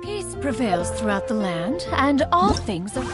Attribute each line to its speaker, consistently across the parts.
Speaker 1: Peace prevails throughout the land, and all things are...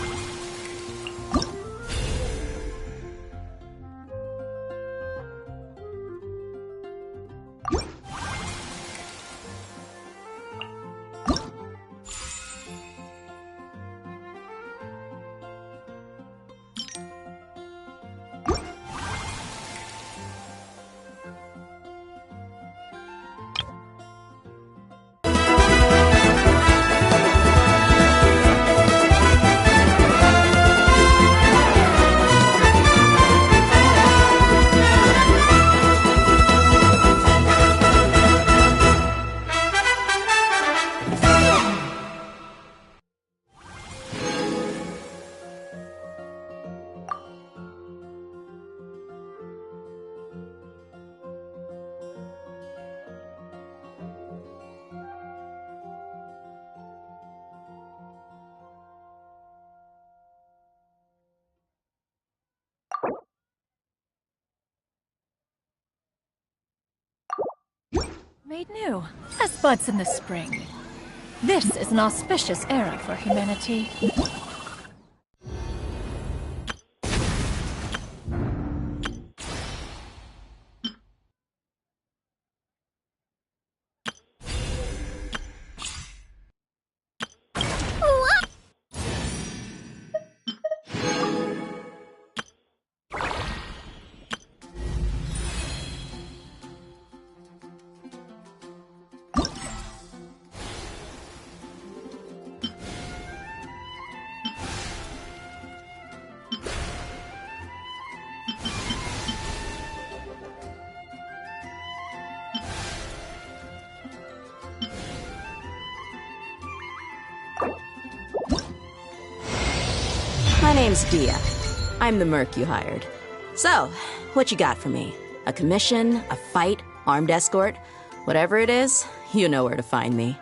Speaker 1: made new, as buds in the spring. This is an auspicious era for humanity.
Speaker 2: My name's Dia. I'm the merc you hired. So, what you got for me? A commission, a fight, armed escort? Whatever it is, you know where to find me.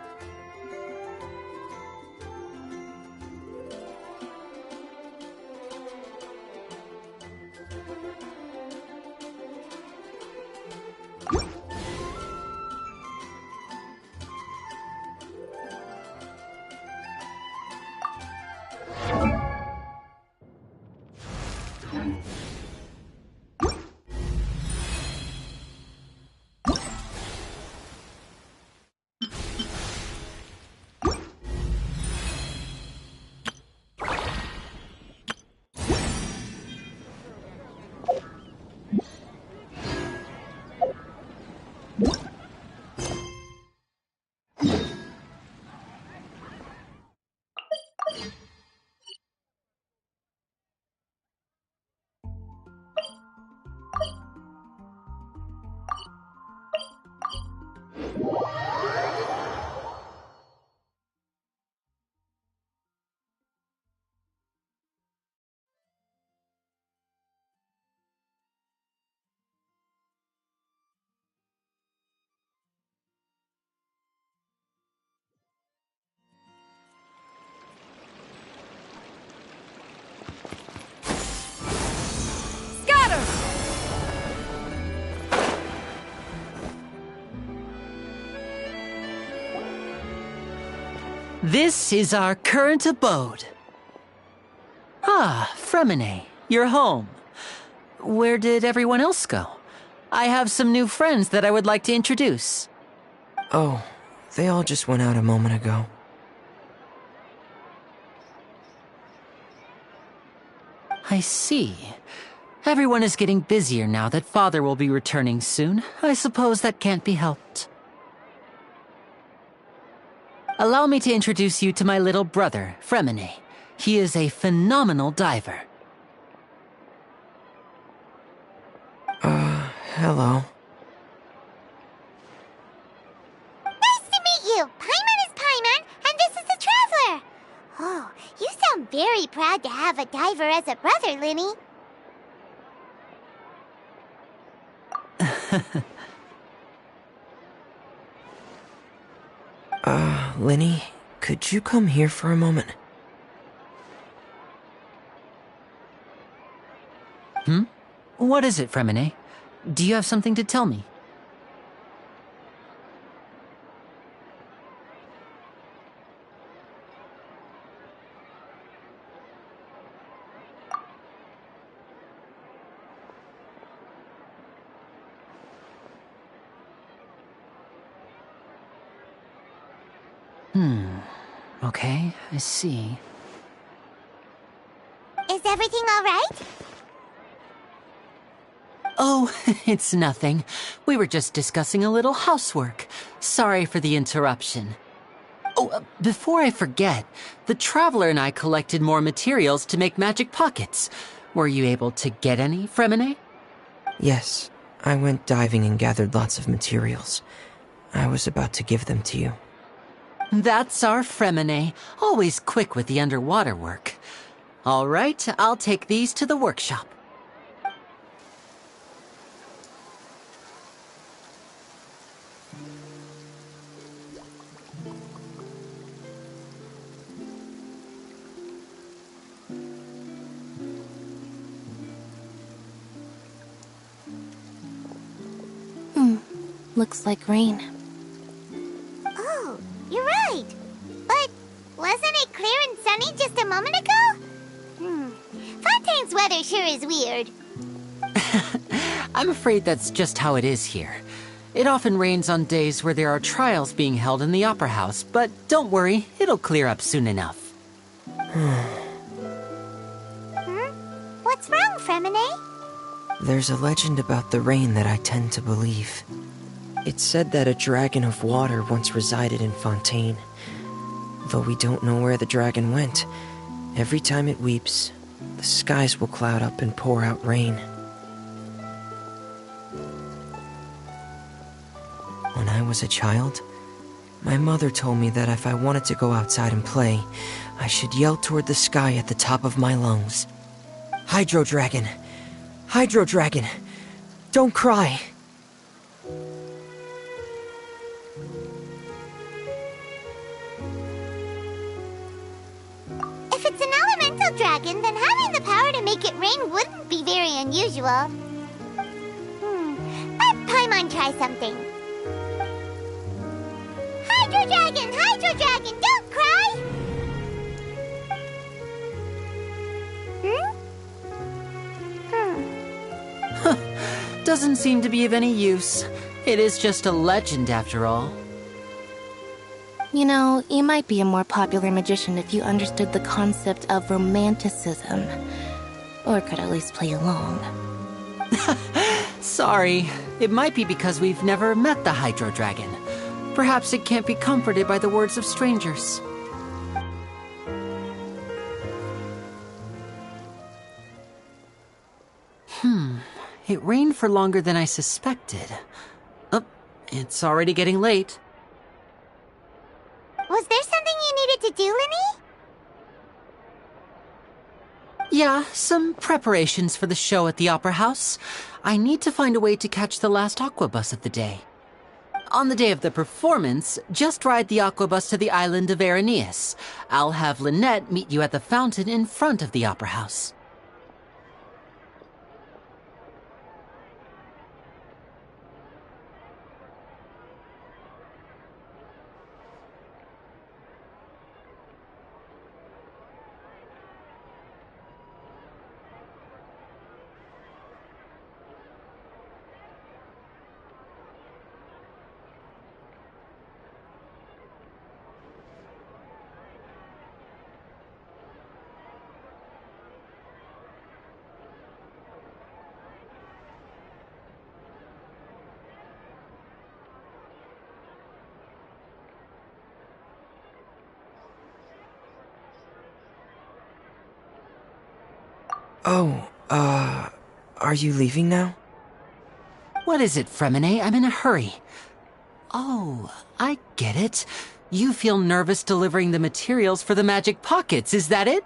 Speaker 3: This is our current abode. Ah, Fremine, you're home. Where did everyone else go? I have some new friends that I would like to introduce.
Speaker 4: Oh, they all just went out a moment ago.
Speaker 3: I see. Everyone is getting busier now that Father will be returning soon. I suppose that can't be helped. Allow me to introduce you to my little brother, Fremine. He is a phenomenal diver.
Speaker 4: Hello.
Speaker 5: Nice to meet you! Paimon is Paimon, and this is the Traveler! Oh, you sound very proud to have a diver as a brother, Linny.
Speaker 4: Linny, could you come here for a moment?
Speaker 3: What is it, Fremine? Do you have something to tell me? Okay, I see.
Speaker 5: Is everything all right?
Speaker 3: Oh, it's nothing. We were just discussing a little housework. Sorry for the interruption. Oh, before I forget, the Traveler and I collected more materials to make magic pockets. Were you able to get any, Fremine?
Speaker 4: Yes, I went diving and gathered lots of materials. I was about to give them to you.
Speaker 3: That's our Fremine, always quick with the underwater work. All right, I'll take these to the workshop.
Speaker 6: Looks like rain.
Speaker 5: Oh, you're right. But wasn't it clear and sunny just a moment ago? Fontaine's weather sure is weird.
Speaker 3: I'm afraid that's just how it is here. It often rains on days where there are trials being held in the Opera House, but don't worry, it'll clear up soon enough.
Speaker 5: What's wrong, Fremine?
Speaker 4: There's a legend about the rain that I tend to believe. It's said that a dragon of water once resided in Fontaine. Though we don't know where the dragon went, every time it weeps, the skies will cloud up and pour out rain. When I was a child, my mother told me that if I wanted to go outside and play, I should yell toward the sky at the top of my lungs. Hydro Dragon! Hydro Dragon! Don't cry!
Speaker 5: If it's an elemental dragon, then having the power to make it rain wouldn't be very unusual. Let Paimon try something. Hydro Dragon! Hydro Dragon! Don't cry!
Speaker 3: Doesn't seem to be of any use. It is just a legend after all.
Speaker 6: You know, you might be a more popular magician if you understood the concept of romanticism. Or could at least play along.
Speaker 3: Sorry. It might be because we've never met the Hydro Dragon. Perhaps it can't be comforted by the words of strangers. It rained for longer than I suspected. Oh, it's already getting late.
Speaker 5: Was there something you needed to do, Linny?
Speaker 3: Yeah, some preparations for the show at the Opera House. I need to find a way to catch the last aqua bus of the day. On the day of the performance, just ride the aqua bus to the island of Aeneas. I'll have Lynette meet you at the fountain in front of the Opera House.
Speaker 4: Oh, are you leaving now?
Speaker 3: What is it, Fremine? I'm in a hurry. Oh, I get it. You feel nervous delivering the materials for the magic pockets, is that it?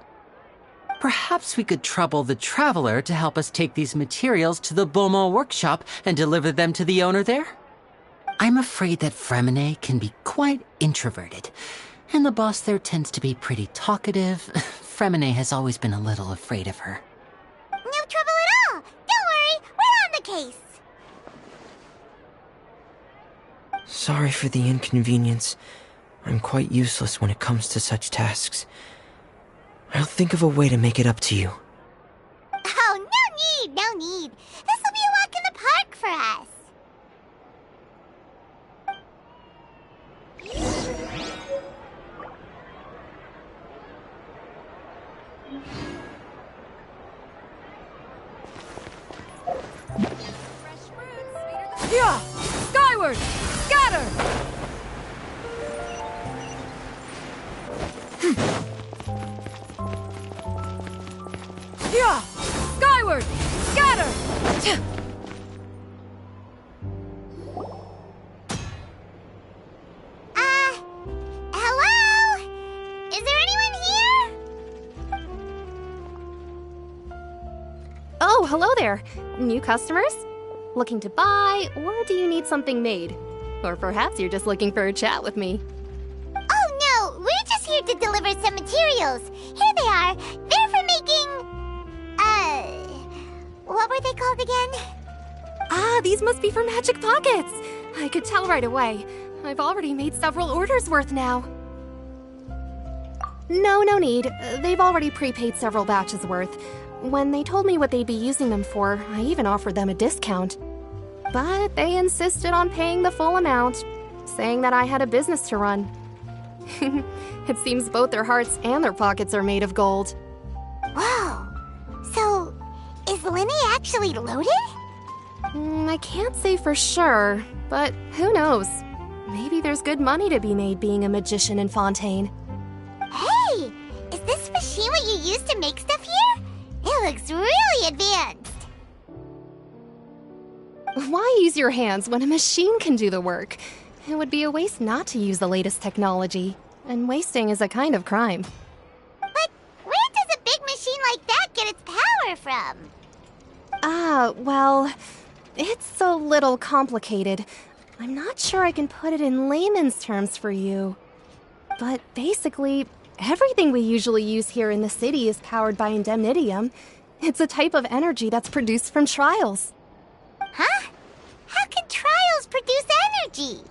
Speaker 3: Perhaps we could trouble the traveler to help us take these materials to the Beaumont workshop and deliver them to the owner there? I'm afraid that Fremine can be quite introverted, and the boss there tends to be pretty talkative. Fremine has always been a little afraid of her.
Speaker 5: No trouble at all! Don't worry, we're on the case!
Speaker 4: Sorry for the inconvenience. I'm quite useless when it comes to such tasks. I'll think of a way to make it up to you.
Speaker 5: Oh, no need, no need. This will be a walk in the park for us.
Speaker 1: Yeah! Skyward! Scatter! Yeah! Skyward! Scatter!
Speaker 5: Hello? Is there anyone here?
Speaker 7: Oh, hello there. New customers? Looking to buy, or do you need something made? Or perhaps you're just looking for a chat with me.
Speaker 5: Oh no, we're just here to deliver some materials. Here they are. They're for making... what were they called again?
Speaker 7: Ah, these must be for Magic Pockets! I could tell right away. I've already made several orders worth now. No need. They've already prepaid several batches worth. When they told me what they'd be using them for, I even offered them a discount. But they insisted on paying the full amount, saying that I had a business to run. It seems both their hearts and their pockets are made of gold.
Speaker 5: Whoa. So, is Linny actually loaded?
Speaker 7: I can't say for sure, but who knows? Maybe there's good money to be made being a magician in Fontaine.
Speaker 5: Hey! Is this machine what you use to make stuff here? It looks really advanced.
Speaker 7: Why use your hands when a machine can do the work? It would be a waste not to use the latest technology, and wasting is a kind of crime.
Speaker 5: But where does a big machine like that get its power from?
Speaker 7: Well, it's a little complicated. I'm not sure I can put it in layman's terms for you. But basically, everything we usually use here in the city is powered by indemnitium. It's a type of energy that's produced from trials.
Speaker 5: Huh? How can trials produce energy?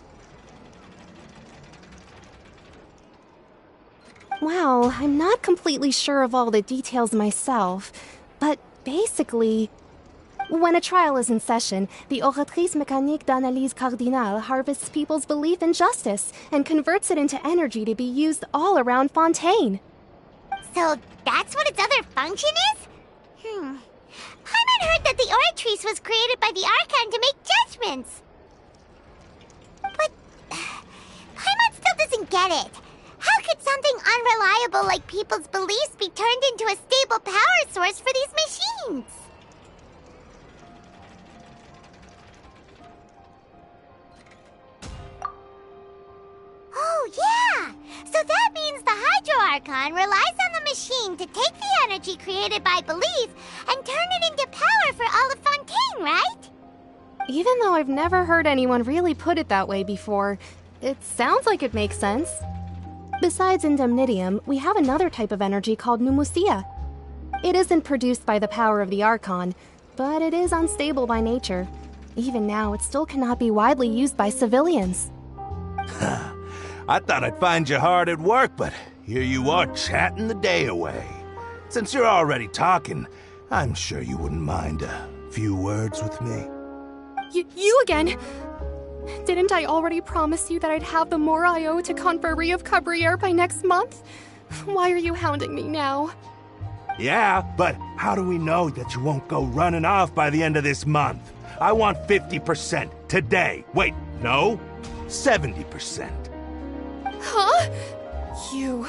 Speaker 7: Well, I'm not completely sure of all the details myself, but basically, when a trial is in session, the oratrice mécanique d'analyse cardinale harvests people's belief in justice and converts it into energy to be used all around Fontaine.
Speaker 5: So that's what its other function is? Paimon heard that the oratrice was created by the Archon to make judgments. But Paimon still doesn't get it. How could something unreliable like people's beliefs be turned into a stable power source for these machines? Oh, yeah! So that means the Hydro Archon relies on the machine to take the energy created by belief and turn it into power for all of Fontaine, right?
Speaker 7: Even though I've never heard anyone really put it that way before, it sounds like it makes sense. Besides indemnitium, we have another type of energy called pneumosia. It isn't produced by the power of the Archon, but it is unstable by nature. Even now, it still cannot be widely used by civilians.
Speaker 8: I thought I'd find you hard at work, but here you are chatting the day away. Since you're already talking, I'm sure you wouldn't mind a few words with me.
Speaker 7: You again? Didn't I already promise you that I'd have the more I owe to Confrérie of Cabriere by next month? Why are you hounding me now?
Speaker 8: Yeah, but how do we know that you won't go running off by the end of this month? I want 50% today. Wait, no, 70%.
Speaker 7: Huh? You...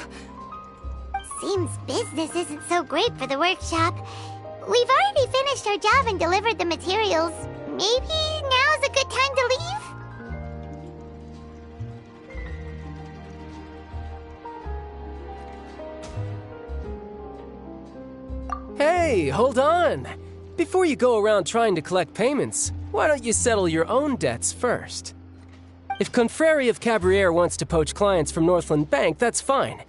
Speaker 5: Seems business isn't so great for the workshop. We've already finished our job and delivered the materials. Maybe now's a good time to leave?
Speaker 9: Hey, hold on! Before you go around trying to collect payments, why don't you settle your own debts first? If Confrere of Cabriere wants to poach clients from Northland Bank, that's fine.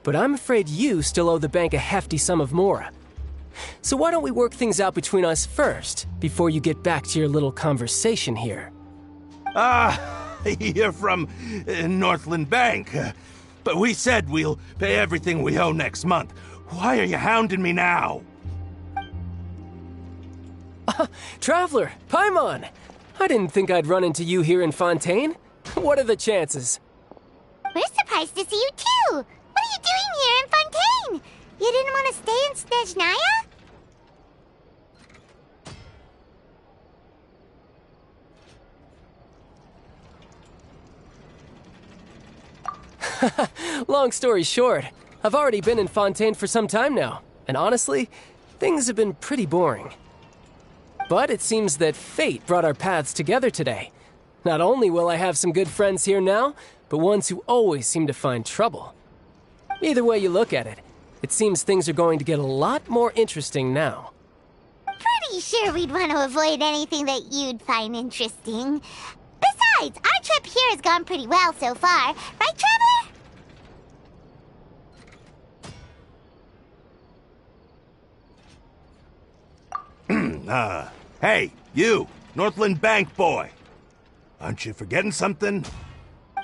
Speaker 9: But I'm afraid you still owe the bank a hefty sum of mora. So why don't we work things out between us first, before you get back to your little conversation here?
Speaker 8: You're from Northland Bank. But we said we'll pay everything we owe next month. Why are you hounding me now?
Speaker 9: Traveler, Paimon! I didn't think I'd run into you here in Fontaine. What are the chances?
Speaker 5: We're surprised to see you too! What are you doing here in Fontaine? You didn't want to stay in Snezhnaya?
Speaker 9: Long story short, I've already been in Fontaine for some time now, and honestly, things have been pretty boring. But it seems that fate brought our paths together today. Not only will I have some good friends here now, but ones who always seem to find trouble. Either way you look at it, it seems things are going to get a lot more interesting now.
Speaker 5: Pretty sure we'd want to avoid anything that you'd find interesting. Besides, our trip here has gone pretty well so far. Right, Traveler?
Speaker 8: Hey, you, Northland Bank boy. Aren't you forgetting something?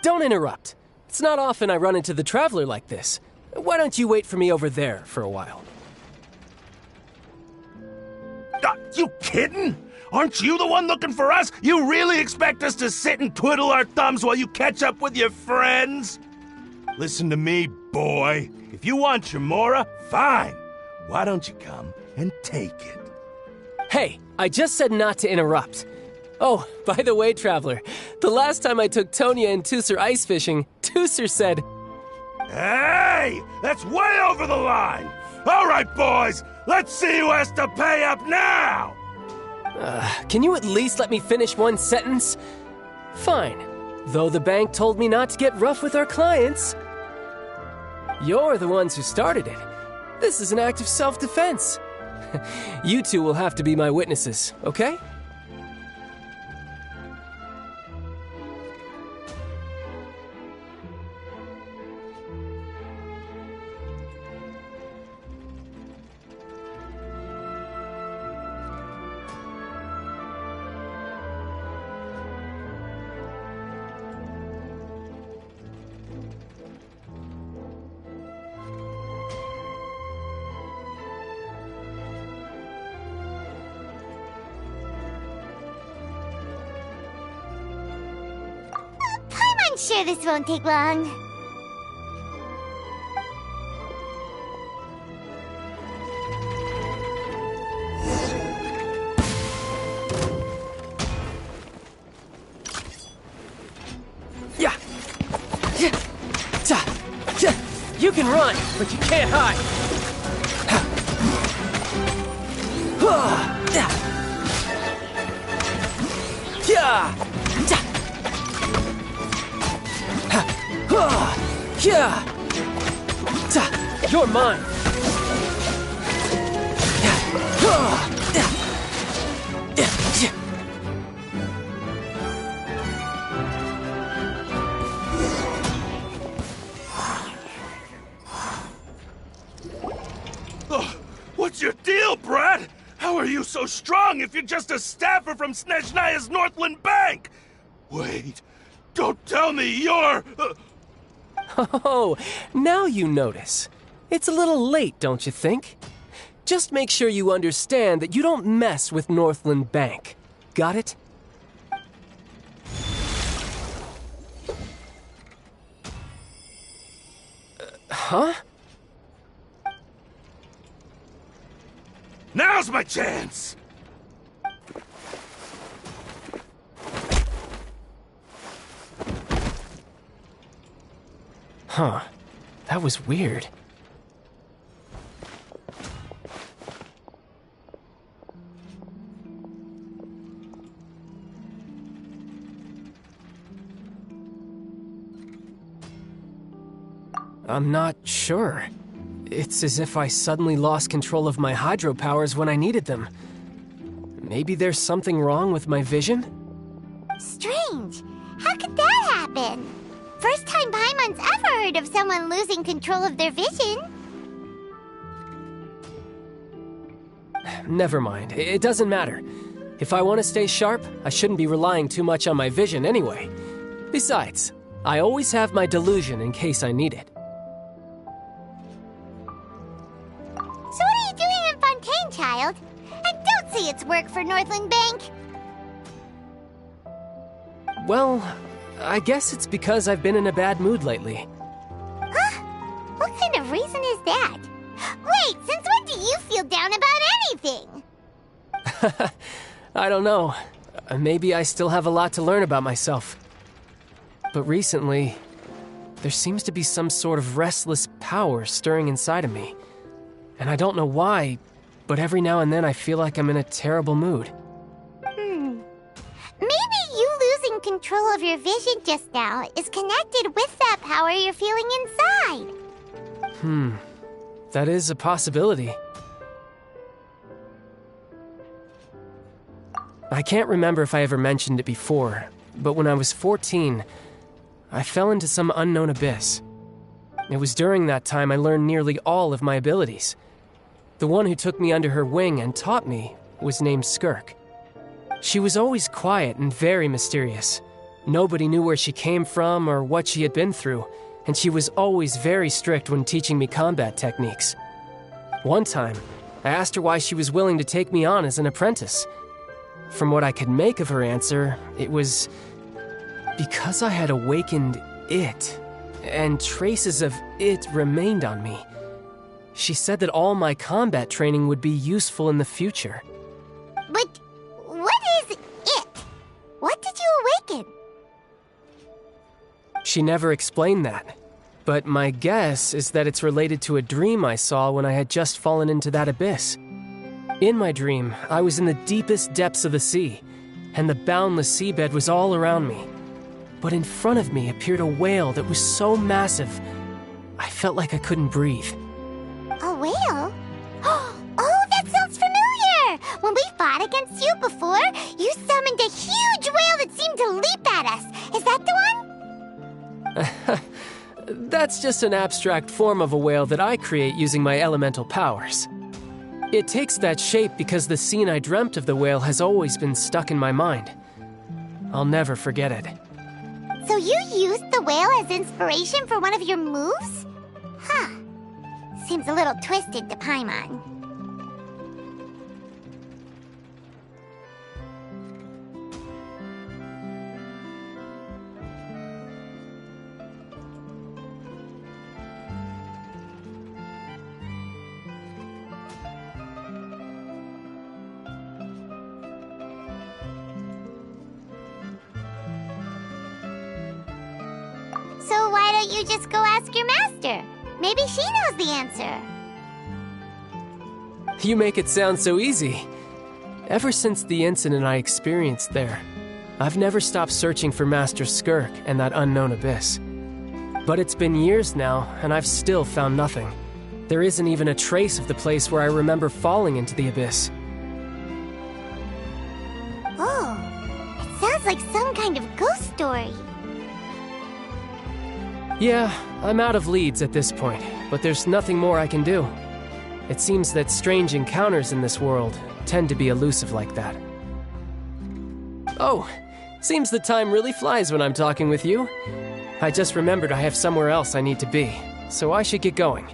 Speaker 9: Don't interrupt. It's not often I run into the Traveler like this. Why don't you wait for me over there for a while?
Speaker 8: You kidding? Aren't you the one looking for us? You really expect us to sit and twiddle our thumbs while you catch up with your friends? Listen to me, boy. If you want your mora, fine. Why don't you come and take it?
Speaker 9: Hey, I just said not to interrupt. Oh, by the way, Traveler, the last time I took Tonya and Tusser ice fishing, Tusser said...
Speaker 8: Hey! That's way over the line! All right, boys, let's see who has to pay up now!
Speaker 9: Can you at least let me finish one sentence? Fine. Though the bank told me not to get rough with our clients. You're the ones who started it. This is an act of self-defense. You two will have to be my witnesses, okay?
Speaker 5: I'm sure this won't take long.
Speaker 9: Yeah. You can run, but you can't hide. You're mine.
Speaker 8: What's your deal, Brad? How are you so strong if you're just a staffer from Snezhnaya's Northland Bank? Wait, don't tell me you're...
Speaker 9: Oh, now you notice. It's a little late, don't you think? Just make sure you understand that you don't mess with Northland Bank. Got it? Huh?
Speaker 8: Now's my chance!
Speaker 9: Huh. That was weird. I'm not sure. It's as if I suddenly lost control of my hydro powers when I needed them. Maybe there's something wrong with my vision?
Speaker 5: Strange. How could that happen? First time Paimon's ever heard of someone losing control of their vision.
Speaker 9: Never mind. It doesn't matter. If I want to stay sharp, I shouldn't be relying too much on my vision anyway. Besides, I always have my delusion in case I need it.
Speaker 5: So what are you doing in Fontaine, child? And don't say it's work for Northland Bank.
Speaker 9: Well, I guess it's because I've been in a bad mood lately.
Speaker 5: Huh? What kind of reason is that? Wait, since when do you feel down about anything?
Speaker 9: I don't know. Maybe I still have a lot to learn about myself. But recently, there seems to be some sort of restless power stirring inside of me. And I don't know why, but every now and then I feel like I'm in a terrible mood.
Speaker 5: Maybe you losing control of your vision just now is connected with that power you're feeling inside.
Speaker 9: That is a possibility. I can't remember if I ever mentioned it before, but when I was 14, I fell into some unknown abyss. It was during that time I learned nearly all of my abilities. The one who took me under her wing and taught me was named Skirk. She was always quiet and very mysterious. Nobody knew where she came from or what she had been through, and she was always very strict when teaching me combat techniques. One time, I asked her why she was willing to take me on as an apprentice. From what I could make of her answer, it was because I had awakened it, and traces of it remained on me. She said that all my combat training would be useful in the future.
Speaker 5: But what is it? What did you awaken?
Speaker 9: She never explained that, but my guess is that it's related to a dream I saw when I had just fallen into that abyss. In my dream, I was in the deepest depths of the sea, and the boundless seabed was all around me. But in front of me appeared a whale that was so massive, I felt like I couldn't breathe.
Speaker 5: A whale? Oh, that sounds familiar! When we fought against you before, you summoned a huge whale that seemed to leap at us. Is that the one?
Speaker 9: That's just an abstract form of a whale that I create using my elemental powers. It takes that shape because the scene I dreamt of the whale has always been stuck in my mind. I'll never forget it.
Speaker 5: So you used the whale as inspiration for one of your moves? Huh. Seems a little twisted to Paimon. So why don't you just go ask your master? Maybe she knows the answer.
Speaker 9: You make it sound so easy. Ever since the incident I experienced there, I've never stopped searching for Master Skirk and that unknown abyss. But it's been years now, and I've still found nothing. There isn't even a trace of the place where I remember falling into the abyss.
Speaker 5: Oh, it sounds like some kind of ghost story.
Speaker 9: Yeah, I'm out of leads at this point, but there's nothing more I can do. It seems that strange encounters in this world tend to be elusive like that. Oh, seems the time really flies when I'm talking with you. I just remembered I have somewhere else I need to be, so I should get going.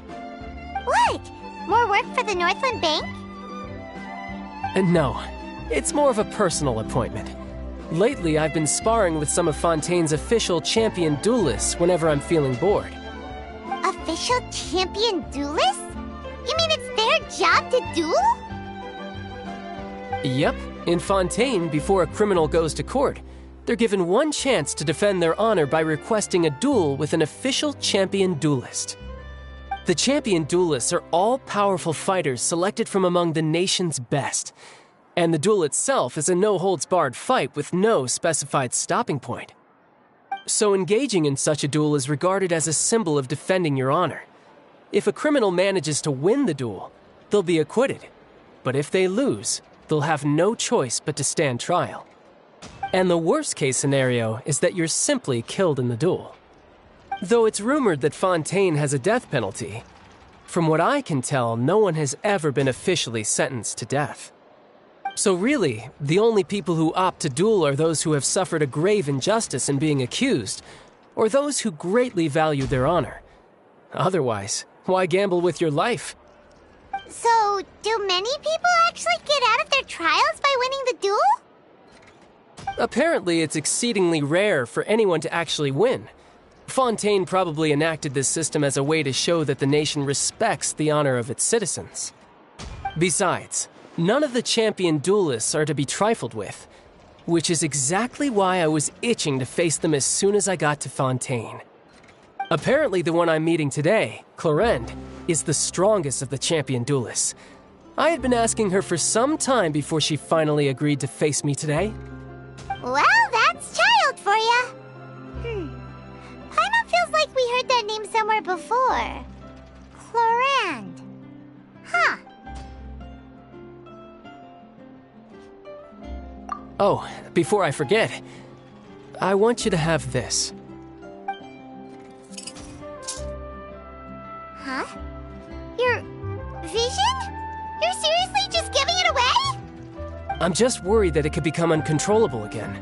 Speaker 5: What? More work for the Northland Bank?
Speaker 9: No, it's more of a personal appointment. Lately, I've been sparring with some of Fontaine's official champion duelists whenever I'm feeling bored.
Speaker 5: Official champion duelists? You mean it's their job to duel?
Speaker 9: Yep. In Fontaine, before a criminal goes to court, they're given one chance to defend their honor by requesting a duel with an official champion duelist. The champion duelists are all-powerful fighters selected from among the nation's best. And the duel itself is a no-holds-barred fight with no specified stopping point. So engaging in such a duel is regarded as a symbol of defending your honor. If a criminal manages to win the duel, they'll be acquitted. But if they lose, they'll have no choice but to stand trial. And the worst-case scenario is that you're simply killed in the duel. Though it's rumored that Fontaine has a death penalty, from what I can tell, no one has ever been officially sentenced to death. So really, the only people who opt to duel are those who have suffered a grave injustice in being accused, or those who greatly value their honor. Otherwise, why gamble with your life?
Speaker 5: So, do many people actually get out of their trials by winning the duel?
Speaker 9: Apparently, it's exceedingly rare for anyone to actually win. Fontaine probably enacted this system as a way to show that the nation respects the honor of its citizens. Besides, none of the champion duelists are to be trifled with, which is exactly why I was itching to face them as soon as I got to Fontaine. Apparently, the one I'm meeting today, Clorinde, is the strongest of the champion duelists. I had been asking her for some time before she finally agreed to face me today.
Speaker 5: Well, that's child for ya. Paimon feels like we heard that name somewhere before. Clorinde. Huh.
Speaker 9: Oh, before I forget, I want you to have this.
Speaker 5: Huh? Your vision? You're seriously just giving it away?
Speaker 9: I'm just worried that it could become uncontrollable again.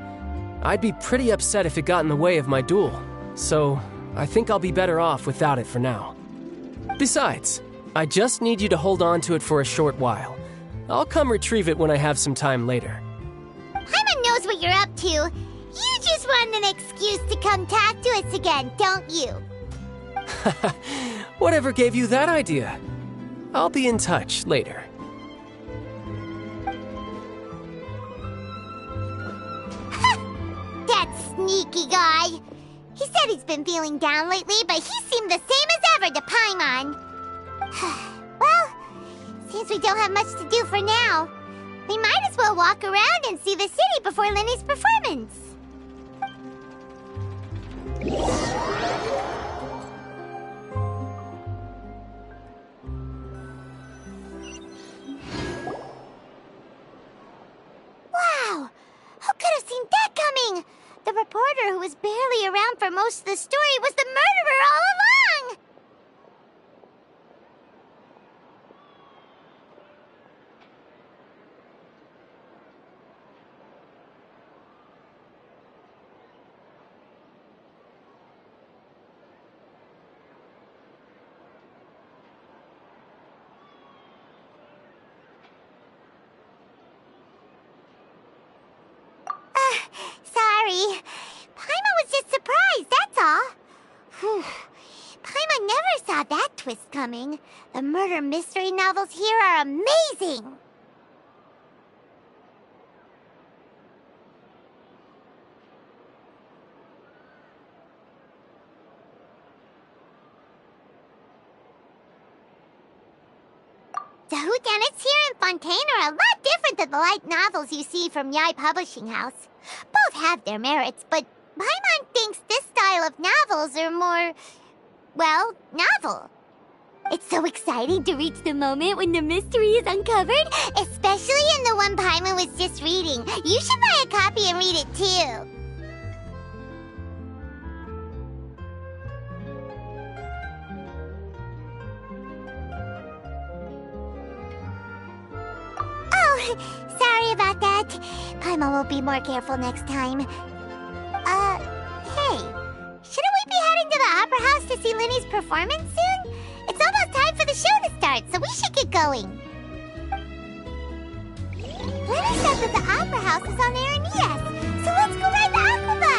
Speaker 9: I'd be pretty upset if it got in the way of my duel, so I think I'll be better off without it for now. Besides, I just need you to hold on to it for a short while. I'll come retrieve it when I have some time later.
Speaker 5: Paimon knows what you're up to. You just want an excuse to come talk to us again, don't you?
Speaker 9: Whatever gave you that idea? I'll be in touch later.
Speaker 5: That sneaky guy. He said he's been feeling down lately, but he seemed the same as ever to Paimon. Well, since we don't have much to do for now, we might as well walk around and see the city before Lyney's performance. Wow! Who could have seen that coming? The reporter who was barely around for most of the story was the murderer all along! Sorry. Paimon was just surprised, that's all. Whew. Paimon never saw that twist coming. The murder mystery novels here are amazing. The whodunits here in Fontaine are a lot different than the light novels you see from Yai Publishing House. Both have their merits, but Paimon thinks this style of novels are more, well, novel. It's so exciting to reach the moment when the mystery is uncovered, especially in the one Paimon was just reading. You should buy a copy and read it too. Sorry about that. Paimon will be more careful next time. Hey. Shouldn't we be heading to the Opera House to see Lyney's performance soon? It's almost time for the show to start, so we should get going. Lyney said that the Opera House is on Aranillas, so let's go ride the Aqua Bus.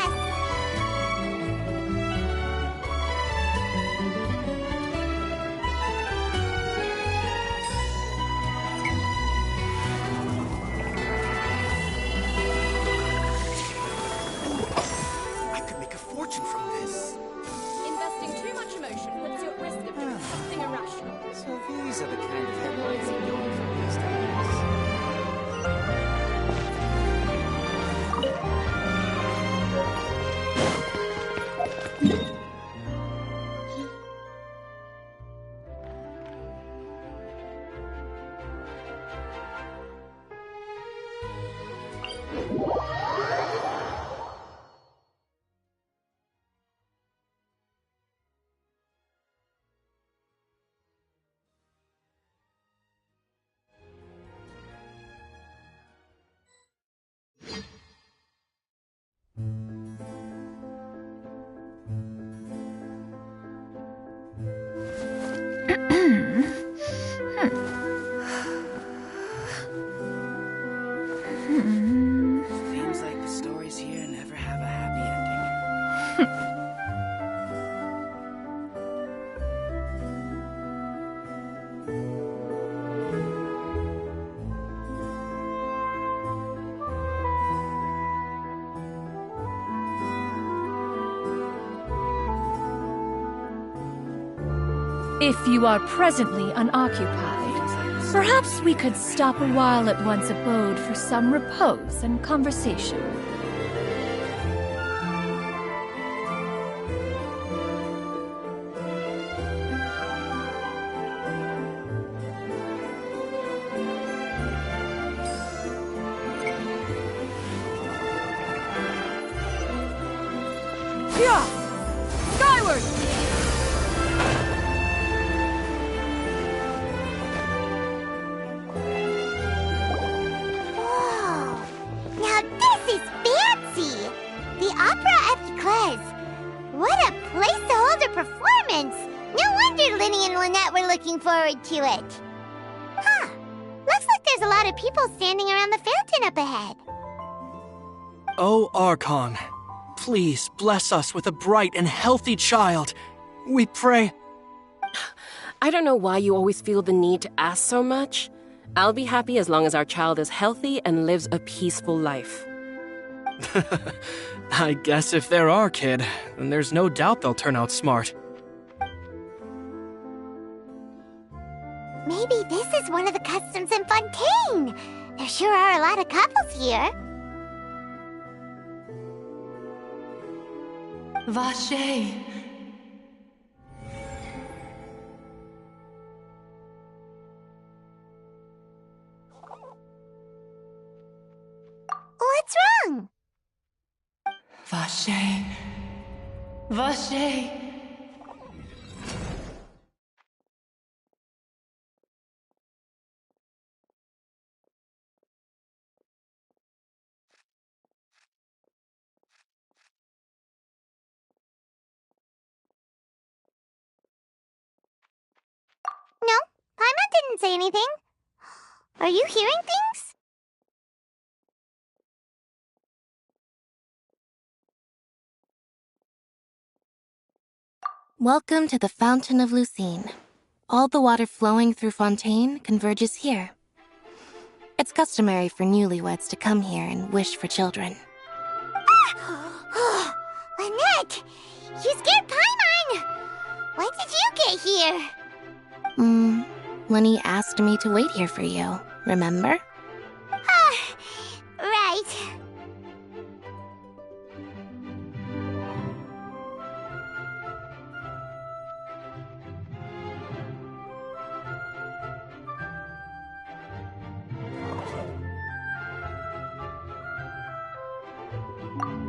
Speaker 10: From this.
Speaker 1: Investing too much emotion puts you at risk of doing something irrational.
Speaker 10: So these are the kind of headlines you're going for these days. Seems like the stories here never have a happy ending.
Speaker 1: If you are presently unoccupied, perhaps we could stop a while at one's abode for some repose and conversation. Yeah! Skyward!
Speaker 5: What a place to hold a performance! No wonder Linny and Lynette were looking forward to it. Huh. Looks like there's a lot of people standing around the fountain up ahead.
Speaker 11: Oh, Archon, please bless us with a bright and healthy child. We pray.
Speaker 12: I don't know why you always feel the need to ask so much. I'll be happy as long as our child is healthy and lives a peaceful life.
Speaker 11: I guess if they're our kid, then there's no doubt they'll turn out smart.
Speaker 5: Maybe this is one of the customs in Fontaine. There sure are a lot of couples here.
Speaker 13: Vache.
Speaker 5: What's wrong?
Speaker 13: Vache. Vache.
Speaker 5: No, Paimon didn't say anything. Are you hearing things?
Speaker 6: Welcome to the Fountain of Lucine. All the water flowing through Fontaine converges here. It's customary for newlyweds to come here and wish for children.
Speaker 5: Ah! Lynette! You scared Paimon! When did you get here?
Speaker 6: Lenny asked me to wait here for you, remember?
Speaker 5: Right.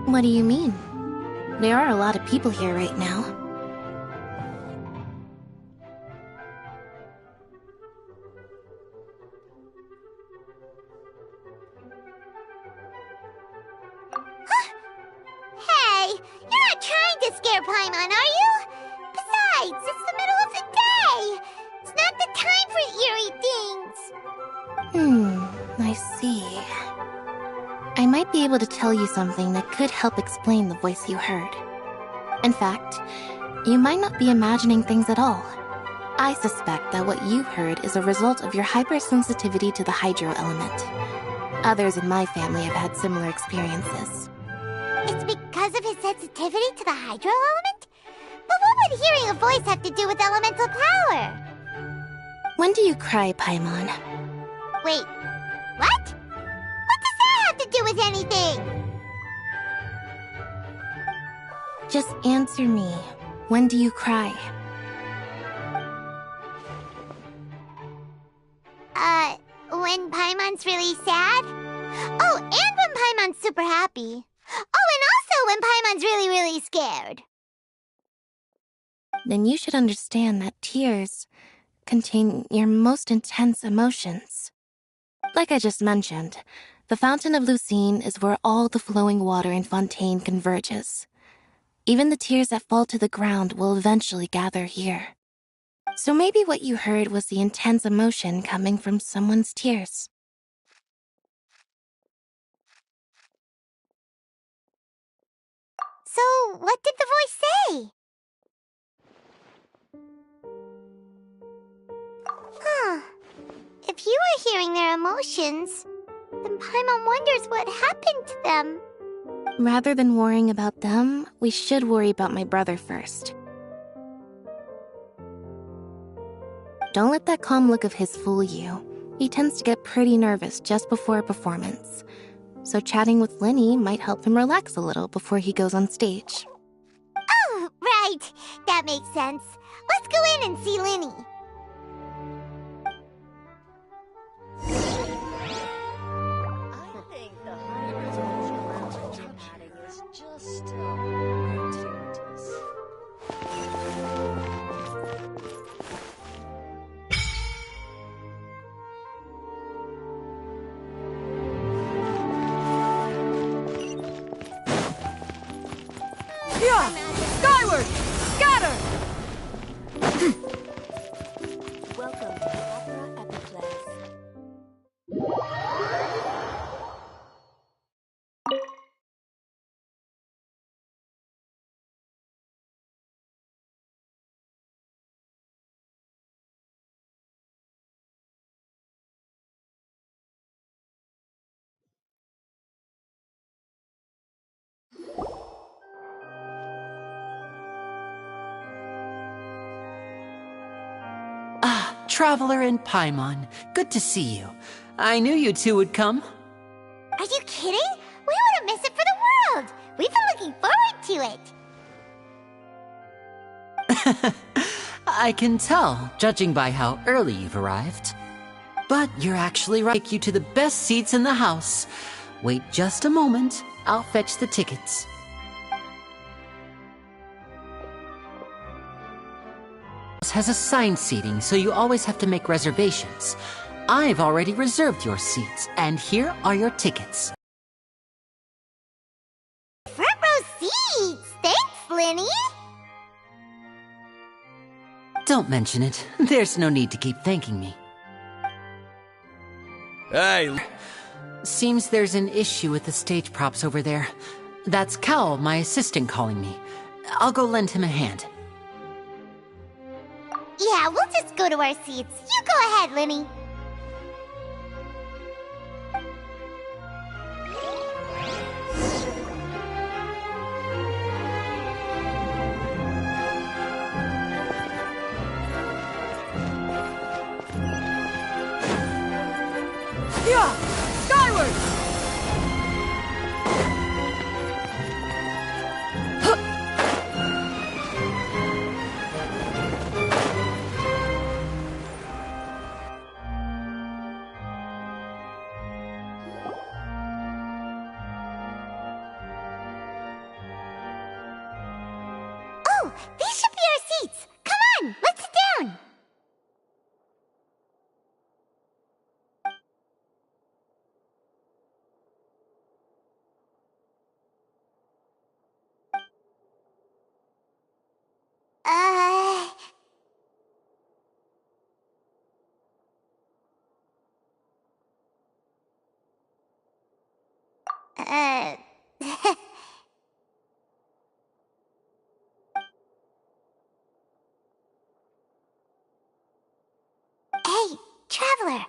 Speaker 6: What do you mean? There are a lot of people here right now.
Speaker 5: Hey, you're not trying to scare Paimon, are you? Besides, it's the middle of the day. It's not the time for eerie things.
Speaker 6: I see. I might be able to tell you something that could help explain the voice you heard. In fact, you might not be imagining things at all. I suspect that what you heard is a result of your hypersensitivity to the hydro element. Others in my family have had similar experiences.
Speaker 5: It's because of his sensitivity to the hydro element? But what would hearing a voice have to do with elemental power?
Speaker 6: When do you cry, Paimon?
Speaker 5: Wait, what? What does that have to do with anything?
Speaker 6: Just answer me. When do you cry?
Speaker 5: When Paimon's really sad? Oh, and when when Paimon's super happy. Oh, and also when Paimon's really, really scared.
Speaker 6: Then you should understand that tears contain your most intense emotions. Like I just mentioned, the Fountain of Lucine is where all the flowing water in Fontaine converges. Even the tears that fall to the ground will eventually gather here. So maybe what you heard was the intense emotion coming from someone's tears.
Speaker 5: So, what did the voice say? Huh. If you are hearing their emotions, then Paimon wonders what happened to them.
Speaker 6: Rather than worrying about them, we should worry about my brother first. Don't let that calm look of his fool you. He tends to get pretty nervous just before a performance. So chatting with Linny might help him relax a little before he goes on stage.
Speaker 5: Oh, right. That makes sense. Let's go in and see Linny.
Speaker 13: Skyward! Scatter!
Speaker 2: Welcome to Opera Epiclese.
Speaker 3: Traveler and Paimon, good to see you. I knew you two would come.
Speaker 5: Are you kidding? We wouldn't miss it for the world. We've been looking forward to it.
Speaker 3: I can tell, judging by how early you've arrived. But you're actually right. Take you to the best seats in the house. Wait just a moment. I'll fetch the tickets. Has assigned seating, so you always have to make reservations. I've already reserved your seats, and here are your tickets.
Speaker 5: Front row seats! Thanks, Linny!
Speaker 3: Don't mention it. There's no need to keep thanking me.
Speaker 8: Hey!
Speaker 3: Seems there's an issue with the stage props over there. That's Cal, my assistant, calling me. I'll go lend him a hand.
Speaker 5: Yeah, we'll just go to our seats. You go ahead, Linny.
Speaker 13: Yeah! Skyward!
Speaker 5: Oh, these should be our seats. Come on, let's sit down. Hey, Traveler.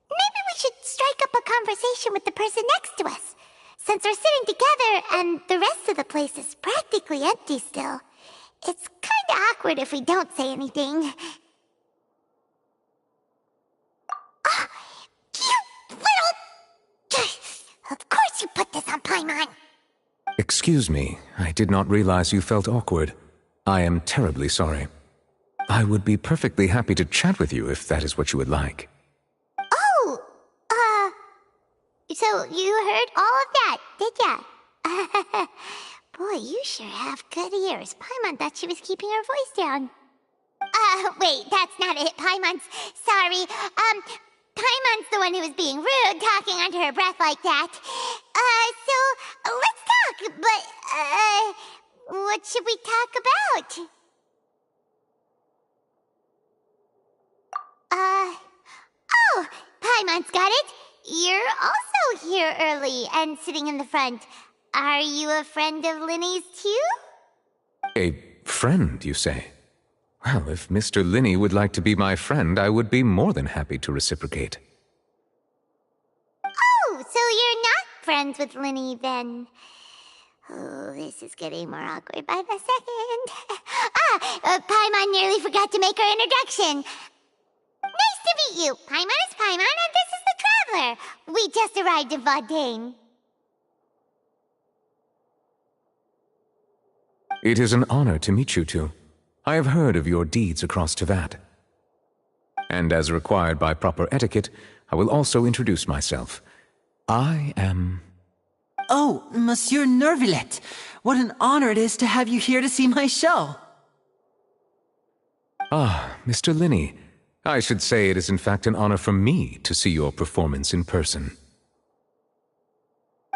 Speaker 5: Maybe we should strike up a conversation with the person next to us. Since we're sitting together and the rest of the place is practically empty still, it's kinda awkward if we don't say anything. Oh, you little... Of course you put this on Paimon.
Speaker 14: Excuse me, I did not realize you felt awkward. I am terribly sorry. I would be perfectly happy to chat with you if that is what you would like.
Speaker 5: Oh, So you heard all of that, did ya? Boy, you sure have good ears. Paimon thought she was keeping her voice down. Wait, that's not it, Paimon's. Sorry. Paimon's the one who was being rude, talking under her breath like that. So, let's talk, but, what should we talk about? Oh, Paimon's got it. You're also here early and sitting in the front. Are you a friend of Linny's too?
Speaker 14: A friend, you say? Well, if Mr. Linny would like to be my friend, I would be more than happy to reciprocate.
Speaker 5: Oh, so you're not friends with Linny then? Oh, this is getting more awkward by the second. Paimon nearly forgot to make her introduction. Nice to meet you. Paimon is Paimon, and this is the Traveler. We just arrived in Fontaine.
Speaker 14: It is an honor to meet you two. I have heard of your deeds across Tevat. And as required by proper etiquette, I will also introduce myself. I am...
Speaker 3: Oh, Monsieur Nervillet. What an honor it is to have you here to see my show.
Speaker 14: Ah, Mr. Linny. I should say it is in fact an honor for me to see your performance in person.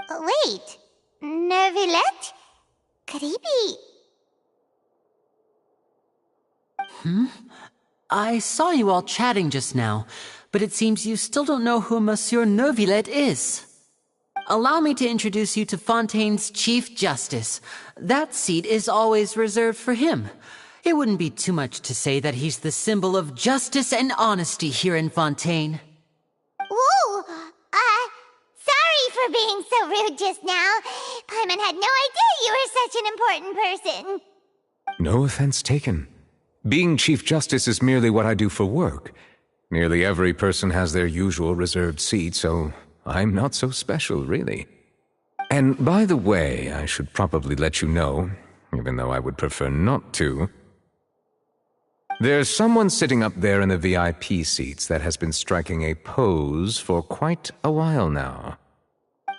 Speaker 5: Wait, Nervillet? Could he be...
Speaker 3: I saw you all chatting just now, but it seems you still don't know who Monsieur Nervillet is. Allow me to introduce you to Fontaine's Chief Justice. That seat is always reserved for him. It wouldn't be too much to say that he's the symbol of justice and honesty here in Fontaine.
Speaker 5: Whoa! Sorry for being so rude just now. Paimon had no idea you were such an important person.
Speaker 14: No offense taken. Being Chief Justice is merely what I do for work. Nearly every person has their usual reserved seat, so I'm not so special, really. And by the way, I should probably let you know, even though I would prefer not to. There's someone sitting up there in the VIP seats that has been striking a pose for quite a while now.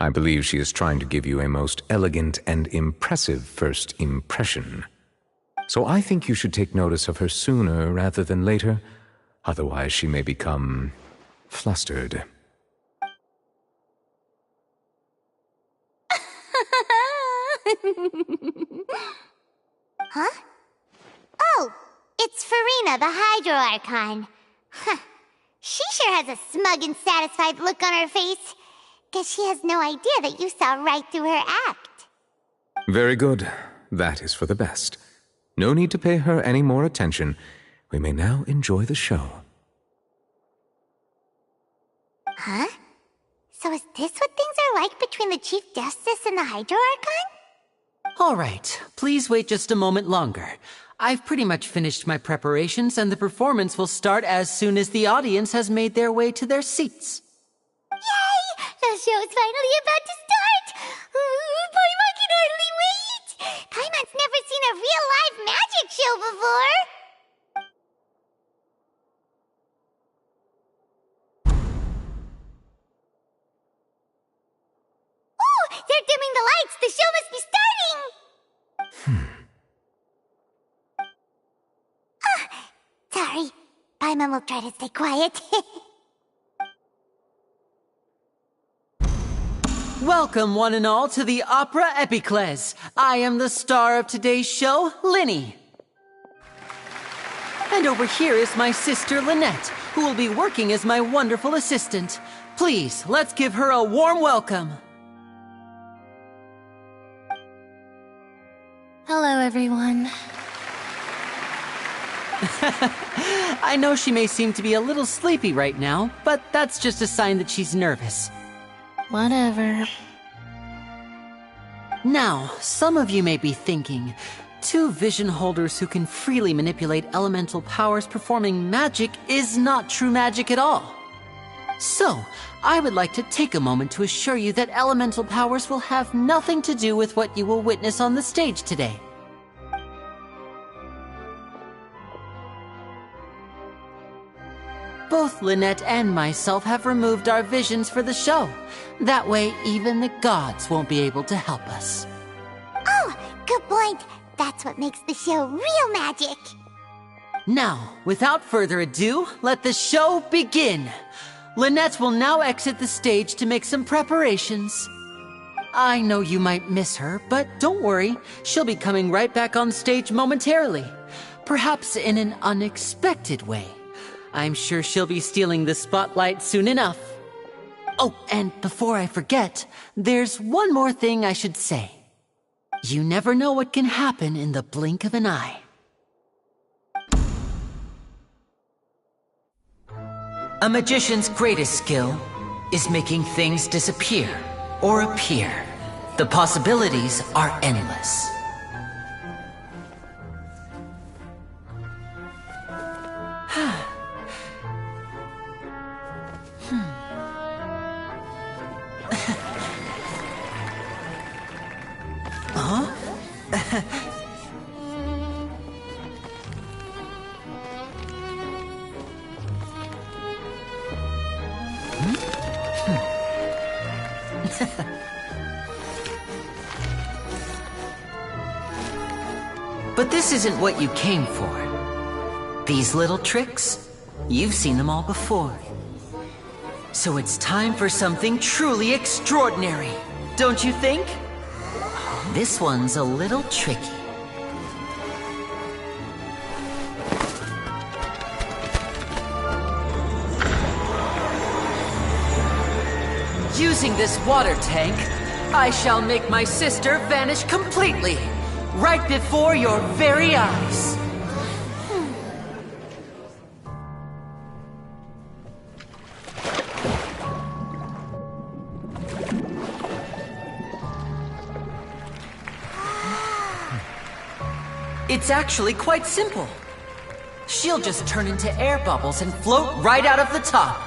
Speaker 14: I believe she is trying to give you a most elegant and impressive first impression. So I think you should take notice of her sooner rather than later, otherwise she may become flustered.
Speaker 5: Huh? Oh, it's Farina, the Hydro Archon. Huh. She sure has a smug and satisfied look on her face. Guess she has no idea that you saw right through her act.
Speaker 14: Very good. That is for the best. No need to pay her any more attention. We may now enjoy the show.
Speaker 5: Huh? So is this what things are like between the Chief Justice and the Hydro Archon?
Speaker 3: All right, please wait just a moment longer. I've pretty much finished my preparations, and the performance will start as soon as the audience has made their way to their seats.
Speaker 5: Yay! The show's finally about to start! Paimon can hardly wait! Paimon's never seen a real live magic show before! Ooh! They're dimming the lights! The show must be starting! Sorry. Paimon will try to stay quiet.
Speaker 3: Welcome, one and all, to the Opera Epiclese. I am the star of today's show, Linny. And over here is my sister, Lynette, who will be working as my wonderful assistant. Please, let's give her a warm welcome.
Speaker 6: Hello, everyone.
Speaker 3: I know she may seem to be a little sleepy right now, but that's just a sign that she's nervous.
Speaker 6: Whatever.
Speaker 3: Now, some of you may be thinking, two vision holders who can freely manipulate elemental powers performing magic is not true magic at all. So, I would like to take a moment to assure you that elemental powers will have nothing to do with what you will witness on the stage today. Both Lynette and myself have removed our visions for the show. That way, even the gods won't be able to help us.
Speaker 5: Oh, good point. That's what makes the show real magic.
Speaker 3: Now, without further ado, let the show begin. Lynette will now exit the stage to make some preparations. I know you might miss her, but don't worry. She'll be coming right back on stage momentarily. Perhaps in an unexpected way. I'm sure she'll be stealing the spotlight soon enough. Oh, and before I forget, there's one more thing I should say. You never know what can happen in the blink of an eye. A magician's greatest skill is making things disappear or appear. The possibilities are endless. But this isn't what you came for. These little tricks, you've seen them all before. So it's time for something truly extraordinary, don't you think? This one's a little tricky. Using this water tank, I shall make my sister vanish completely, right before your very eyes. It's actually quite simple. She'll just turn into air bubbles and float right out of the top.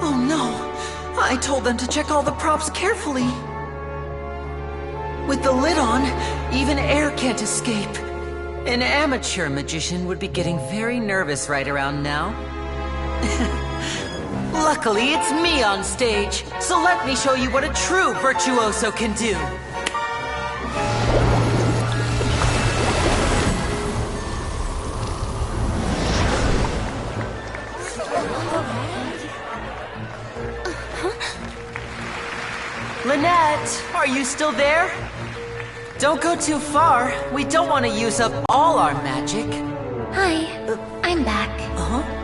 Speaker 3: Oh no! I told them to check all the props carefully. With the lid on, even air can't escape. An amateur magician would be getting very nervous right around now. Luckily, it's me on stage, so let me show you what a true virtuoso can do. Lynette, are you still there? Don't go too far. We don't want to use up all our magic.
Speaker 6: Hi, I'm back.
Speaker 3: Uh-huh.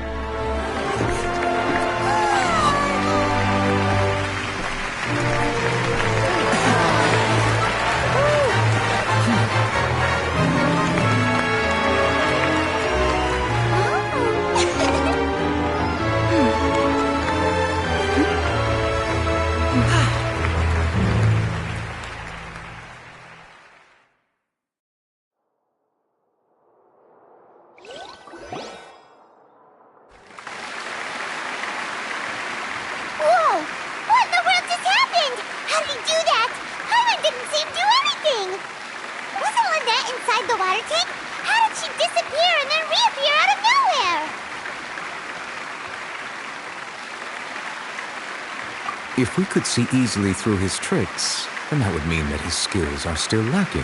Speaker 14: If we could see easily through his tricks, then that would mean that his skills are still lacking.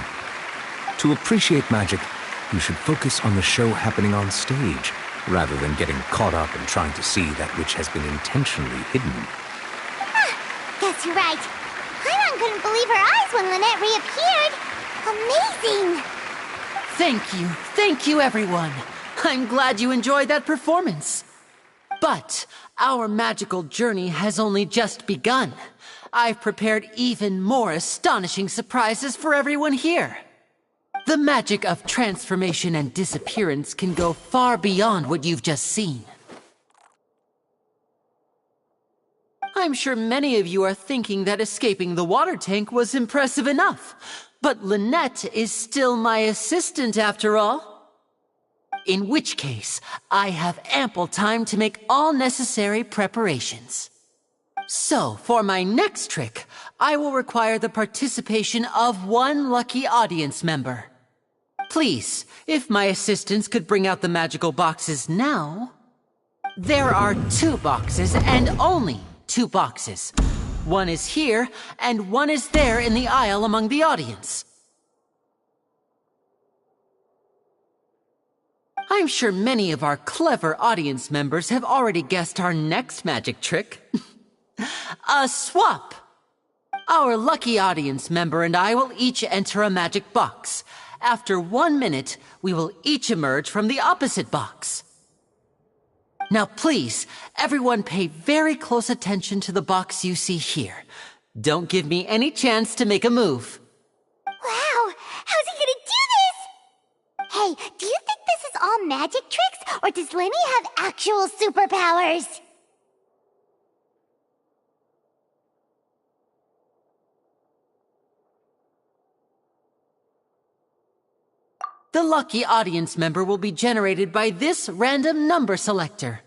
Speaker 14: To appreciate magic, you should focus on the show happening on stage, rather than getting caught up in trying to see that which has been intentionally hidden.
Speaker 5: Guess you're right. Paimon couldn't believe her eyes when Lynette reappeared. Amazing!
Speaker 3: Thank you everyone. I'm glad you enjoyed that performance. But our magical journey has only just begun. I've prepared even more astonishing surprises for everyone here. The magic of transformation and disappearance can go far beyond what you've just seen. I'm sure many of you are thinking that escaping the water tank was impressive enough, but Lynette is still my assistant after all. In which case, I have ample time to make all necessary preparations. So, for my next trick, I will require the participation of one lucky audience member. Please, if my assistants could bring out the magical boxes now. There are 2 boxes and only 2 boxes. One is here and one is there in the aisle among the audience. I'm sure many of our clever audience members have already guessed our next magic trick. A swap! Our lucky audience member and I will each enter a magic box. After 1 minute, we will each emerge from the opposite box. Now please, everyone pay very close attention to the box you see here. Don't give me any chance to make a move.
Speaker 5: Wow! How's he gonna do this? Hey, do you think this is all magic tricks, or does Lenny have actual superpowers?
Speaker 3: The lucky audience member will be generated by this random number selector.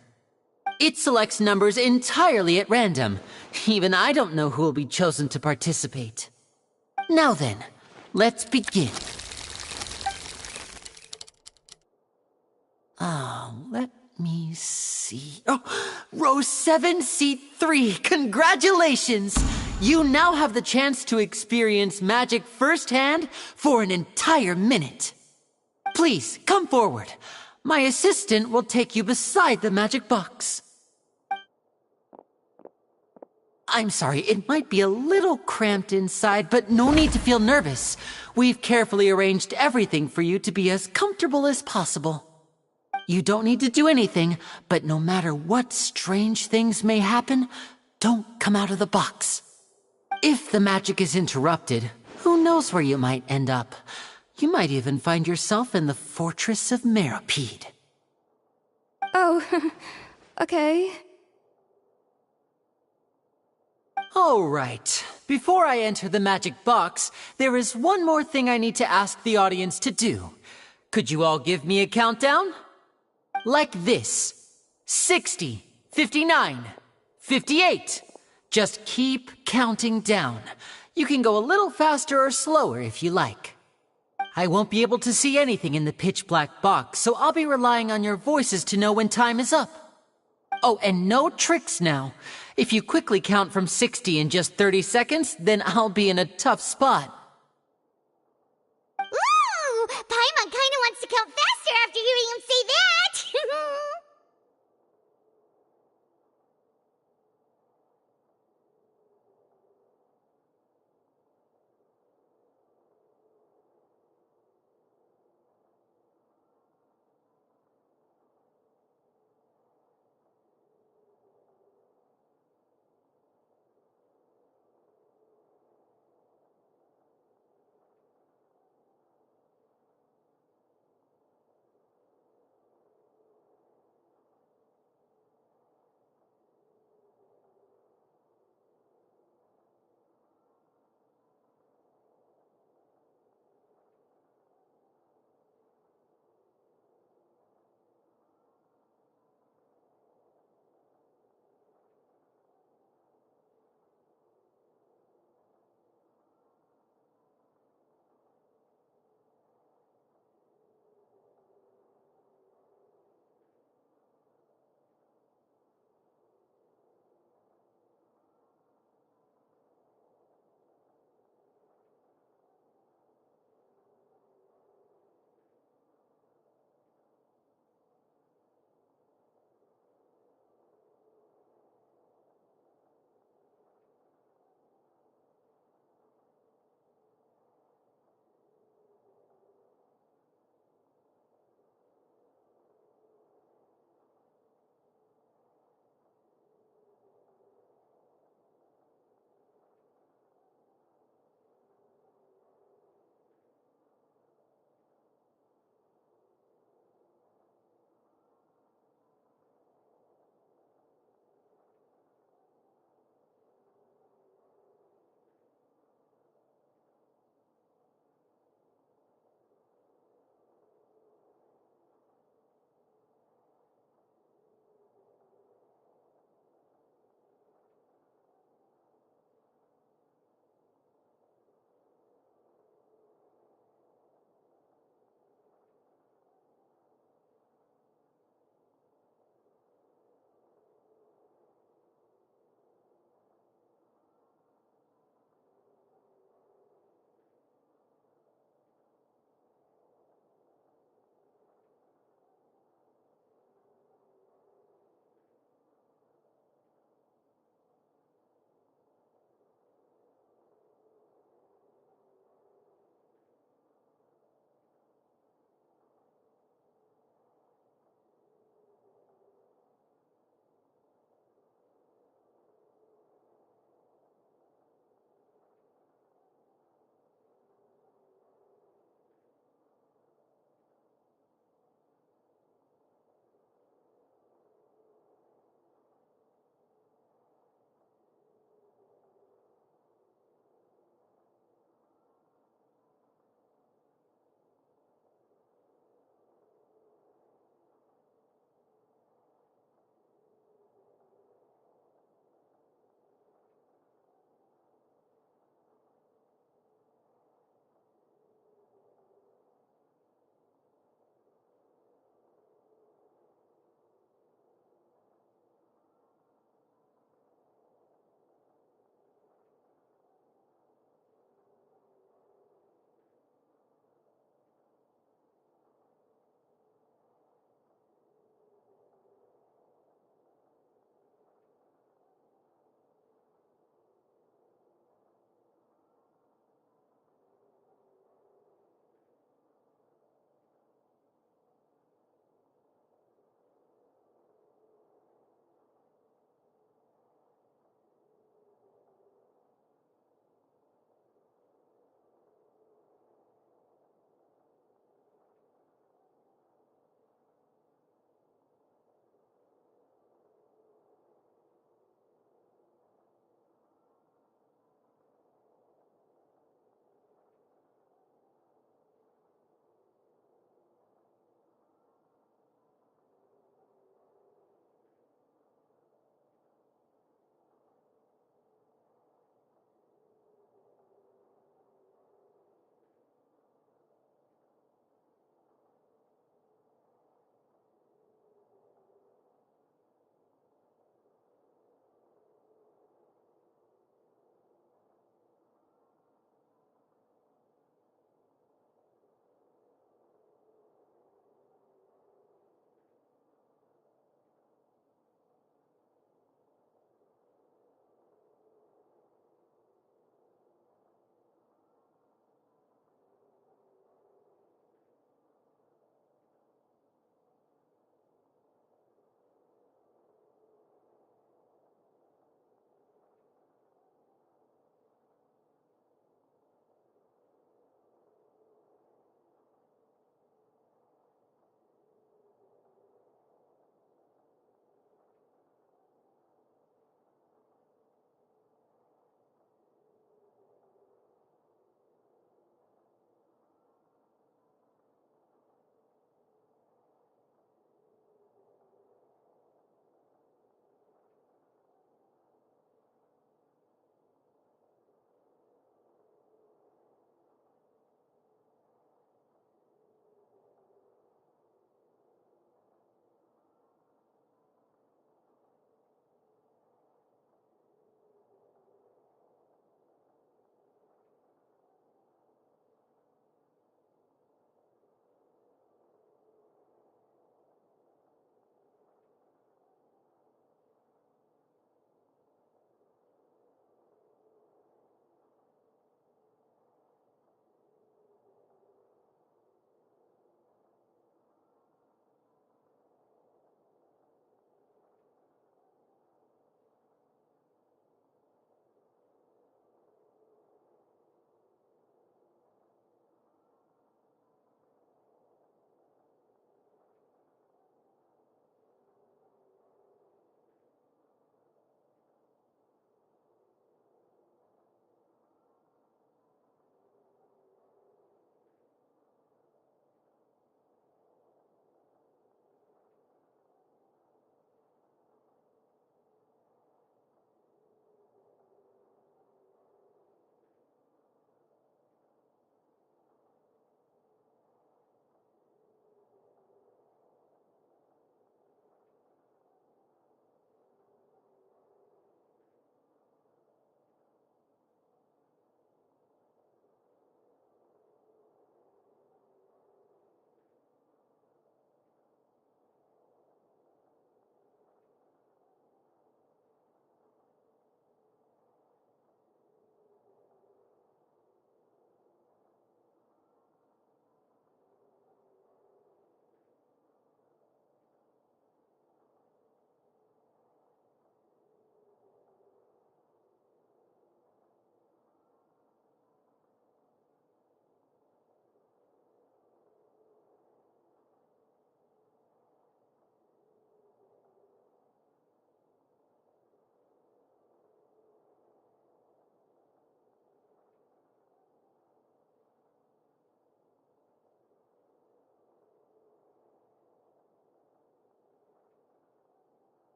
Speaker 3: It selects numbers entirely at random. Even I don't know who will be chosen to participate. Now then, let's begin. Let me see. Oh, row 7, seat 3. Congratulations! You now have the chance to experience magic firsthand for an entire minute. Please, come forward. My assistant will take you beside the magic box. I'm sorry, it might be a little cramped inside, but no need to feel nervous. We've carefully arranged everything for you to be as comfortable as possible. You don't need to do anything, but no matter what strange things may happen, don't come out of the box. If the magic is interrupted, who knows where you might end up? You might even find yourself in the Fortress of Meropide.
Speaker 7: Oh, okay.
Speaker 3: All right. Before I enter the magic box, there is one more thing I need to ask the audience to do. Could you all give me a countdown? Like this. 60, 59, 58. Just keep counting down. You can go a little faster or slower if you like. I won't be able to see anything in the pitch-black box, so I'll be relying on your voices to know when time is up. Oh, and no tricks now. If you quickly count from 60 in just 30 seconds, then I'll be in a tough spot.
Speaker 5: Ooh! Paimon kinda wants to count faster after hearing him say that!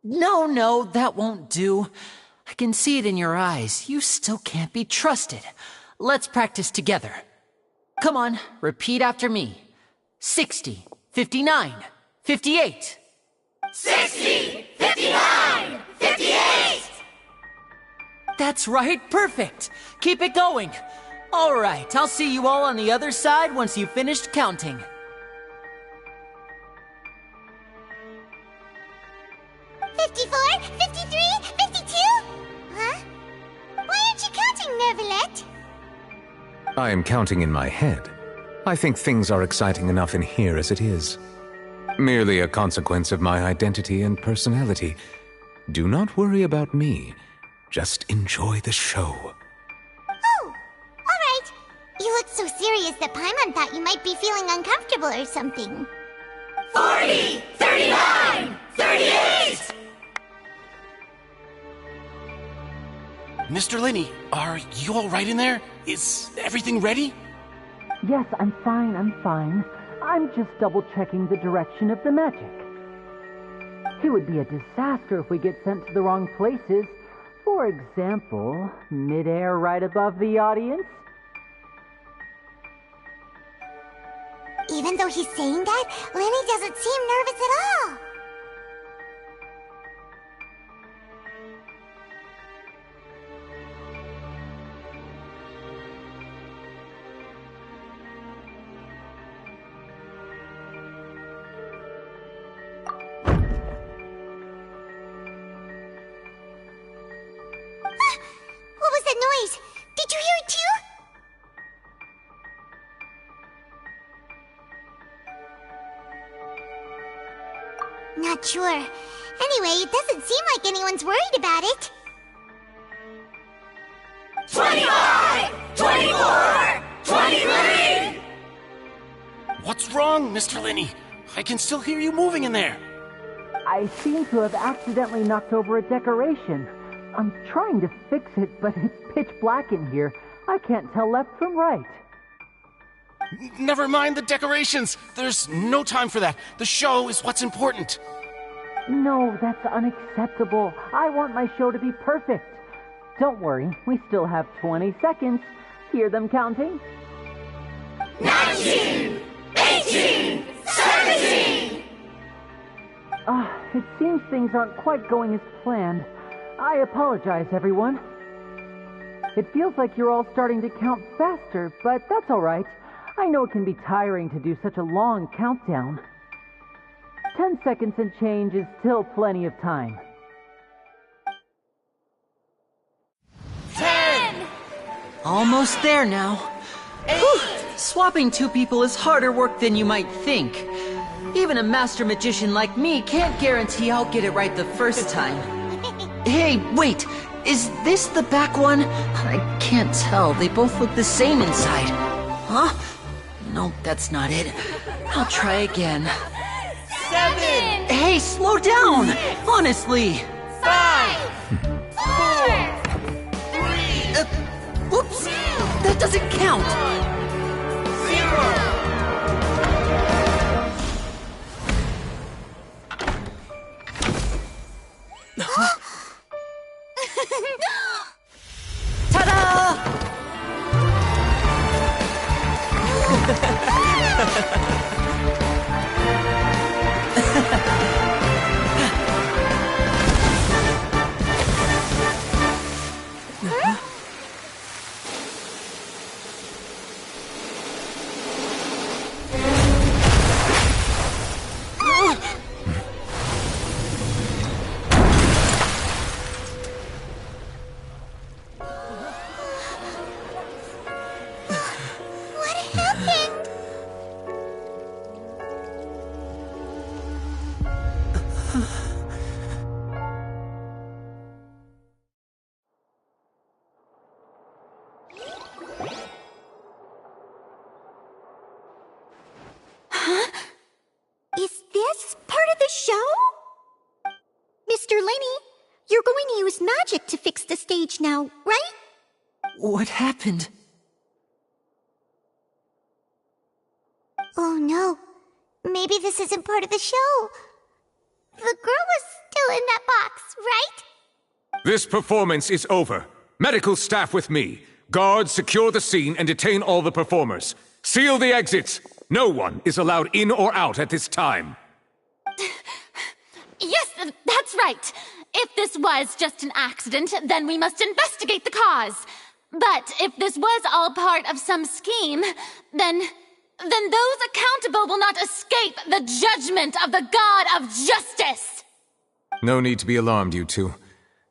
Speaker 3: No, that won't do. I can see it in your eyes. You still can't be trusted. Let's practice together. Come on, repeat after me. 60, 59, 58.
Speaker 13: 60, 59, 58!
Speaker 3: That's right, perfect. Keep it going. All right, I'll see you all on the other side once you've finished counting.
Speaker 5: 54, 53, 52? Huh? Why aren't you counting, Nervalet?
Speaker 14: I am counting in my head. I think things are exciting enough in here as it is. Merely a consequence of my identity and personality. Do not worry about me. Just enjoy the show.
Speaker 5: Oh, alright. You look so serious that Paimon thought you might be feeling uncomfortable or something.
Speaker 13: 40, 39, 38!
Speaker 15: Mr. Linney, are you all right in there? Is everything ready?
Speaker 3: Yes, I'm fine. I'm just double-checking the direction of the magic. It would be a disaster if we get sent to the wrong places. For example, mid-air right above the audience.
Speaker 5: Even though he's saying that, Lenny doesn't seem nervous at all. What was that noise? Did you hear it too? Not sure. Anyway, it doesn't seem like anyone's worried about it.
Speaker 13: 25! 24! 23!
Speaker 15: What's wrong, Mr. Linney? I can still hear you moving in there.
Speaker 3: I seem to have accidentally knocked over a decoration. I'm trying to fix it, but it's pitch black in here. I can't tell left from right.
Speaker 15: Never mind the decorations. There's no time for that. The show is what's important.
Speaker 3: No, that's unacceptable. I want my show to be perfect. Don't worry, we still have 20 seconds. Hear them counting?
Speaker 13: 19! 18! 17!
Speaker 3: It seems things aren't quite going as planned. I apologize, everyone. It feels like you're all starting to count faster, but that's all right. I know it can be tiring to do such a long countdown. 10 seconds and change is still plenty of time.
Speaker 13: 10!
Speaker 3: Almost there now.
Speaker 13: 8!
Speaker 3: Whew. Swapping two people is harder work than you might think. Even a master magician like me can't guarantee I'll get it right the first time. Hey, wait! Is this the back one? I can't tell. They both look the same inside. Huh? Nope, that's not it. I'll try again.
Speaker 13: 7!
Speaker 3: Hey, slow down! Honestly!
Speaker 13: 5! 4! 3!
Speaker 3: Whoops! That doesn't count!
Speaker 13: 0!
Speaker 3: Ta-da!
Speaker 5: What happened? Huh? Is this part of the show? Mr. Linney, you're going to use magic to fix the stage now, right?
Speaker 3: What happened?
Speaker 5: Oh no. Maybe this isn't part of the show. The girl was still in that box, right?
Speaker 14: This performance is over. Medical staff with me. Guards, secure the scene and detain all the performers. Seal the exits. No one is allowed in or out at this time.
Speaker 1: Yes, that's right. If this was just an accident, then we must investigate the cause. But if this was all part of some scheme, then those accountable will not escape the judgment of the God of Justice!
Speaker 14: No need to be alarmed, you two.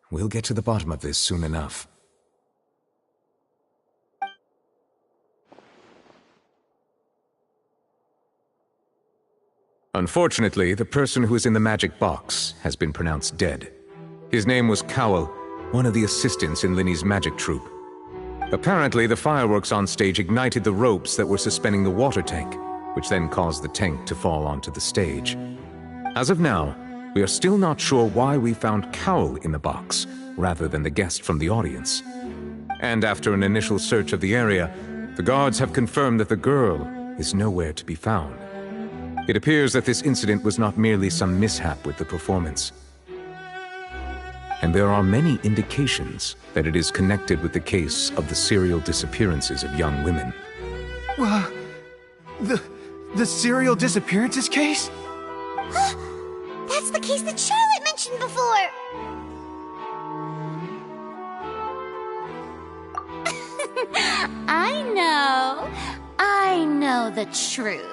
Speaker 14: We'll get to the bottom of this soon enough. Unfortunately, the person who is in the magic box has been pronounced dead. His name was Cowell, one of the assistants in Linny's magic troupe. Apparently, the fireworks on stage ignited the ropes that were suspending the water tank, which then caused the tank to fall onto the stage. As of now, we are still not sure why we found Cowell in the box, rather than the guest from the audience. And after an initial search of the area, the guards have confirmed that the girl is nowhere to be found. It appears that this incident was not merely some mishap with the performance. And there are many indications that it is connected with the case of the serial disappearances of young women.
Speaker 11: The serial disappearances case?
Speaker 5: That's the case that Charlotte mentioned before!
Speaker 1: I know the truth.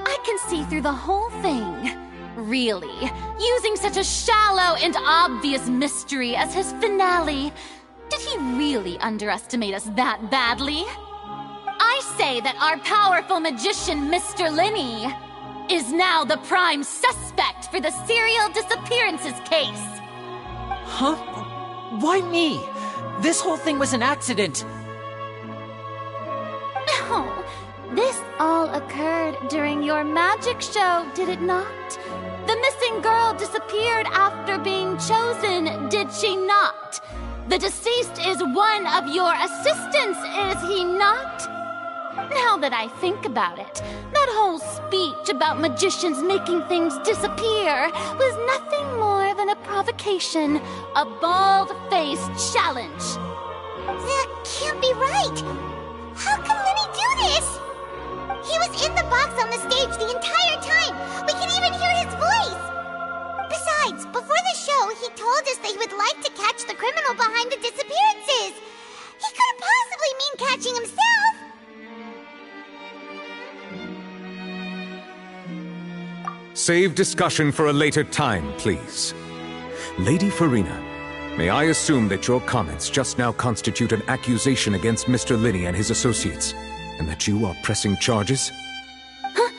Speaker 1: I can see through the whole thing. Really, using such a shallow and obvious mystery as his finale. Did he really underestimate us that badly? I say that our powerful magician, Mr. Linny, is now the prime suspect for the serial disappearances case.
Speaker 3: Huh? Why me? This whole thing was an accident.
Speaker 1: No, this all occurred during your magic show, did it not? The missing girl disappeared after being chosen, did she not? The deceased is one of your assistants, is he not? Now that I think about it, that whole speech about magicians making things disappear was nothing more than a provocation, a bald-faced challenge.
Speaker 5: That can't be right! How can Linny do this? He was in the box on the stage the entire time! We can even hear his voice! Besides, before the show, he told us that he would like to catch the criminal behind the disappearances! He couldn't possibly mean catching himself!
Speaker 14: Save discussion for a later time, please. Lady Farina, may I assume that your comments just now constitute an accusation against Mr. Linny and his associates, and that you are pressing charges?
Speaker 6: Huh?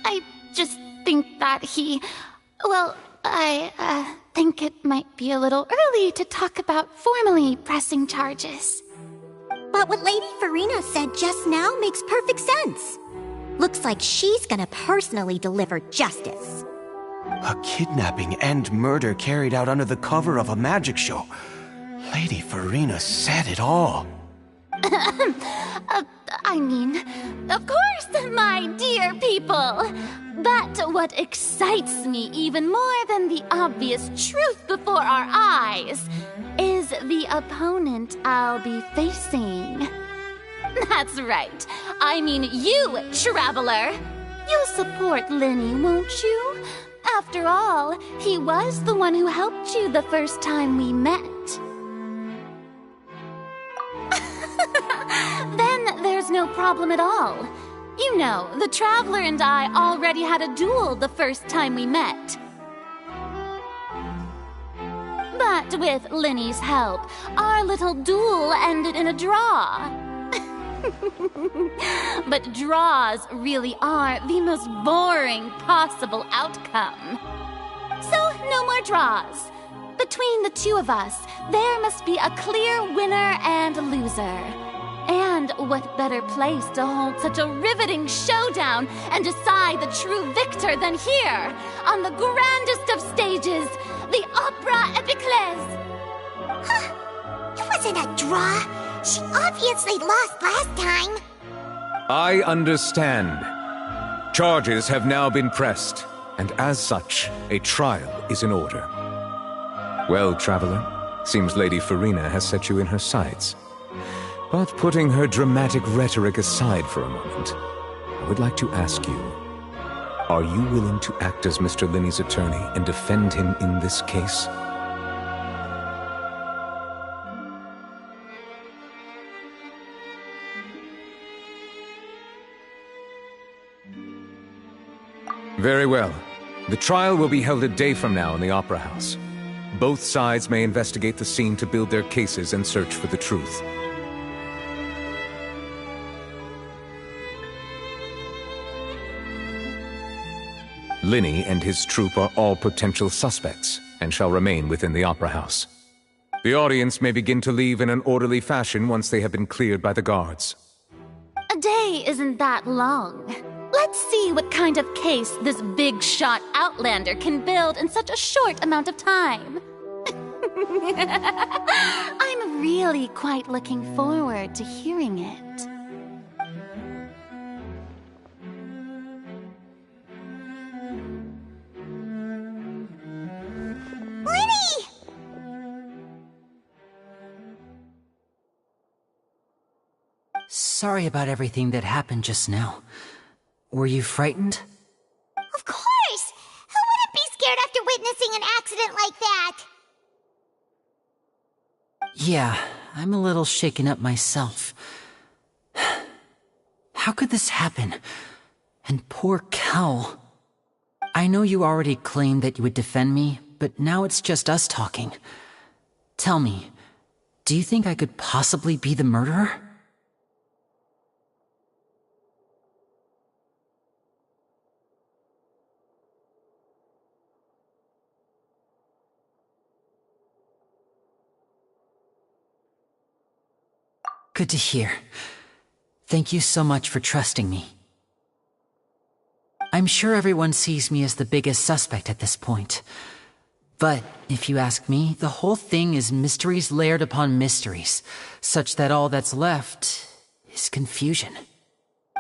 Speaker 6: I just think that I think it might be a little early to talk about formally pressing charges.
Speaker 5: But what Lady Farina said just now makes perfect sense. Looks like she's gonna personally deliver justice.
Speaker 11: A kidnapping and murder carried out under the cover of a magic show. Lady Farina said it all.
Speaker 1: I mean, of course, my dear people. But what excites me even more than the obvious truth before our eyes is the opponent I'll be facing. That's right. I mean you, Traveler. You'll support Linny, won't you? After all, he was the one who helped you the first time we met. Then there's no problem at all. You know, the Traveler and I already had a duel the first time we met. But with Linny's help, our little duel ended in a draw. But draws really are the most boring possible outcome. So, no more draws. Between the two of us, there must be a clear winner and loser. And what better place to hold such a riveting showdown and decide the true victor than here, on the grandest of stages, the Opera Epiclese.
Speaker 5: Huh? It wasn't a draw. She obviously lost last time.
Speaker 14: I understand. Charges have now been pressed. and as such, a trial is in order. Well, traveler, seems Lady Farina has set you in her sights. But putting her dramatic rhetoric aside for a moment, I would like to ask you, are you willing to act as Mr. Linney's attorney and defend him in this case? Very well. The trial will be held a day from now in the Opera House. Both sides may investigate the scene to build their cases and search for the truth. Linney and his troupe are all potential suspects and shall remain within the Opera House. The audience may begin to leave in an orderly fashion once they have been cleared by the guards.
Speaker 1: A day isn't that long. Let's see what kind of case this big-shot outlander can build in such a short amount of time. I'm really quite looking forward to hearing it.
Speaker 5: Lenny!
Speaker 3: Sorry about everything that happened just now. Were you frightened?
Speaker 5: Of course! Who wouldn't be scared after witnessing an accident like that?
Speaker 3: Yeah, I'm a little shaken up myself. How could this happen? And poor Cal. I know you already claimed that you would defend me, but now it's just us talking. Tell me, do you think I could possibly be the murderer? Good to hear. Thank you so much for trusting me. I'm sure everyone sees me as the biggest suspect at this point. But, if you ask me, the whole thing is mysteries layered upon mysteries, such that all that's left is confusion.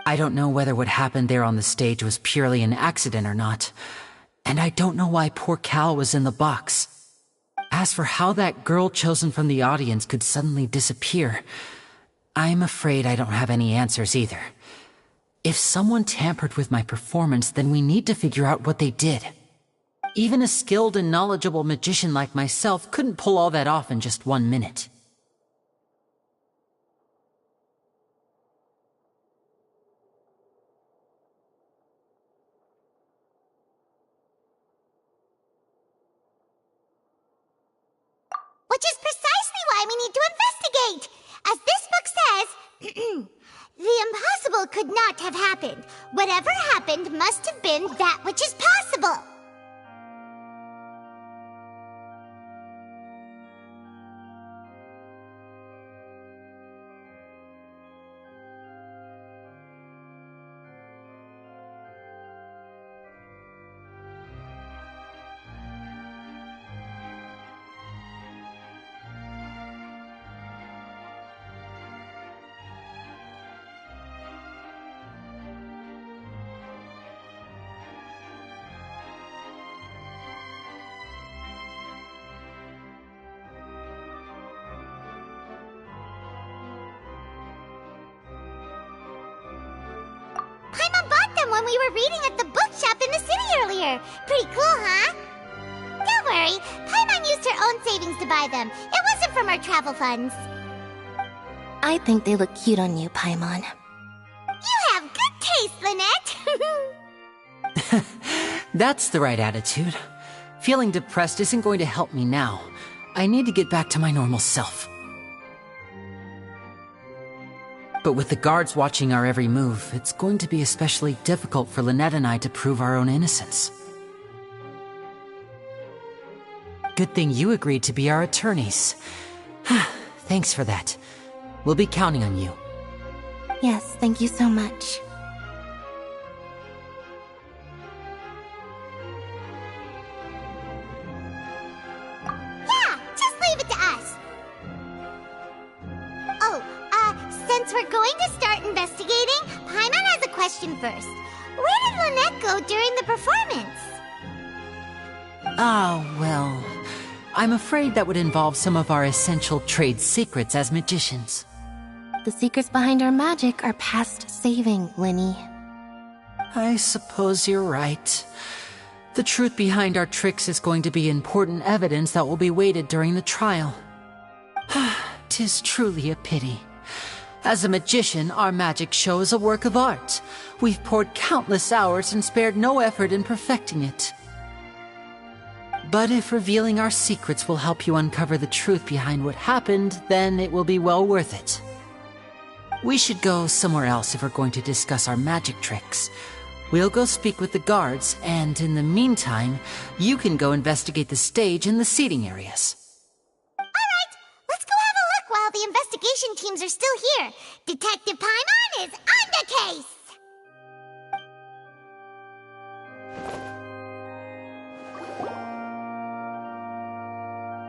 Speaker 3: I don't know whether what happened there on the stage was purely an accident or not, and I don't know why poor Cal was in the box. As for how that girl chosen from the audience could suddenly disappear, I'm afraid I don't have any answers either. If someone tampered with my performance, then we need to figure out what they did. Even a skilled and knowledgeable magician like myself couldn't pull all that off in just 1 minute.
Speaker 5: Which is precisely why we need to investigate! As this book says, the impossible could not have happened. Whatever happened must have been that which is possible. When we were reading at the bookshop in the city earlier. Pretty cool, huh? Don't worry, Paimon used her own savings to buy them. It wasn't from our travel funds.
Speaker 6: I think they look cute on you, Paimon.
Speaker 5: You have good taste, Lynette!
Speaker 3: That's the right attitude. Feeling depressed isn't going to help me now. I need to get back to my normal self. But with the guards watching our every move, it's going to be especially difficult for Lynette and I to prove our own innocence. Good thing you agreed to be our attorneys. Thanks for that. We'll be counting on you.
Speaker 6: Yes, thank you so much.
Speaker 5: Yeah, just leave it to us. Since we're going to start investigating, Paimon has a question first. Where did Lynette go during the performance?
Speaker 3: Ah, well, I'm afraid that would involve some of our essential trade secrets as magicians.
Speaker 6: The secrets behind our magic are past saving, Linny.
Speaker 3: I suppose you're right. The truth behind our tricks is going to be important evidence that will be weighted during the trial. 'Tis truly a pity. As a magician, our magic show is a work of art. We've poured countless hours and spared no effort in perfecting it. But if revealing our secrets will help you uncover the truth behind what happened, then it will be well worth it. We should go somewhere else if we're going to discuss our magic tricks. We'll go speak with the guards, and in the meantime, you can go investigate the stage and the seating areas.
Speaker 5: Alright, let's go have a look while the investigation teams are still here. Detective Paimon is on the case!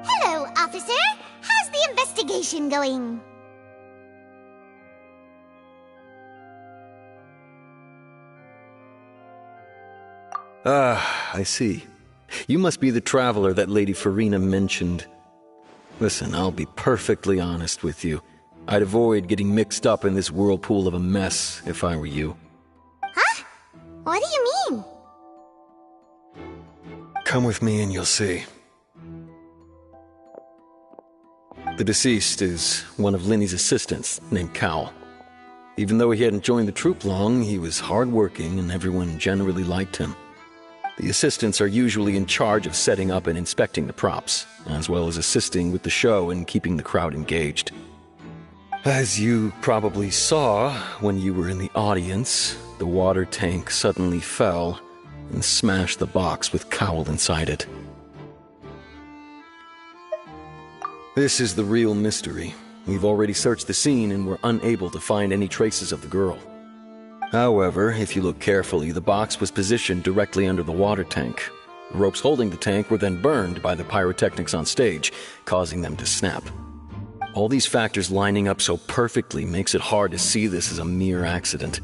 Speaker 5: Hello, officer. How's the investigation going?
Speaker 16: Ah, I see. You must be the traveler that Lady Farina mentioned. Listen, I'll be perfectly honest with you. I'd avoid getting mixed up in this whirlpool of a mess if I were you.
Speaker 5: Huh? What do you mean?
Speaker 16: Come with me and you'll see. The deceased is one of Linny's assistants, named Cal. Even though he hadn't joined the troupe long, he was hardworking and everyone generally liked him. The assistants are usually in charge of setting up and inspecting the props, as well as assisting with the show and keeping the crowd engaged. As you probably saw when you were in the audience, the water tank suddenly fell and smashed the box with Cowl inside it. This is the real mystery. We've already searched the scene and were unable to find any traces of the girl. However, if you look carefully, the box was positioned directly under the water tank. The ropes holding the tank were then burned by the pyrotechnics on stage, causing them to snap. All these factors lining up so perfectly makes it hard to see this as a mere accident.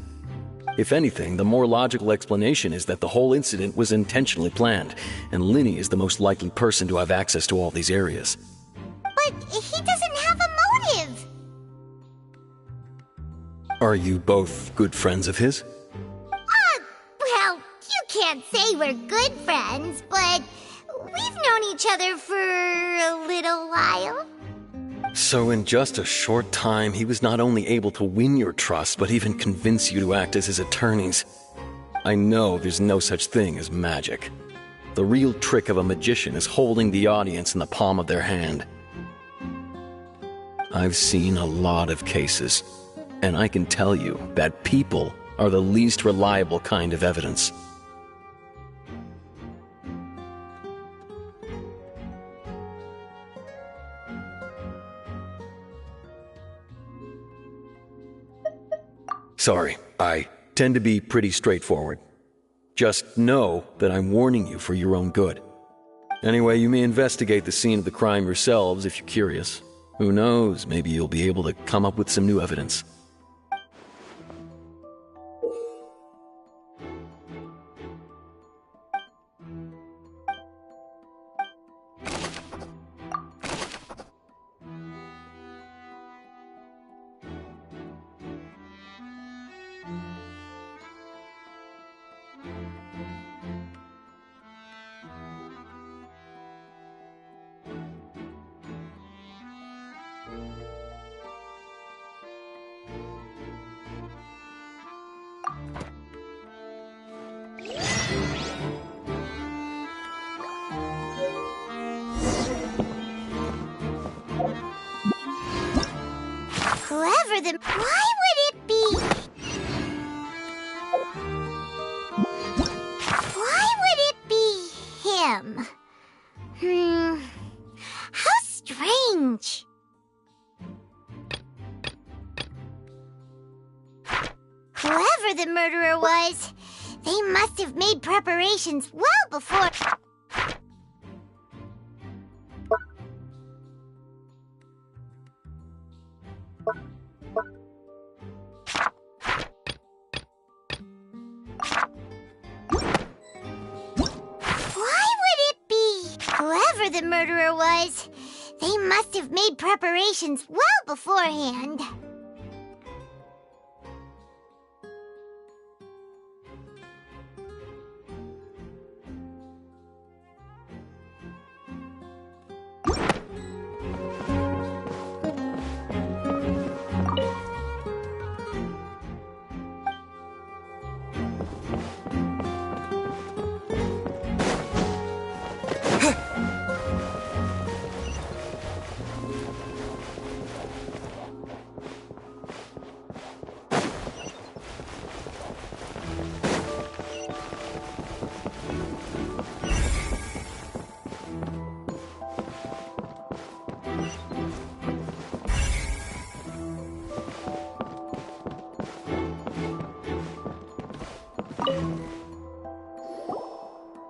Speaker 16: If anything, the more logical explanation is that the whole incident was intentionally planned, and Linny is the most likely person to have access to all these areas.
Speaker 5: But he doesn't have a motive!
Speaker 16: Are you both good friends of his?
Speaker 5: Well, you can't say we're good friends, but we've known each other for a little while.
Speaker 16: So in just a short time, he was not only able to win your trust, but even convince you to act as his attorneys. I know there's no such thing as magic. The real trick of a magician is holding the audience in the palm of their hand. I've seen a lot of cases, and I can tell you that people are the least reliable kind of evidence. Sorry, I tend to be pretty straightforward. Just know that I'm warning you for your own good. Anyway, you may investigate the scene of the crime yourselves if you're curious. Who knows, maybe you'll be able to come up with some new evidence.
Speaker 5: Whoever the... Why would it be... Why would it be him? How strange. Whoever the murderer was, they must have made preparations well before... Why would it be the murderer was, they must have made preparations well beforehand.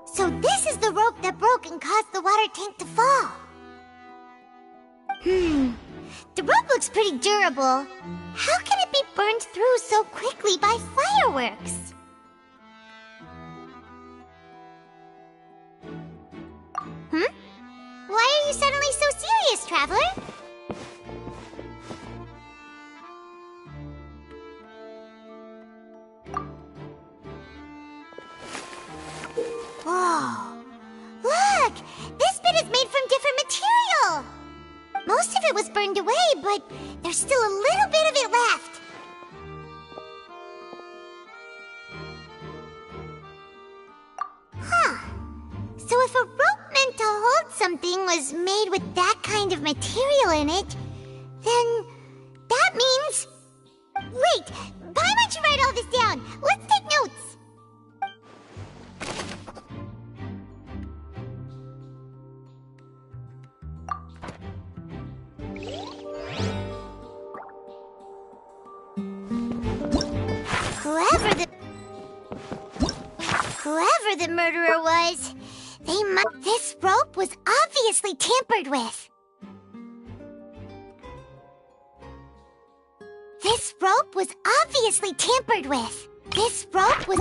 Speaker 5: So this is the rope that broke and caused the water tank to fall. The rope looks pretty durable. How can it be burned through so quickly by fireworks? Why are you suddenly so serious, Traveler? Whoa! Look! This bit is made from different material! Most of it was burned away, but there's still a little bit of it left. So if a rope meant to hold something was made with that kind of material in it, then that means... Wait! Why don't you write all this down? Let's take notes! Whoever the murderer was, this rope was obviously tampered with. This rope was obviously tampered with. This rope was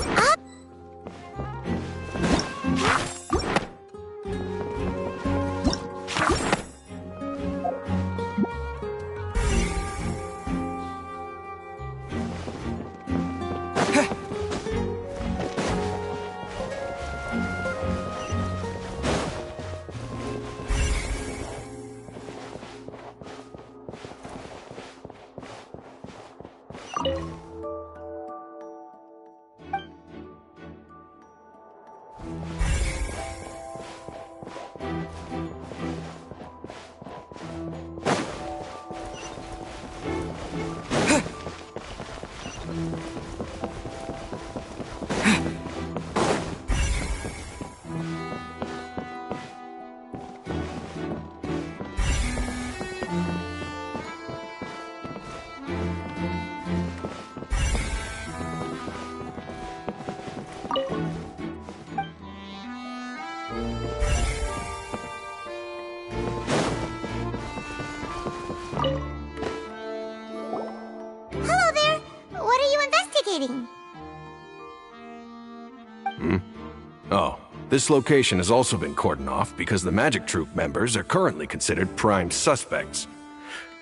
Speaker 15: Oh, this location has also been cordoned off because the Magic Troop members are currently considered prime suspects.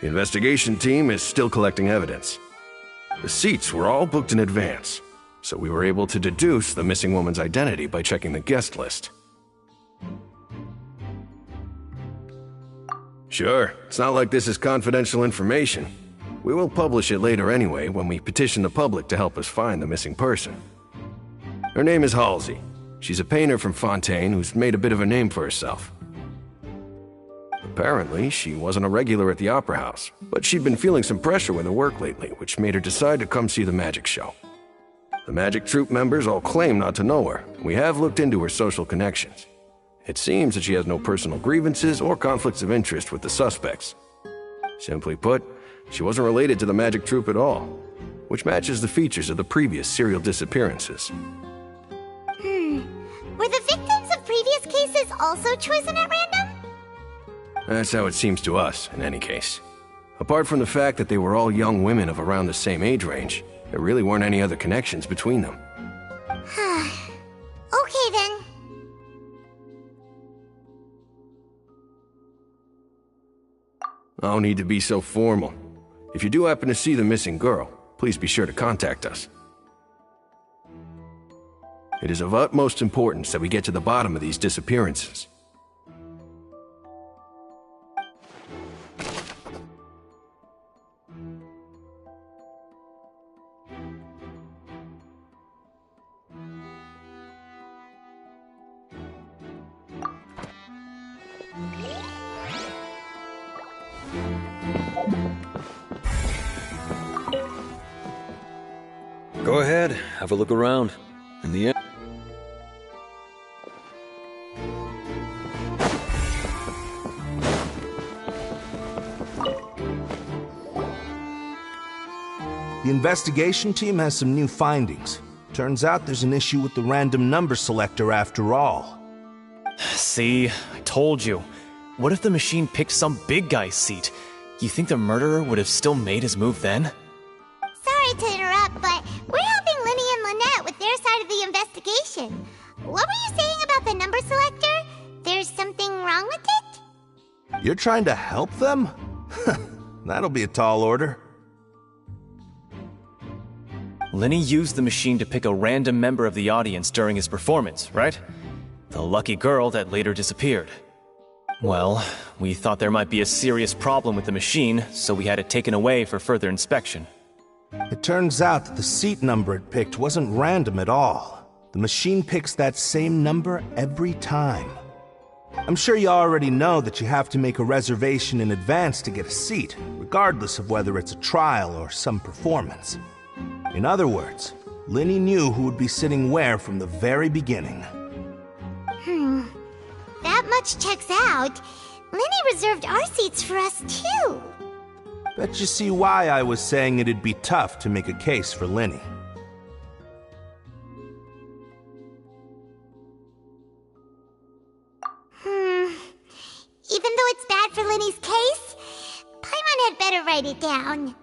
Speaker 15: The investigation team is still collecting evidence. The seats were all booked in advance, so we were able to deduce the missing woman's identity by checking the guest list. Sure, it's not like this is confidential information. We will publish it later anyway when we petition the public to help us find the missing person. Her name is Halsey. She's a painter from Fontaine who's made a bit of a name for herself. Apparently, she wasn't a regular at the Opera House, but she'd been feeling some pressure with her work lately, which made her decide to come see the magic show. The Magic Troop members all claim not to know her. We have looked into her social connections. It seems that she has no personal grievances or conflicts of interest with the suspects. Simply put, she wasn't related to the Magic Troop at all, which matches the features of the previous serial disappearances.
Speaker 5: Were the victims of previous cases also chosen at random?
Speaker 15: That's how it seems to us, in any case. Apart from the fact that they were all young women of around the same age range, there really weren't any other connections between them.
Speaker 5: Okay then.
Speaker 15: No need to be so formal. If you do happen to see the missing girl, please be sure to contact us. It is of utmost importance that we get to the bottom of these disappearances.
Speaker 16: Go ahead, have a look around. In the end...
Speaker 8: The investigation team has some new findings. Turns out there's an issue with the random number selector after all.
Speaker 17: See, I told you. What if the machine picked some big guy's seat? You think the murderer would have still made his move then?
Speaker 5: Sorry to interrupt, but we're helping Linny and Lynette with their side of the investigation. What were you saying about the number selector? There's something wrong with it?
Speaker 8: You're trying to help them? That'll be a tall order.
Speaker 17: Linny used the machine to pick a random member of the audience during his performance, right? The lucky girl that later disappeared. Well, we thought there might be a serious problem with the machine, so we had it taken away for further inspection.
Speaker 8: It turns out that the seat number it picked wasn't random at all. The machine picks that same number every time. I'm sure you already know that you have to make a reservation in advance to get a seat, regardless of whether it's a trial or some performance. In other words, Linny knew who would be sitting where from the very beginning.
Speaker 5: That much checks out. Linny reserved our seats for us, too.
Speaker 8: Bet you see why I was saying it'd be tough to make a case for Linny.
Speaker 5: Even though it's bad for Linny's case, Paimon had better write it down.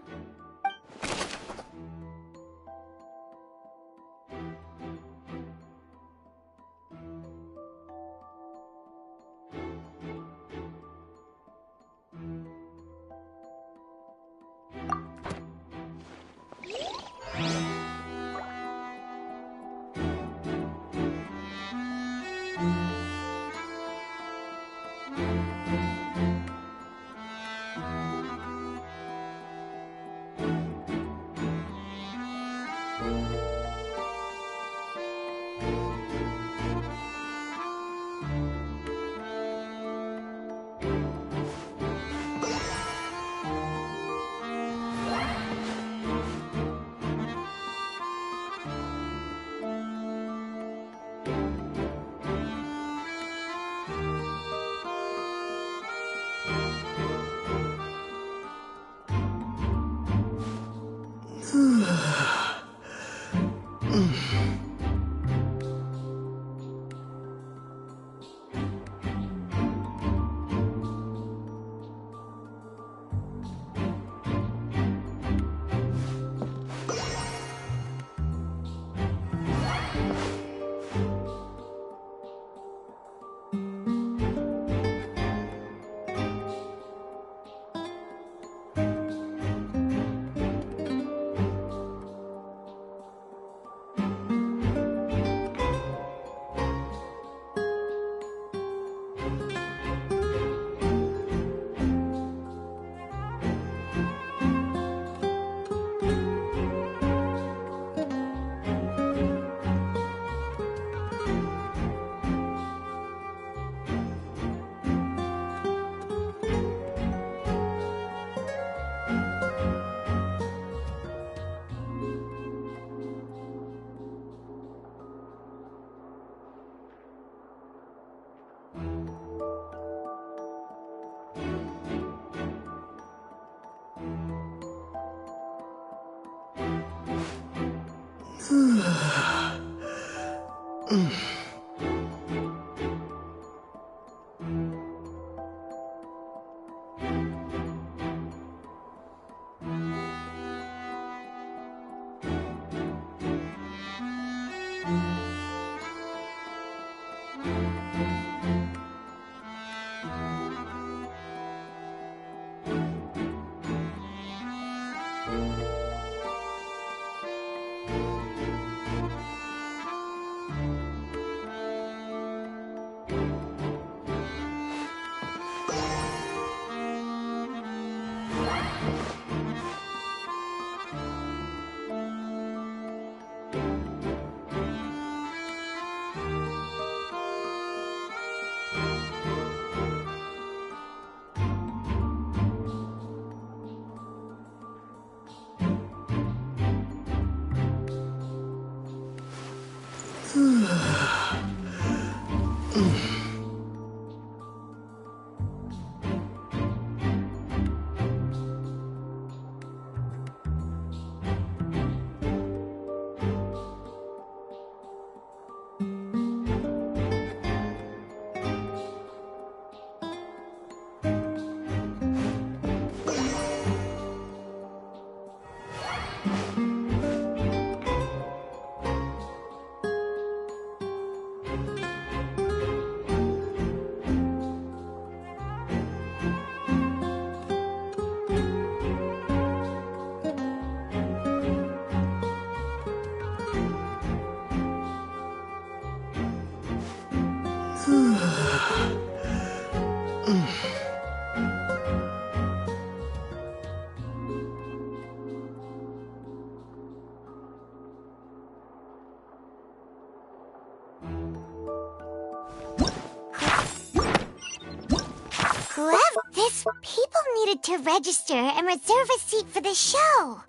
Speaker 5: People needed to register and reserve a seat for the show.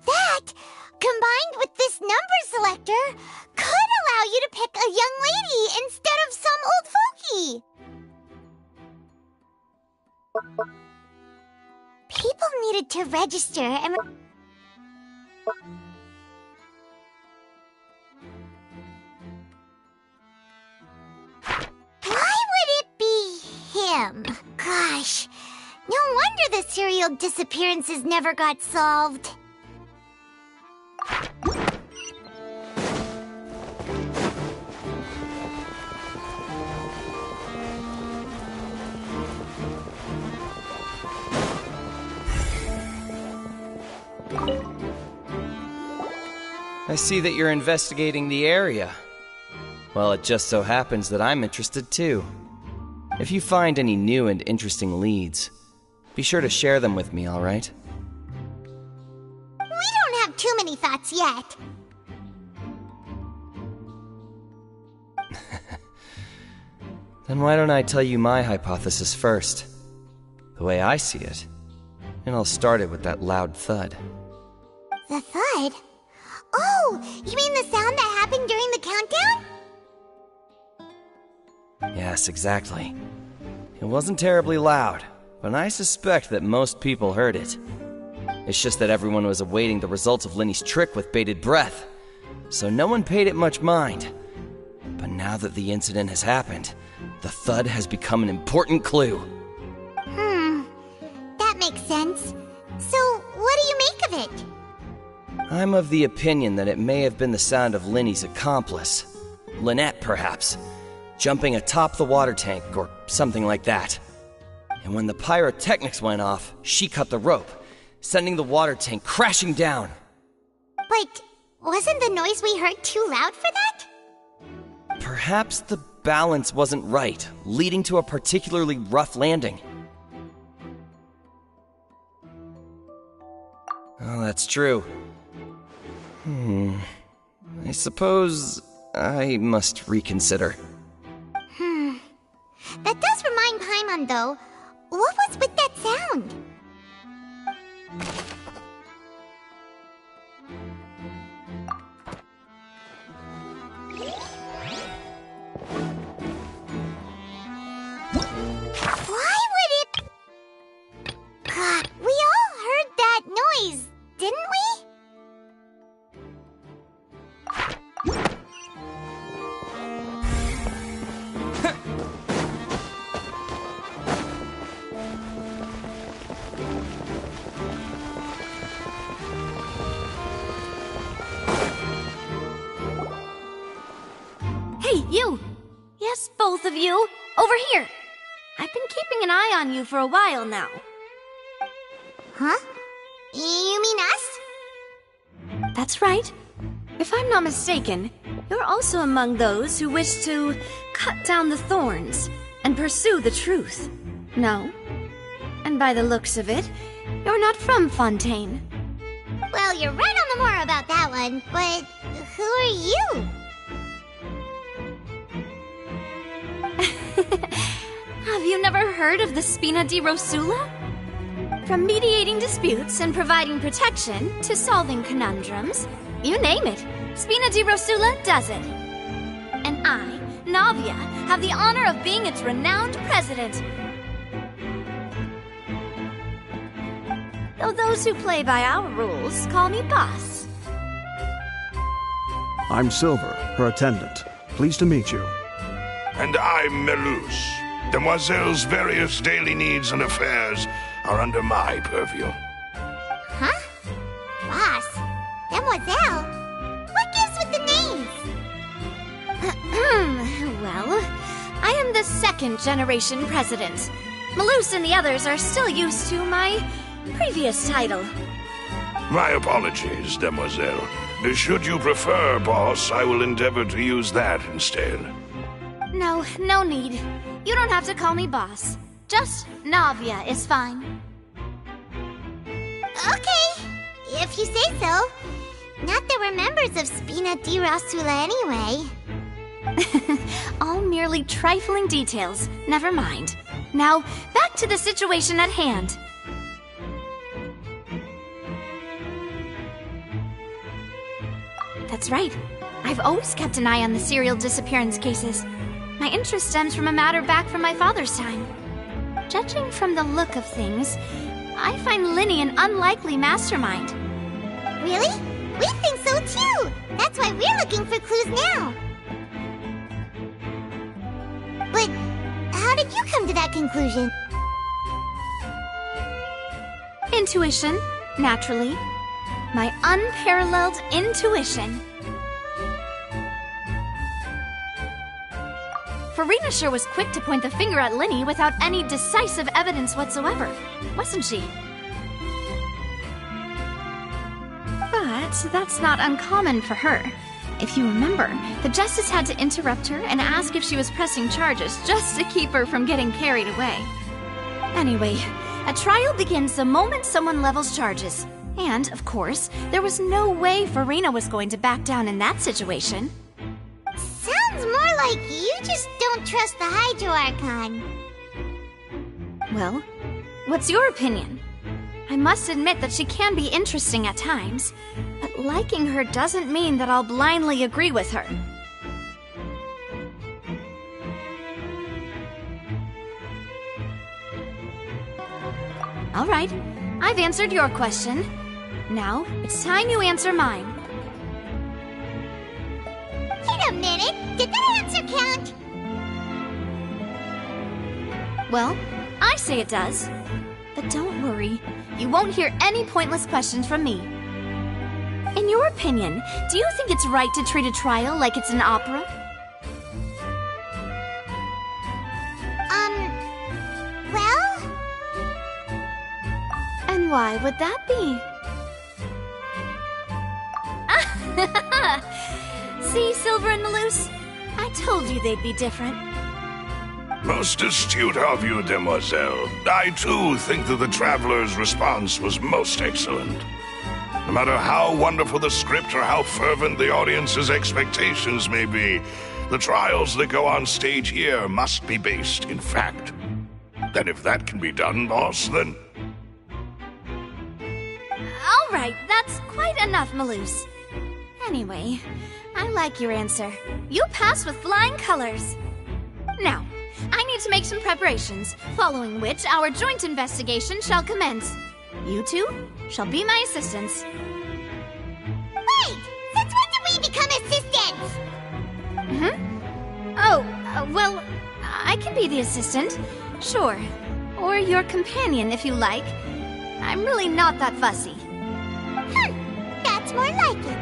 Speaker 5: That, combined with this number selector, could allow you to pick a young lady instead of some old fogey. People needed to register and... Why would it be him? Gosh, no wonder the serial disappearances never got solved.
Speaker 18: I see that you're investigating the area. Well, it just so happens that I'm interested too. If you find any new and interesting leads, be sure to share them with me, all right?
Speaker 5: We don't have too many thoughts yet.
Speaker 18: Then why don't I tell you my hypothesis first? The way I see it. And I'll start it with that loud thud.
Speaker 5: The thud? Oh, you mean the sound that happened during the countdown?
Speaker 18: Yes, exactly. It wasn't terribly loud, but I suspect that most people heard it. It's just that everyone was awaiting the results of Linny's trick with bated breath, so no one paid it much mind. But now that the incident has happened, the thud has become an important clue.
Speaker 5: That makes sense. So, what do you make of it?
Speaker 18: I'm of the opinion that it may have been the sound of Linny's accomplice. Lynette, perhaps. Jumping atop the water tank, or something like that. And when the pyrotechnics went off, she cut the rope, sending the water tank crashing down.
Speaker 5: But wasn't the noise we heard too loud for that?
Speaker 18: Perhaps the balance wasn't right, leading to a particularly rough landing. Oh, that's true. I suppose I must reconsider.
Speaker 5: That does remind Paimon, though. What was with that sound? Why would it... God, we all heard that noise, didn't we?
Speaker 1: Hey, you! Yes, both of you! Over here! I've been keeping an eye on you for a while now.
Speaker 5: Huh? You mean us?
Speaker 1: That's right. If I'm not mistaken, you're also among those who wish to cut down the thorns and pursue the truth. No? And by the looks of it, you're not from Fontaine.
Speaker 5: Well, you're right on the more about that one, but who are you?
Speaker 1: Have you never heard of the Spina di Rosula? From mediating disputes and providing protection to solving conundrums, You name it. Spina di Rosula does it. And I, Navia, have the honor of being its renowned president. Though those who play by our rules call me boss.
Speaker 19: I'm Silver, her attendant. Pleased to meet you.
Speaker 8: And I'm Melus. Demoiselle's various daily needs and affairs are under my purview.
Speaker 5: Huh? Boss? Demoiselle? What gives with the names?
Speaker 1: Well, I am the second generation president. Melus and the others are still used to my previous title.
Speaker 8: My apologies, Demoiselle. Should you prefer, boss, I will endeavor to use that instead.
Speaker 1: No, no need. You don't have to call me boss. Just Navia is fine.
Speaker 5: Okay, if you say so. Not that we're members of Spina di Rosula anyway.
Speaker 1: All merely trifling details. Never mind. Now, back to the situation at hand. That's right. I've always kept an eye on the serial disappearance cases. My interest stems from a matter back from my father's time. Judging from the look of things, I find Linny an unlikely mastermind.
Speaker 5: Really? We think so too! That's why we're looking for clues now. But how did you come to that conclusion?
Speaker 1: Intuition, naturally. My unparalleled intuition. Farina sure was quick to point the finger at Linny without any decisive evidence whatsoever, wasn't she? But that's not uncommon for her. If you remember, the Justice had to interrupt her and ask if she was pressing charges just to keep her from getting carried away. Anyway, a trial begins the moment someone levels charges. And, of course, there was no way Farina was going to back down in that situation.
Speaker 5: Sounds more like you just don't trust the Hydro Archon.
Speaker 1: Well, what's your opinion? I must admit that she can be interesting at times, but liking her doesn't mean that I'll blindly agree with her. All right, I've answered your question. Now, it's time you answer mine.
Speaker 5: Wait a minute! Did that answer count?
Speaker 1: Well, I say it does. But don't worry, you won't hear any pointless questions from me. In your opinion, do you think it's right to treat a trial like it's an opera?
Speaker 5: Well?
Speaker 1: And why would that be? See, Silver and Melus? I told you they'd be different.
Speaker 8: Most astute of you, Demoiselle. I, too, think that the Traveler's response was most excellent. No matter how wonderful the script or how fervent the audience's expectations may be, the trials that go on stage here must be based in fact. And if that can be done, boss, then...
Speaker 1: All right, that's quite enough, Melus. Anyway, I like your answer. You pass with flying colors. Now, I need to make some preparations, following which our joint investigation shall commence. You two shall be my assistants.
Speaker 5: Wait! Since when did we become assistants?
Speaker 1: Oh, well, I can be the assistant, sure. Or your companion, if you like. I'm really not that fussy.
Speaker 5: That's more like it.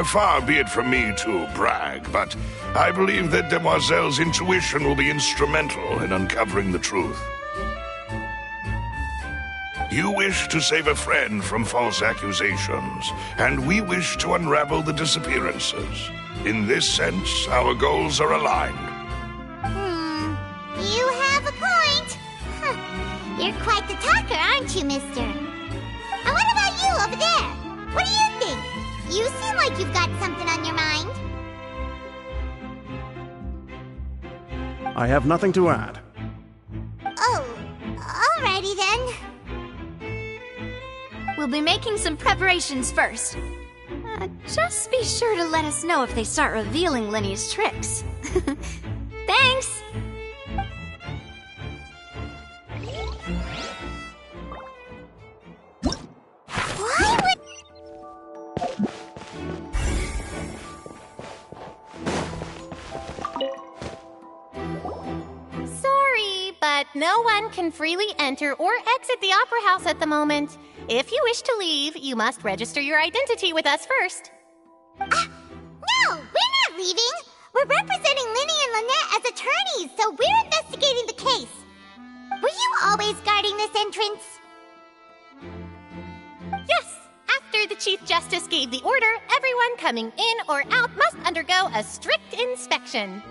Speaker 8: Far be it from me to brag, but I believe that Demoiselle's intuition will be instrumental in uncovering the truth. You wish to save a friend from false accusations, and we wish to unravel the disappearances. In this sense, our goals are aligned.
Speaker 5: You have a point. You're quite the talker, aren't you, mister? And what about you over there? What do you think? You seem like you've got something on your mind.
Speaker 19: I have nothing to add.
Speaker 5: Oh, alrighty then.
Speaker 20: We'll be making some preparations first. Just be sure to let us know if they start revealing Linny's tricks. Thanks!
Speaker 5: Why would...
Speaker 7: Sorry, but no one can freely enter or exit the Opera House at the moment. If you wish to leave, you must register your identity with us first.
Speaker 5: No, we're not leaving. We're representing Linny and Lynette as attorneys, so we're investigating the case. Were you always guarding this entrance?
Speaker 7: Yes! After the Chief Justice gave the order, everyone coming in or out must undergo a strict inspection.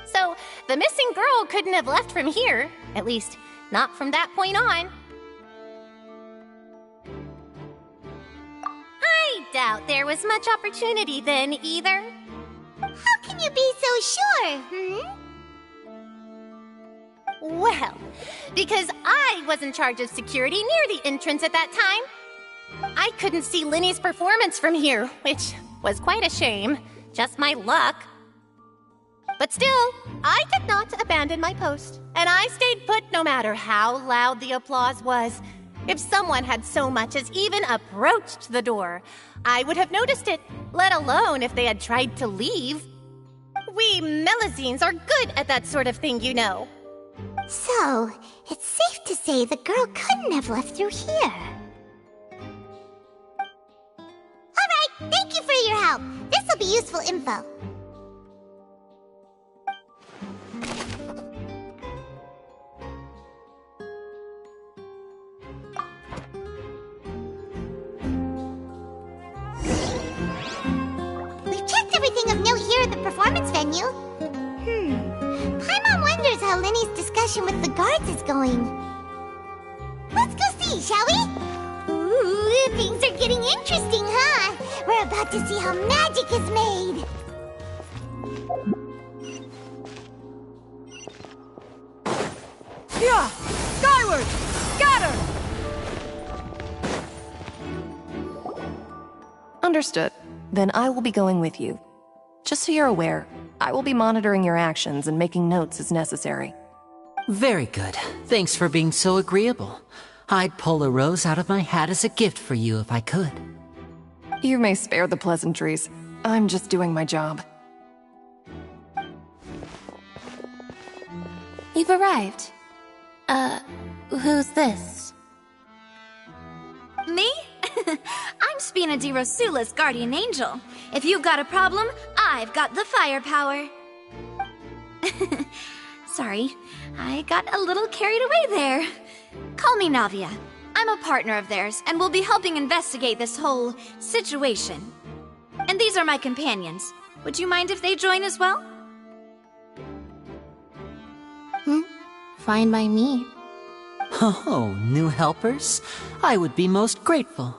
Speaker 7: So, the missing girl couldn't have left from here. At least, not from that point on. I doubt there was much opportunity then, either.
Speaker 5: How can you be so sure,
Speaker 7: Well, because I was in charge of security near the entrance at that time. I couldn't see Linny's performance from here, which was quite a shame. Just my luck. But still, I did not abandon my post, and I stayed put no matter how loud the applause was. If someone had so much as even approached the door, I would have noticed it, let alone if they had tried to leave. We Melazines are good at that sort of thing, you know.
Speaker 5: So, it's safe to say the girl couldn't have left through here. Alright, thank you for your help. This'll be useful info. We've checked everything of note here at the performance venue. Paimon wonders how Linny's discussion with the guards is going. Let's go see, shall we? Ooh, things are getting interesting, huh? We're about to see how magic is made.
Speaker 13: Yeah! Skyward! Scatter!
Speaker 21: Understood. Then I will be going with you. Just so you're aware, I will be monitoring your actions and making notes as necessary.
Speaker 3: Very good. Thanks for being so agreeable. I'd pull a rose out of my hat as a gift for you if I could.
Speaker 21: You may spare the pleasantries. I'm just doing my job.
Speaker 6: You've arrived. Who's this?
Speaker 20: Me? I'm Spina di Rosula's guardian angel. If you've got a problem, I've got the firepower. Sorry, I got a little carried away there. Call me Navia. I'm a partner of theirs, and will be helping investigate this whole situation. And these are my companions. Would you mind if they join as well?
Speaker 6: Fine by me.
Speaker 3: Oh, new helpers? I would be most grateful.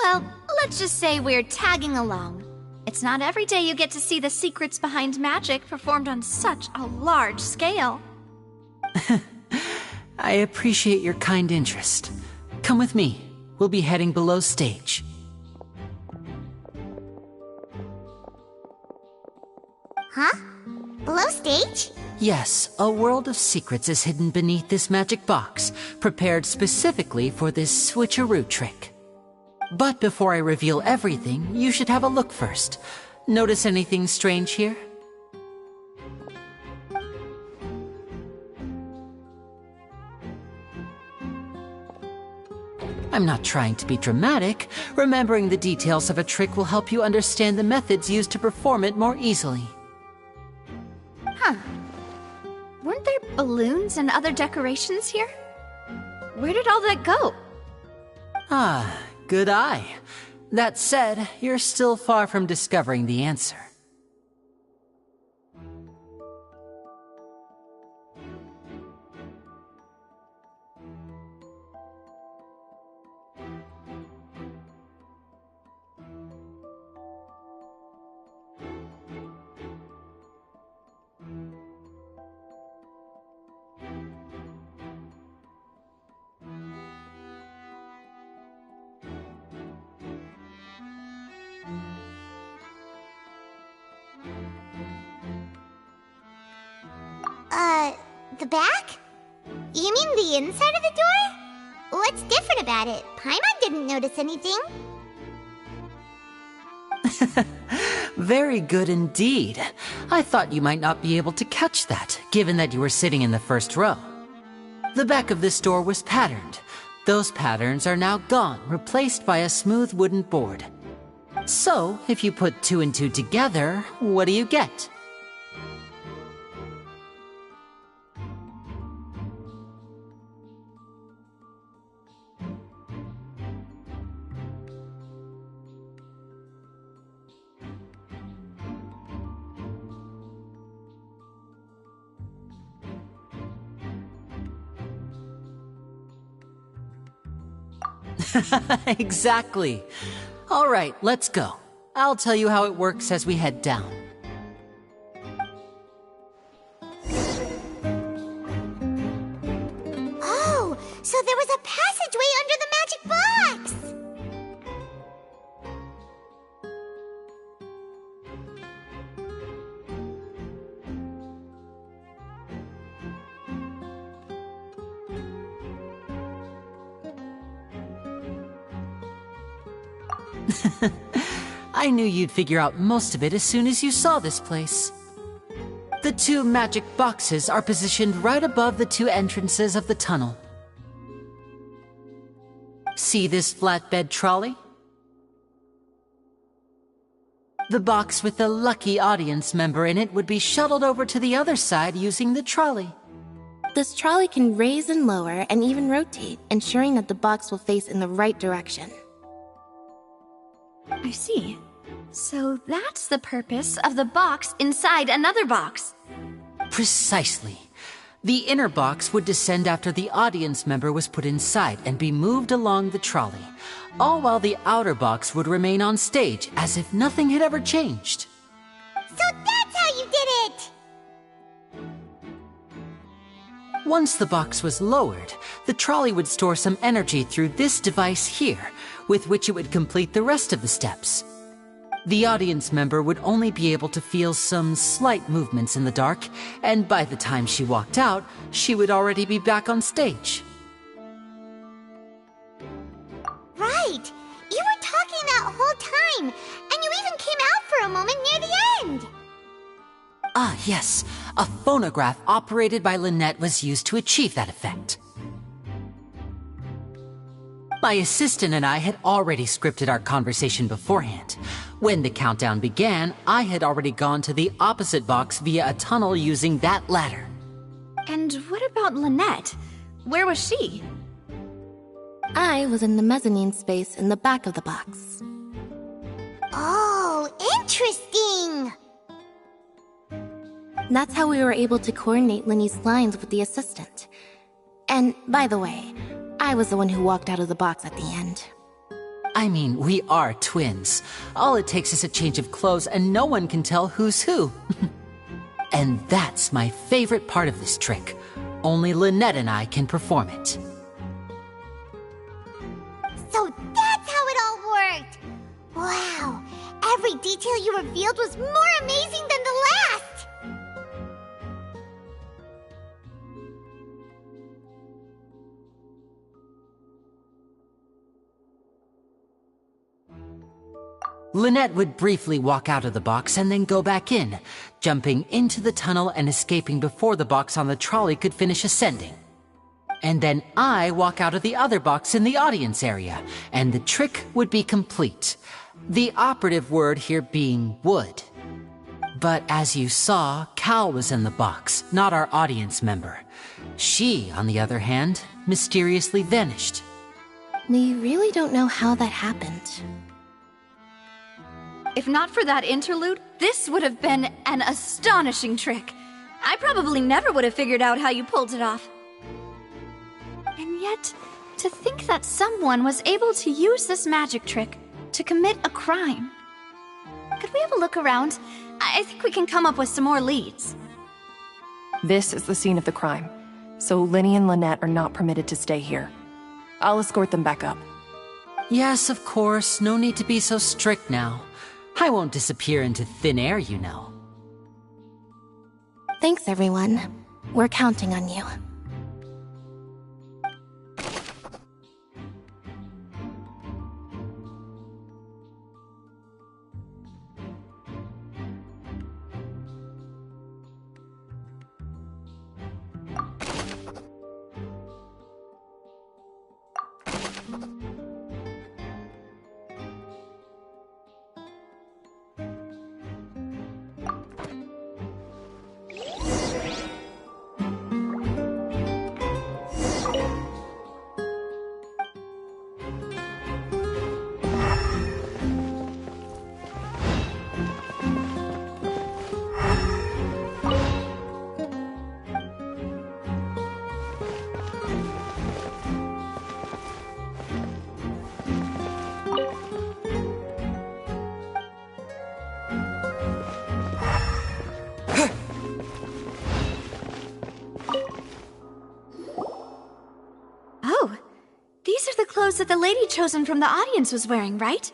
Speaker 20: Well, let's just say we're tagging along. It's not every day you get to see the secrets behind magic performed on such a large scale.
Speaker 3: I appreciate your kind interest. Come with me. We'll be heading below stage.
Speaker 5: Huh? Below stage?
Speaker 3: Yes, a world of secrets is hidden beneath this magic box, prepared specifically for this switcheroo trick. But before I reveal everything, you should have a look first. Notice anything strange here? I'm not trying to be dramatic. Remembering the details of a trick will help you understand the methods used to perform it more easily.
Speaker 20: Huh. Weren't there balloons and other decorations here? Where did all that go?
Speaker 3: Ah, good eye. That said, you're still far from discovering the answer.
Speaker 5: The back? You mean the inside of the door? What's different about it? Paimon didn't notice anything.
Speaker 3: Very good indeed. I thought you might not be able to catch that, given that you were sitting in the first row. The back of this door was patterned. Those patterns are now gone, replaced by a smooth wooden board. So, if you put 2 and 2 together, what do you get? Exactly. All right, let's go. I'll tell you how it works as we head down.
Speaker 5: Oh, so there was a passageway under the magic box!
Speaker 3: I knew you'd figure out most of it as soon as you saw this place. The 2 magic boxes are positioned right above the 2 entrances of the tunnel. See this flatbed trolley? The box with the lucky audience member in it would be shuttled over to the other side using the trolley.
Speaker 6: This trolley can raise and lower and even rotate, ensuring that the box will face in the right direction.
Speaker 20: I see. So that's the purpose of the box inside another box.
Speaker 3: Precisely. The inner box would descend after the audience member was put inside and be moved along the trolley, all while the outer box would remain on stage as if nothing had ever changed.
Speaker 5: So that's how you did it!
Speaker 3: Once the box was lowered, the trolley would store some energy through this device here, with which it would complete the rest of the steps. The audience member would only be able to feel some slight movements in the dark, and by the time she walked out, she would already be back on stage.
Speaker 5: Right! You were talking that whole time, and you even came out for a moment near the end!
Speaker 3: Ah, yes. A phonograph operated by Lynette was used to achieve that effect. My assistant and I had already scripted our conversation beforehand. When the countdown began, I had already gone to the opposite box via a tunnel using that ladder.
Speaker 20: And what about Lynette? Where was she?
Speaker 6: I was in the mezzanine space in the back of the box.
Speaker 5: Oh, interesting!
Speaker 6: That's how we were able to coordinate Linny's lines with the assistant. And, by the way, I was the one who walked out of the box at the end.
Speaker 3: I mean, we are twins. All it takes is a change of clothes and no one can tell who's who. And that's my favorite part of this trick. Only Lynette and I can perform it.
Speaker 5: So that's how it all worked! Wow! Every detail you revealed was more amazing than the last!
Speaker 3: Lynette would briefly walk out of the box and then go back in, jumping into the tunnel and escaping before the box on the trolley could finish ascending. And then I walk out of the other box in the audience area, and the trick would be complete. The operative word here being would. But as you saw, Cal was in the box, not our audience member. She, on the other hand, mysteriously vanished.
Speaker 6: We really don't know how that happened.
Speaker 20: If not for that interlude, this would have been an astonishing trick. I probably never would have figured out how you pulled it off. And yet, to think that someone was able to use this magic trick to commit a crime. Could we have a look around? I think we can come up with some more leads.
Speaker 21: This is the scene of the crime, so Linny and Lynette are not permitted to stay here. I'll escort them back up.
Speaker 3: Yes, of course. No need to be so strict now. I won't disappear into thin air, you know.
Speaker 6: Thanks, everyone. We're counting on you.
Speaker 20: Oh, these are the clothes that the lady chosen from the audience was wearing, right?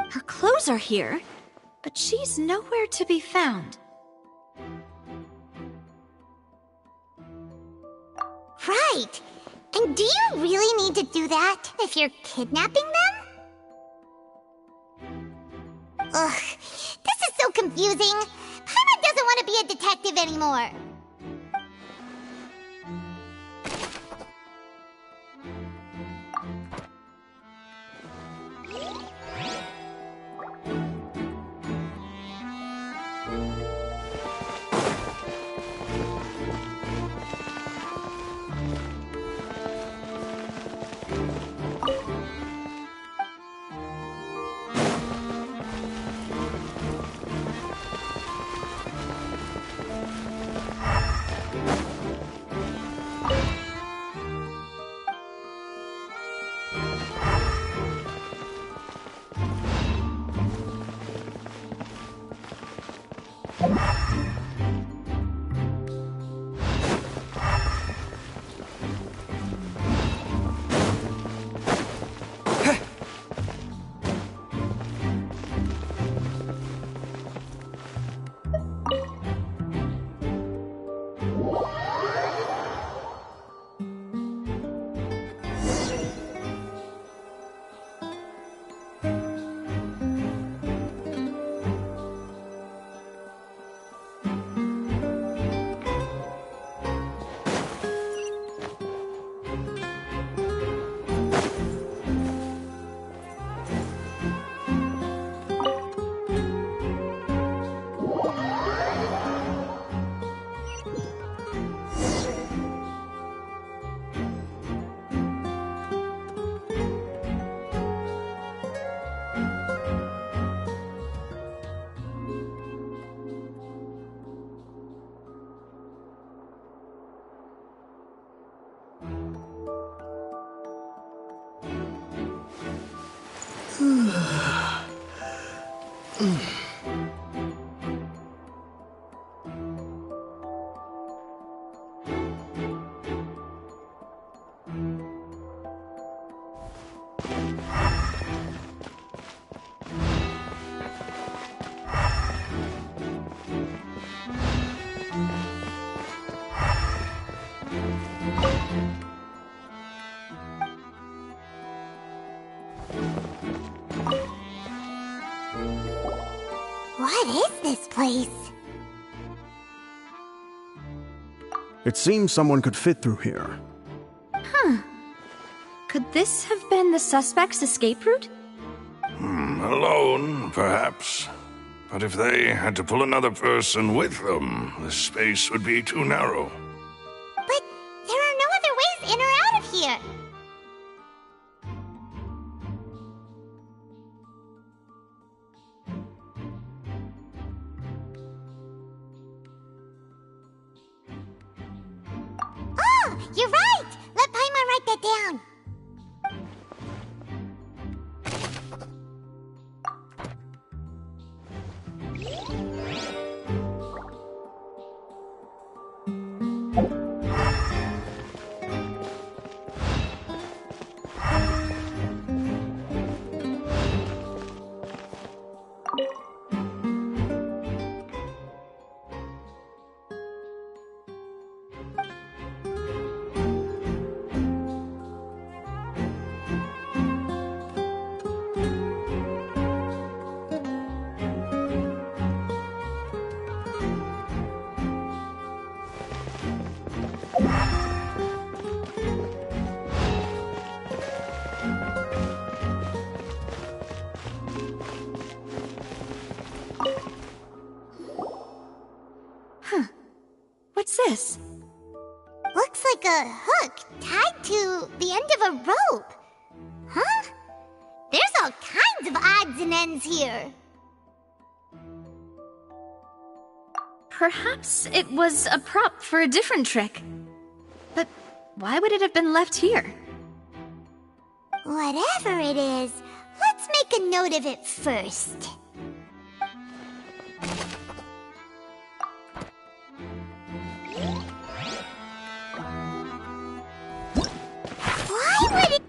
Speaker 20: Her clothes are here, but she's nowhere to be found.
Speaker 5: Right. And do you really need to do that if you're kidnapping them? Ugh, this is so confusing. Paimon doesn't want to be a detective anymore. What is this place?
Speaker 19: It seems someone could fit through here.
Speaker 20: Huh. Could this have been the suspect's escape route?
Speaker 8: Alone, perhaps. But if they had to pull another person with them, the space would be too narrow.
Speaker 5: But there are no other ways in or out of here. Oh, you're right! Let Paimon write that down.
Speaker 20: What's this?
Speaker 5: Looks like a hook tied to the end of a rope. Huh? There's all kinds of odds and ends here.
Speaker 20: Perhaps it was a prop for a different trick. But why would it have been left here?
Speaker 5: Whatever it is, let's make a note of it first. Why would it...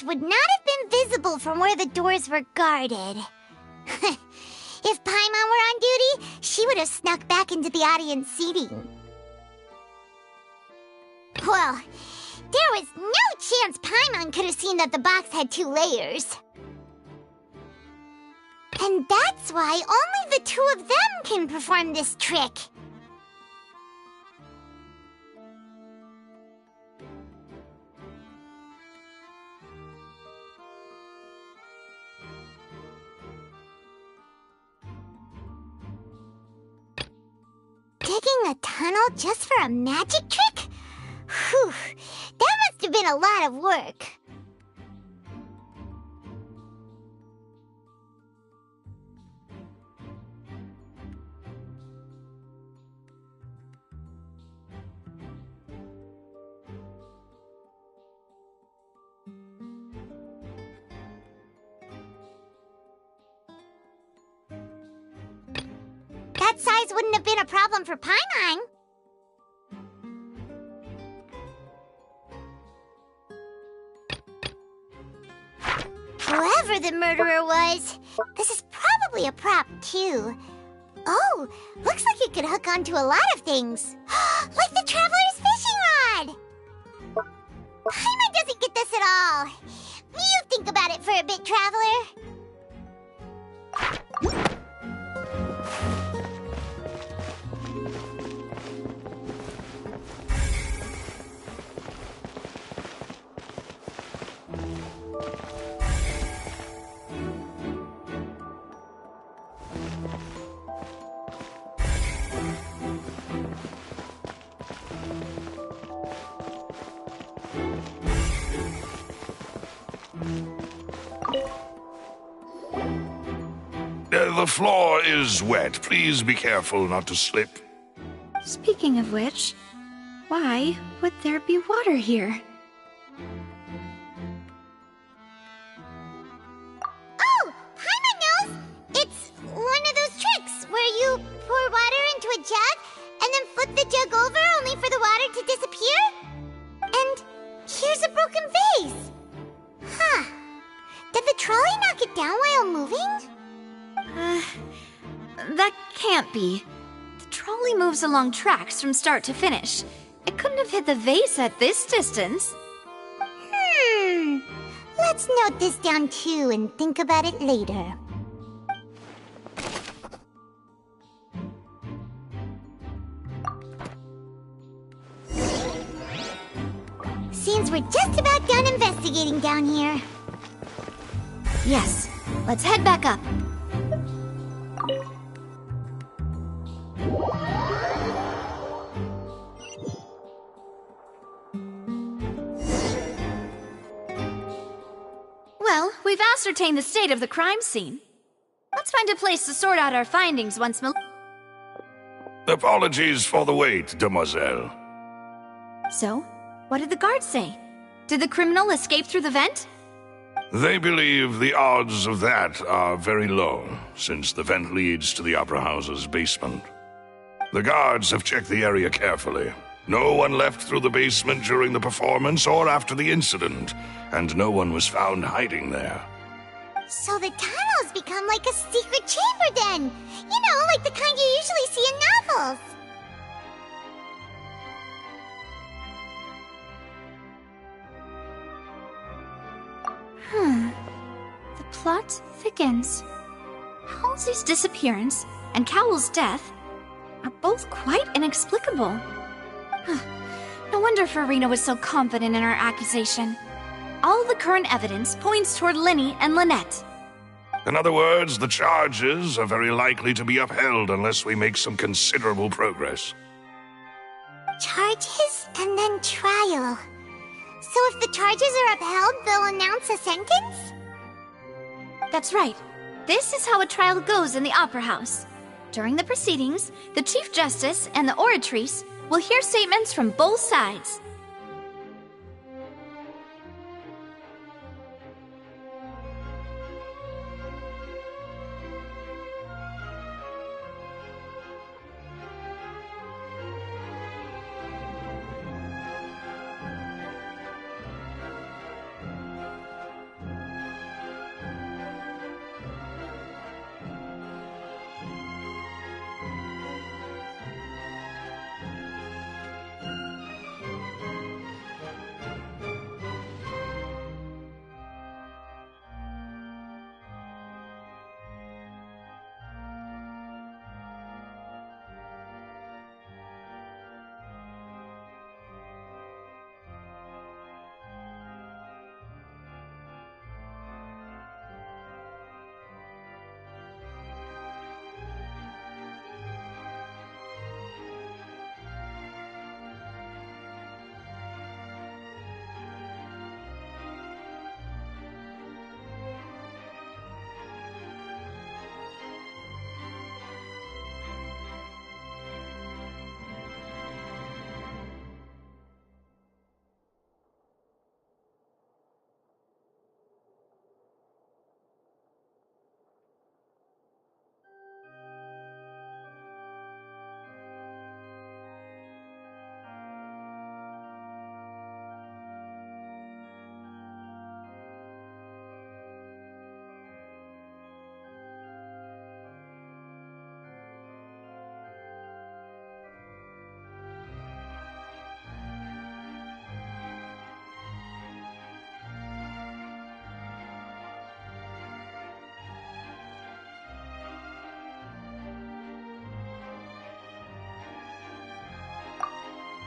Speaker 5: Would not have been visible from where the doors were guarded. If Paimon were on duty, she would have snuck back into the audience seating. Well, there was no chance Paimon could have seen that the box had 2 layers. And that's why only the 2 of them can perform this trick. Digging a tunnel just for a magic trick? Whew, that must have been a lot of work. That size wouldn't have been a problem for Paimon. Whoever the murderer was, this is probably a prop too. Oh, looks like it could hook onto a lot of things. Like the Traveler's fishing rod! Paimon doesn't get this at all. You think about it for a bit, Traveler.
Speaker 4: The floor is wet. Please be careful not to slip.
Speaker 20: Speaking of which, why would there be water here?
Speaker 5: Oh, Paimon knows! It's
Speaker 20: That can't be. The trolley moves along tracks from start to finish. It couldn't have hit the vase at this distance.
Speaker 5: Let's note this down too and think about it later. Seems we're just about done investigating down here.
Speaker 20: Yes, let's head back up. Well, we've ascertained the state of the crime scene. Let's find a place to sort out our findings once
Speaker 4: Apologies for the wait, demoiselle.
Speaker 20: So, what did the guards say? Did the criminal escape through the vent?
Speaker 4: They believe the odds of that are very low, since the vent leads to the Opera House's basement. The guards have checked the area carefully. No one left through the basement during the performance or after the incident, and no one was found hiding there.
Speaker 5: So the tunnels become like a secret chamber then! You know, like the kind you usually see in novels!
Speaker 20: The plot thickens. Halsey's disappearance and Cowell's death are both quite inexplicable. No wonder Farina was so confident in her accusation. All the current evidence points toward Linny and Lynette.
Speaker 4: In other words, the charges are very likely to be upheld unless we make some considerable progress.
Speaker 5: Charges and then trial. So if the charges are upheld, they'll announce a sentence?
Speaker 20: That's right. This is how a trial goes in the Opera House. During the proceedings, the Chief Justice and the oratrice will hear statements from both sides.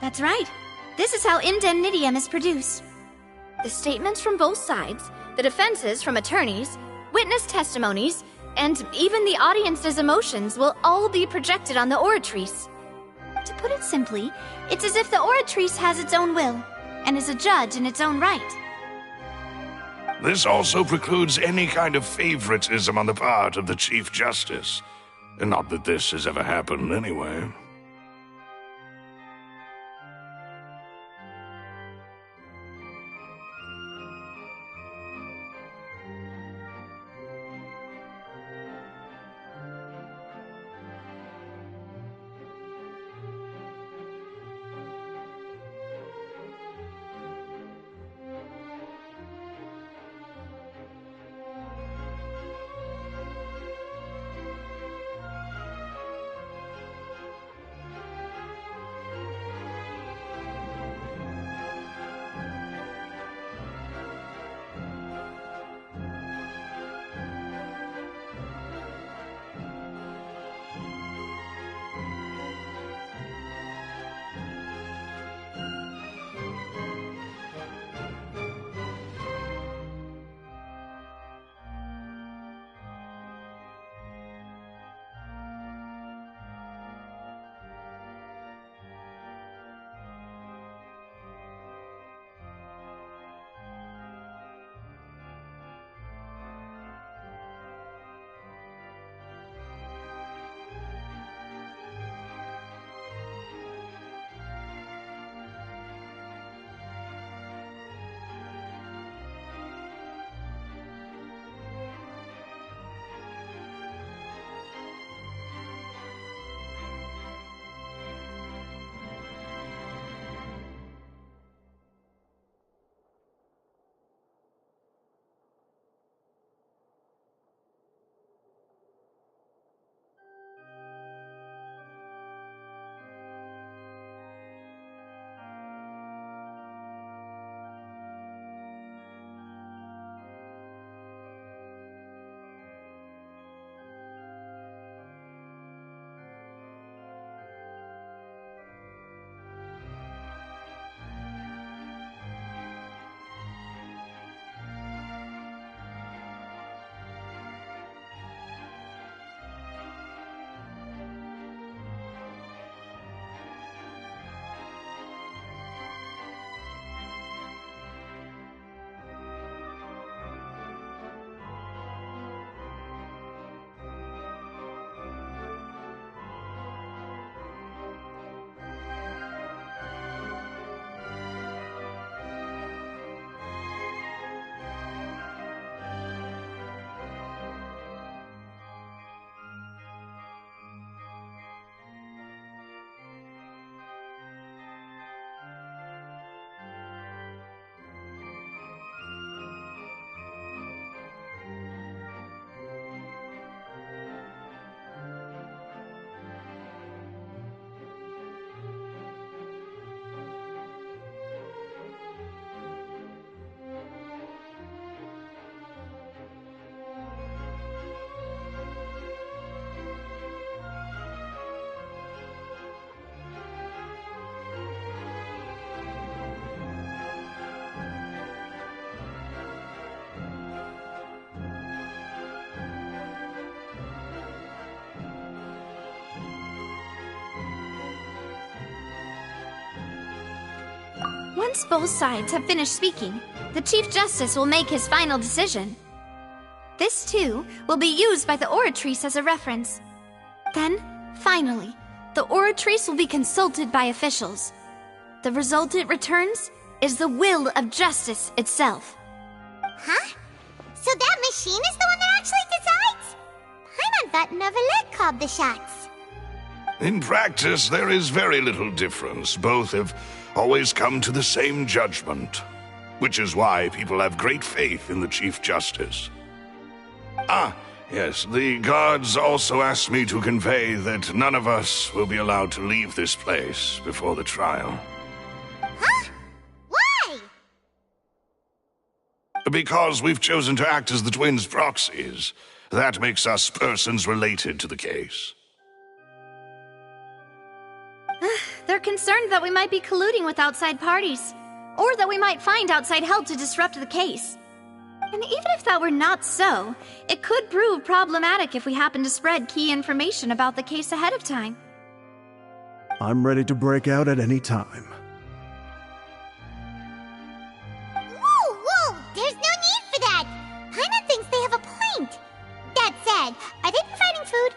Speaker 20: That's right. This is how indemnitium is produced. The statements from both sides, the defenses from attorneys, witness testimonies, and even the audience's emotions will all be projected on the oratrice. To put it simply, it's as if the oratrice has its own will, and is a judge in its own right.
Speaker 4: This also precludes any kind of favoritism on the part of the Chief Justice. And not that this has ever happened anyway.
Speaker 20: Once both sides have finished speaking, the Chief Justice will make his final decision. This, too, will be used by the Oratrice as a reference. Then, finally, the Oratrice will be consulted by officials. The result it returns is the will of justice itself.
Speaker 5: Huh? So that machine is the one that actually decides? Paimon thought Neverlet called the shots.
Speaker 4: In practice, there is very little difference. Both have always come to the same judgment, which is why people have great faith in the Chief Justice. Ah, yes, the guards also asked me to convey that none of us will be allowed to leave this place before the trial.
Speaker 5: Huh? Why?
Speaker 4: Because we've chosen to act as the twins' proxies. That makes us persons related to the case.
Speaker 20: They're concerned that we might be colluding with outside parties, or that we might find outside help to disrupt the case. And even if that were not so, it could prove problematic if we happen to spread key information about the case ahead of time.
Speaker 19: I'm ready to break out at any time.
Speaker 5: Whoa, whoa! There's no need for that! Paimon thinks they have a point. That said, are they providing food?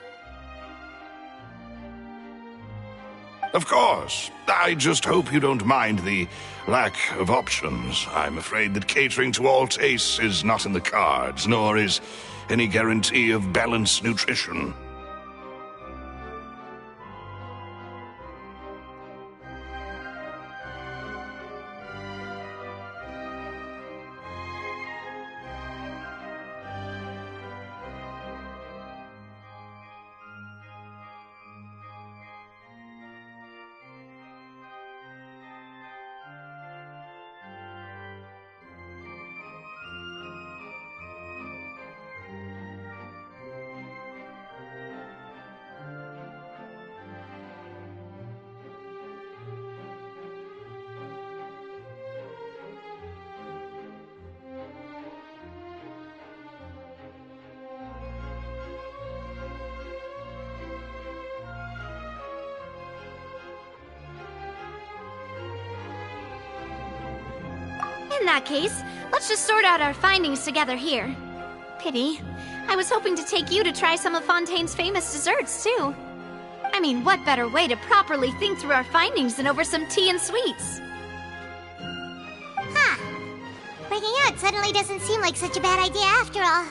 Speaker 4: Of course. I just hope you don't mind the lack of options. I'm afraid that catering to all tastes is not in the cards, nor is any guarantee of balanced nutrition.
Speaker 20: In that case, let's just sort out our findings together here. Pity. I was hoping to take you to try some of Fontaine's famous desserts, too. I mean, what better way to properly think through our findings than over some tea and sweets?
Speaker 5: Huh. Breaking out suddenly doesn't seem like such a bad idea after all.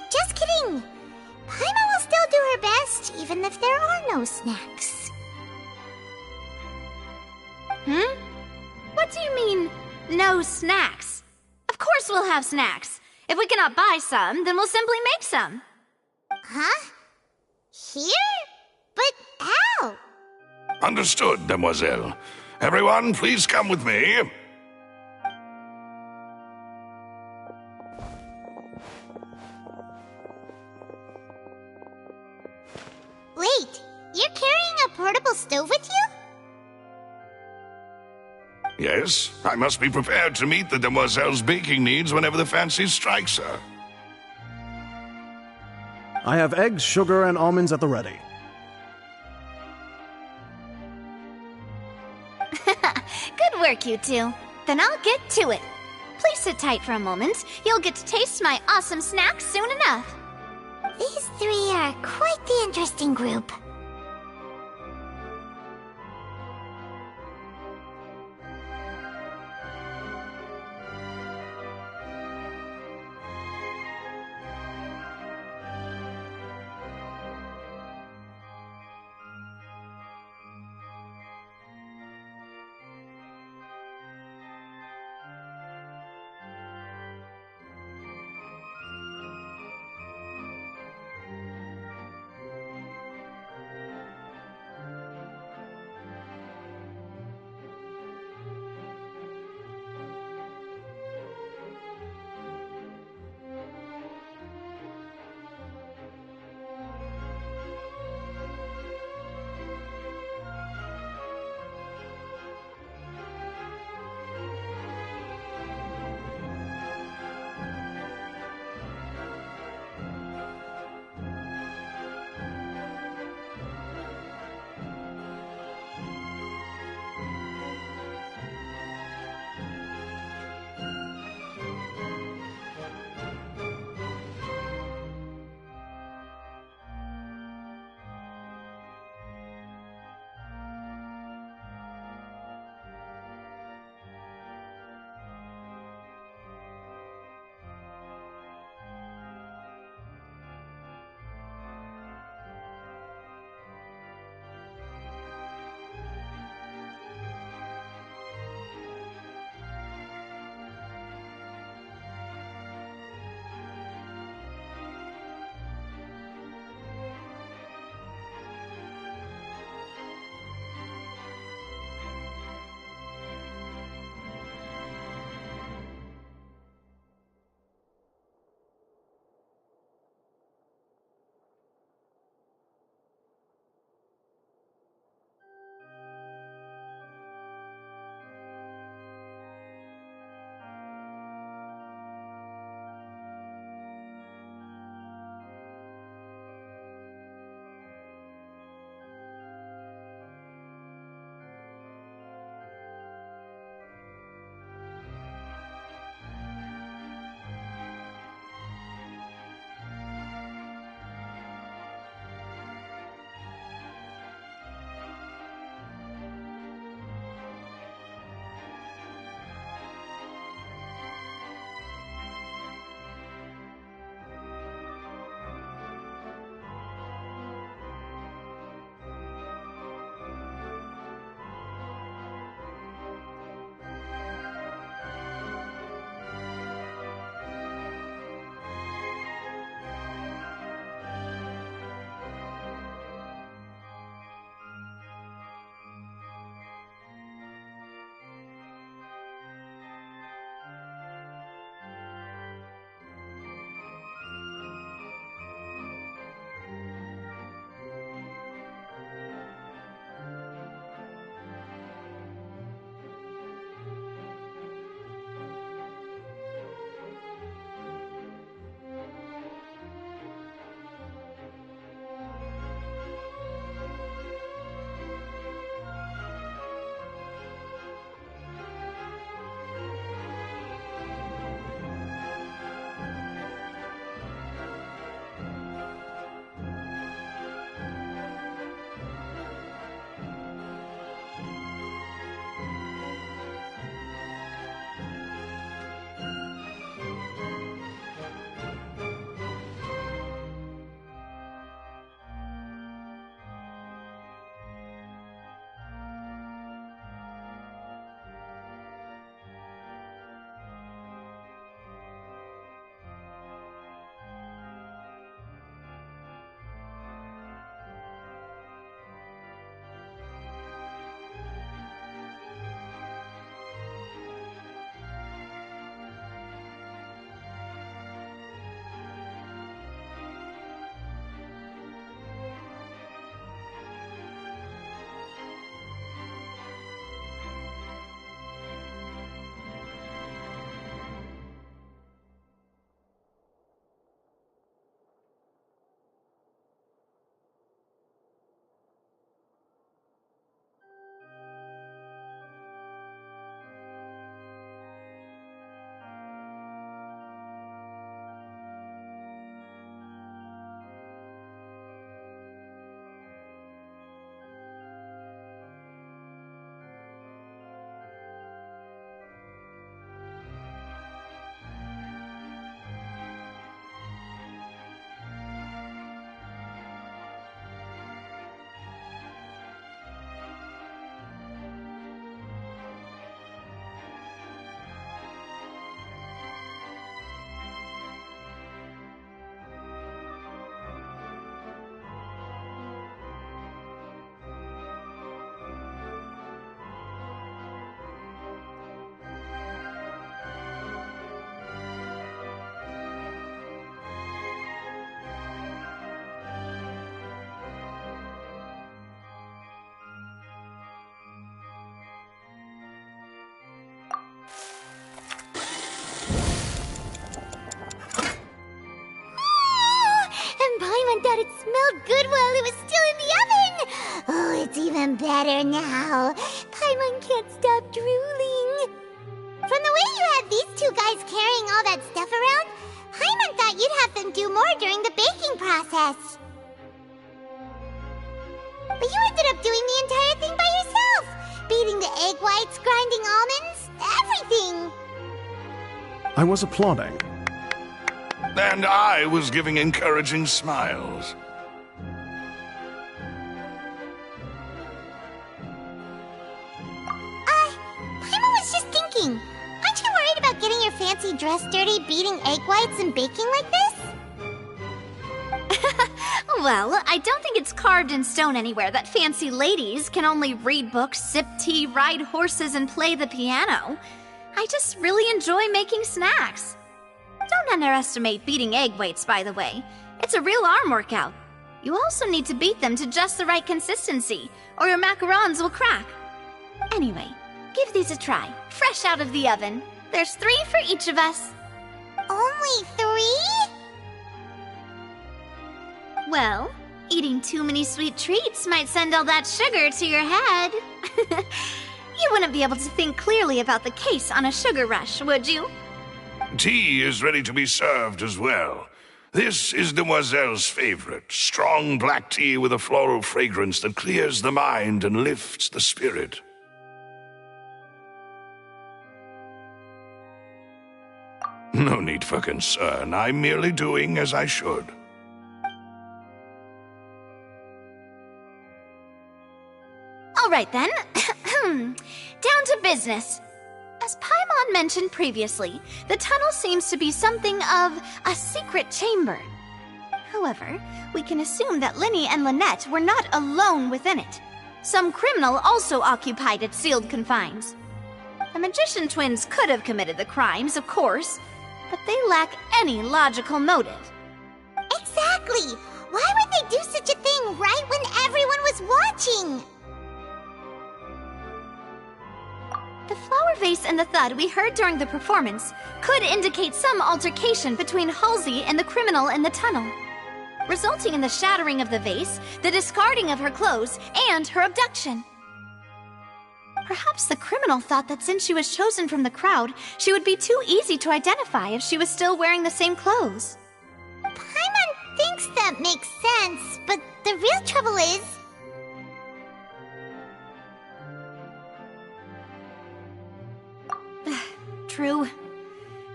Speaker 5: Just kidding! Paimon will still do her best, even if there are no snacks.
Speaker 20: What do you mean, no snacks? Of course we'll have snacks. If we cannot buy some, then we'll simply make some.
Speaker 5: Huh? Here? But how?
Speaker 4: Understood, mademoiselle. Everyone, please come with me.
Speaker 5: Wait, you're carrying a portable stove with you?
Speaker 4: Yes, I must be prepared to meet the demoiselle's baking needs whenever the fancy strikes her.
Speaker 19: I have eggs, sugar, and almonds at the ready.
Speaker 20: Good work, you two. Then I'll get to it. Please sit tight for a moment. You'll get to taste my awesome snacks soon enough.
Speaker 5: These three are quite the interesting group. even better now. Paimon can't stop drooling. From the way you had these two guys carrying all that stuff around, Paimon thought you'd have them do more during the baking process. But you ended up doing the entire thing by yourself. Beating the egg whites, grinding almonds, everything.
Speaker 19: I was applauding.
Speaker 4: And I was giving encouraging smiles.
Speaker 5: Paimon was just thinking. Aren't you worried about getting your fancy dress dirty, beating egg whites and baking like this?
Speaker 20: Well, I don't think it's carved in stone anywhere that fancy ladies can only read books, sip tea, ride horses, and play the piano. I just really enjoy making snacks. Don't underestimate beating egg whites, by the way. It's a real arm workout. You also need to beat them to just the right consistency, or your macarons will crack. Anyway, give these a try, fresh out of the oven. There's 3 for each of us.
Speaker 5: Only 3?
Speaker 20: Well, eating too many sweet treats might send all that sugar to your head. You wouldn't be able to think clearly about the case on a sugar rush, would you?
Speaker 4: Tea is ready to be served as well. This is Demoiselle's favorite, strong black tea with a floral fragrance that clears the mind and lifts the spirit. No need for concern. I'm merely doing as I should.
Speaker 20: All right then. Down to business. As Paimon mentioned previously, the tunnel seems to be something of a secret chamber. However, we can assume that Linny and Lynette were not alone within it. Some criminal also occupied its sealed confines. The magician twins could have committed the crimes, of course, but they lack any logical motive.
Speaker 5: Exactly! Why would they do such a thing right when everyone was watching?
Speaker 20: The flower vase and the thud we heard during the performance could indicate some altercation between Halsey and the criminal in the tunnel, resulting in the shattering of the vase, the discarding of her clothes, and her abduction. Perhaps the criminal thought that since she was chosen from the crowd, she would be too easy to identify if she was still wearing the same clothes.
Speaker 5: Paimon thinks that makes sense, but the real trouble is...
Speaker 20: True.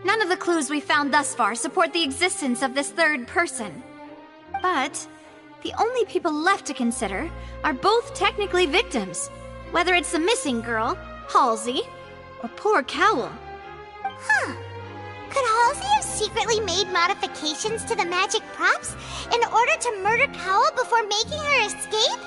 Speaker 20: None of the clues we found thus far support the existence of this third person. But the only people left to consider are both technically victims, whether it's the missing girl, Halsey, or poor Cowl.
Speaker 5: Huh. Could Halsey have secretly made modifications to the magic props in order to murder Cowl before making her escape?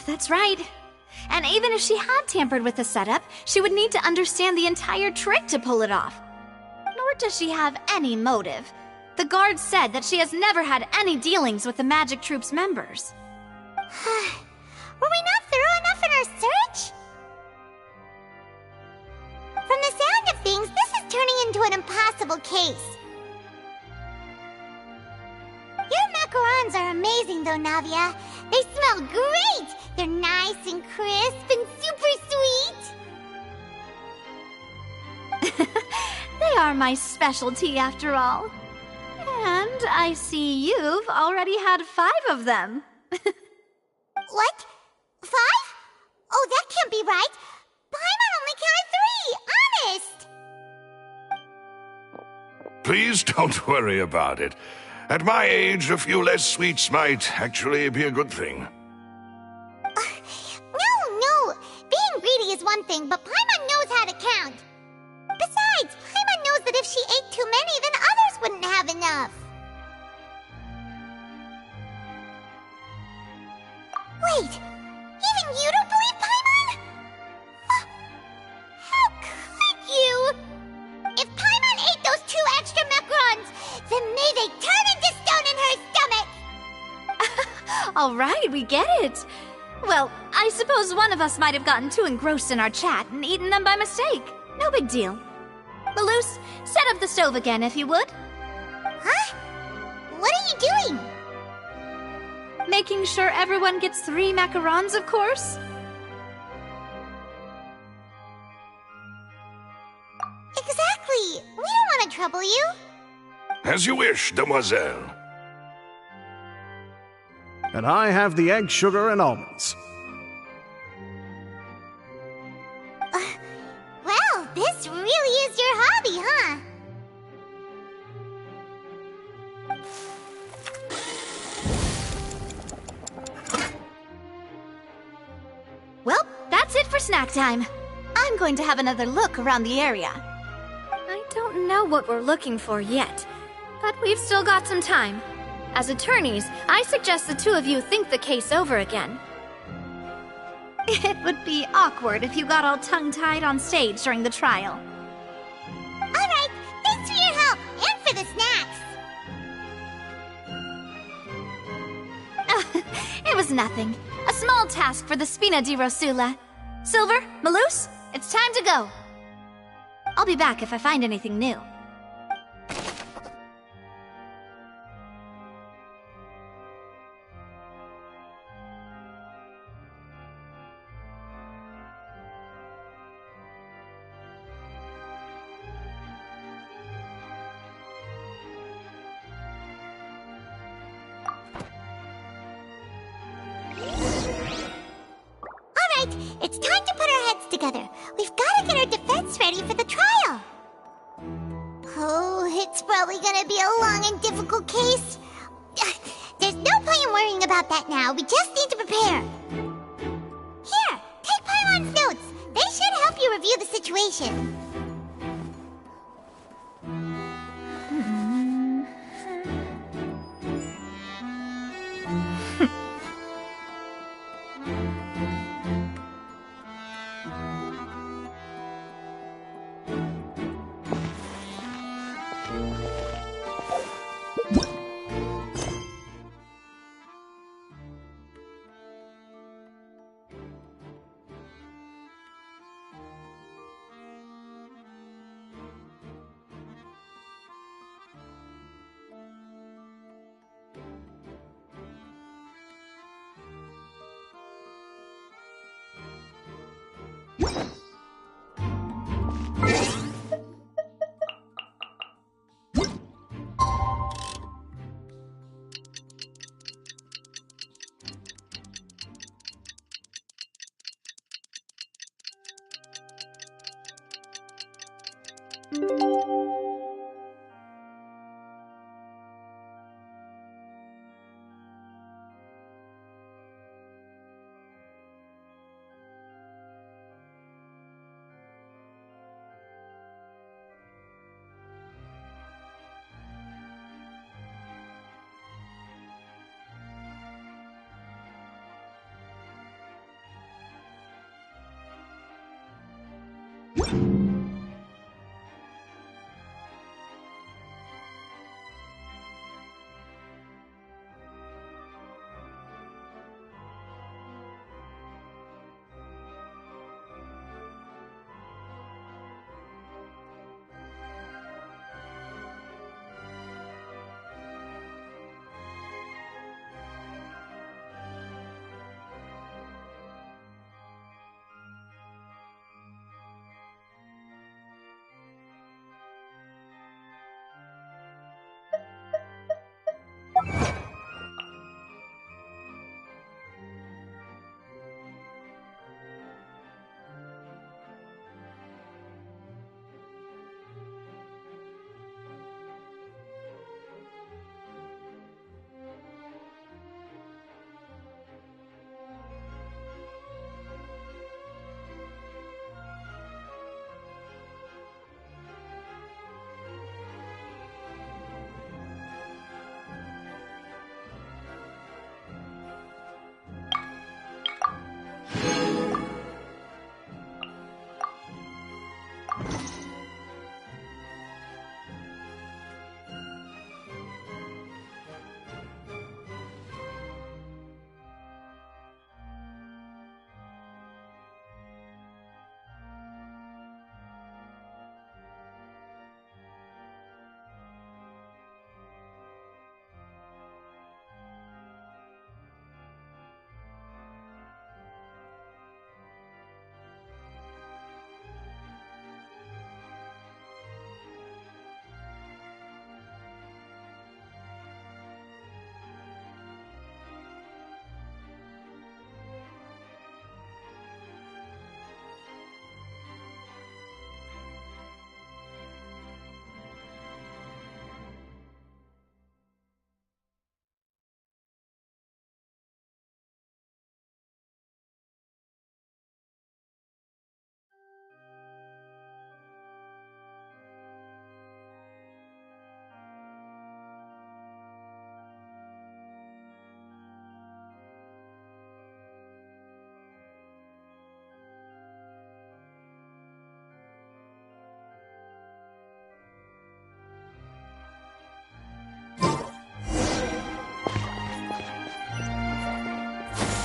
Speaker 20: That's right. And even if she had tampered with the setup, she would need to understand the entire trick to pull it off. Nor does she have any motive. The guards said that she has never had any dealings with the Magic Troop's members.
Speaker 5: Were we not thorough enough in our search? From the sound of things, this is turning into an impossible case. Your macarons are amazing though, Navia. They smell great! They're nice and crisp and super sweet!
Speaker 20: They are my specialty after all. And I see you've already had 5 of them.
Speaker 5: What? 5? Oh, that can't be right! Paimon only counted 3, honest!
Speaker 4: Please don't worry about it. At my age, a few less sweets might actually be a good thing.
Speaker 5: No! Being greedy is one thing, but Paimon knows how to count. Besides, Paimon knows that if she ate too many, then others wouldn't have enough. Wait, even you don't believe Paimon? How could you? If Paimon ate those 2 extra macarons, then may they turn into stone in her stomach!
Speaker 20: All right, we get it. Well, I suppose one of us might have gotten too engrossed in our chat and eaten them by mistake. No big deal. Maloose, set up the stove again if you would.
Speaker 5: Huh? What are you doing?
Speaker 20: Making sure everyone gets 3 macarons, of course.
Speaker 5: Exactly. We don't want to trouble you.
Speaker 4: As you wish, demoiselle.
Speaker 19: And I have the egg, sugar, and almonds.
Speaker 5: Well, this really is your hobby, huh?
Speaker 20: Well, that's it for snack time. I'm going to have another look around the area. I don't know what we're looking for yet, but we've still got some time. As attorneys, I suggest the two of you think the case over again. It would be awkward if you got all tongue-tied on stage during the trial.
Speaker 5: Alright, thanks for your help, and for the snacks.
Speaker 20: It was nothing. A small task for the Spina di Rosula. Silver, Maloose, it's time to go. I'll be back if I find anything new.
Speaker 5: Alright, it's time to put our heads together. We've got to get our defense ready for the trial. Oh, it's probably gonna be a long and difficult case. There's no point in worrying about that now. We just need to prepare. Here, take Pylon's notes. They should help you review the situation.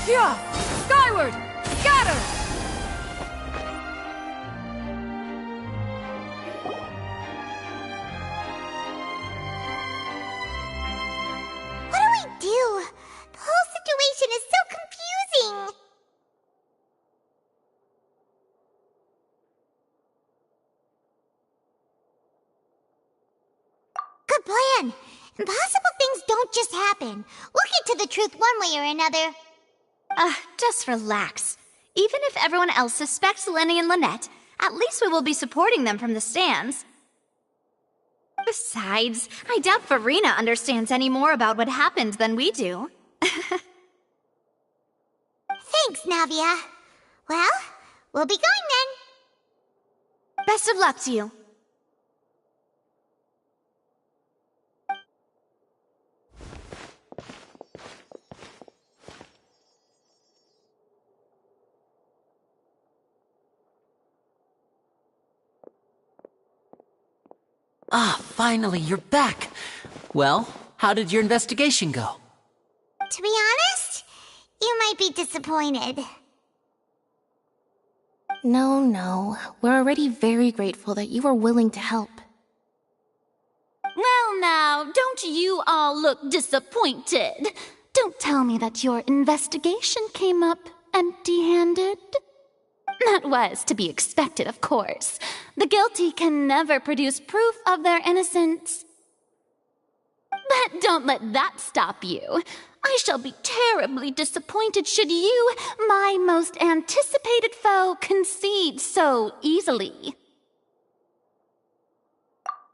Speaker 13: Yeah! Skyward! Scatter!
Speaker 5: What do we do? The whole situation is so confusing. Good plan. Impossible things don't just happen. We'll get to the truth one way or another.
Speaker 20: Just relax. Even if everyone else suspects Lenny and Lynette, at least we will be supporting them from the stands. Besides, I doubt Farina understands any more about what happened than we do.
Speaker 5: Thanks, Navia. Well, we'll be going then.
Speaker 20: Best of luck to you.
Speaker 3: Ah, finally, you're back. Well, how did your investigation go?
Speaker 5: To be honest, you might be disappointed.
Speaker 6: No. We're already very grateful that you were willing to help.
Speaker 1: Well now, don't you all look disappointed. Don't tell me that your investigation came up empty-handed. That was to be expected, of course. The guilty can never produce proof of their innocence. But don't let that stop you. I shall be terribly disappointed should you, my most anticipated foe, concede so easily.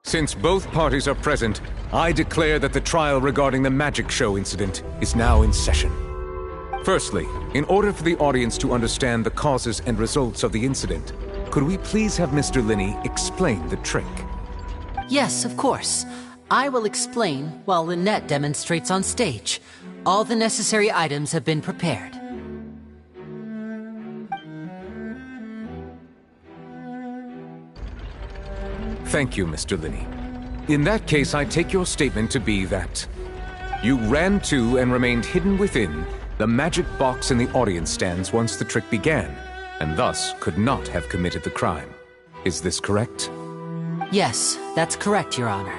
Speaker 14: Since both parties are present, I declare that the trial regarding the magic show incident is now in session. Firstly, in order for the audience to understand the causes and results of the incident, could we please have Mr. Linney explain the trick?
Speaker 3: Yes, of course. I will explain while Lynette demonstrates on stage. All the necessary items have been prepared.
Speaker 14: Thank you, Mr. Linney. In that case, I take your statement to be that you ran to and remained hidden within the magic box in the audience stands once the trick began, and thus could not have committed the crime. Is this correct?
Speaker 3: Yes, that's correct, Your Honor.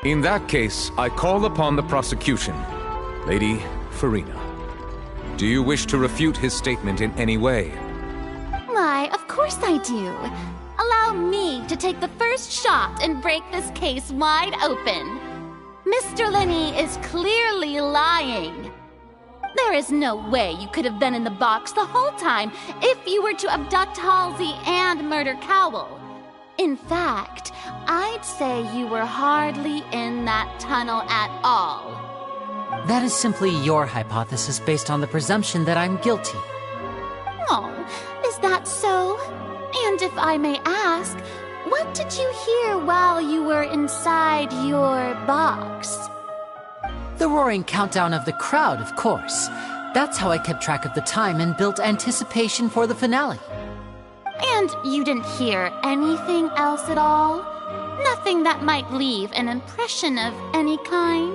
Speaker 14: In that case, I call upon the prosecution. Lady Farina, do you wish to refute his statement in any way?
Speaker 1: Why, of course I do. Allow me to take the first shot and break this case wide open. Mr. Linney is clearly lying. There is no way you could have been in the box the whole time if you were to abduct Halsey and murder Cowell. In fact, I'd say you were hardly in that tunnel at all.
Speaker 3: That is simply your hypothesis based on the presumption that I'm guilty.
Speaker 1: Oh, is that so? And if I may ask, what did you hear while you were inside your box?
Speaker 3: The roaring countdown of the crowd, of course. That's how I kept track of the time and built anticipation for the finale.
Speaker 1: And you didn't hear anything else at all? Nothing that might leave an impression of any kind?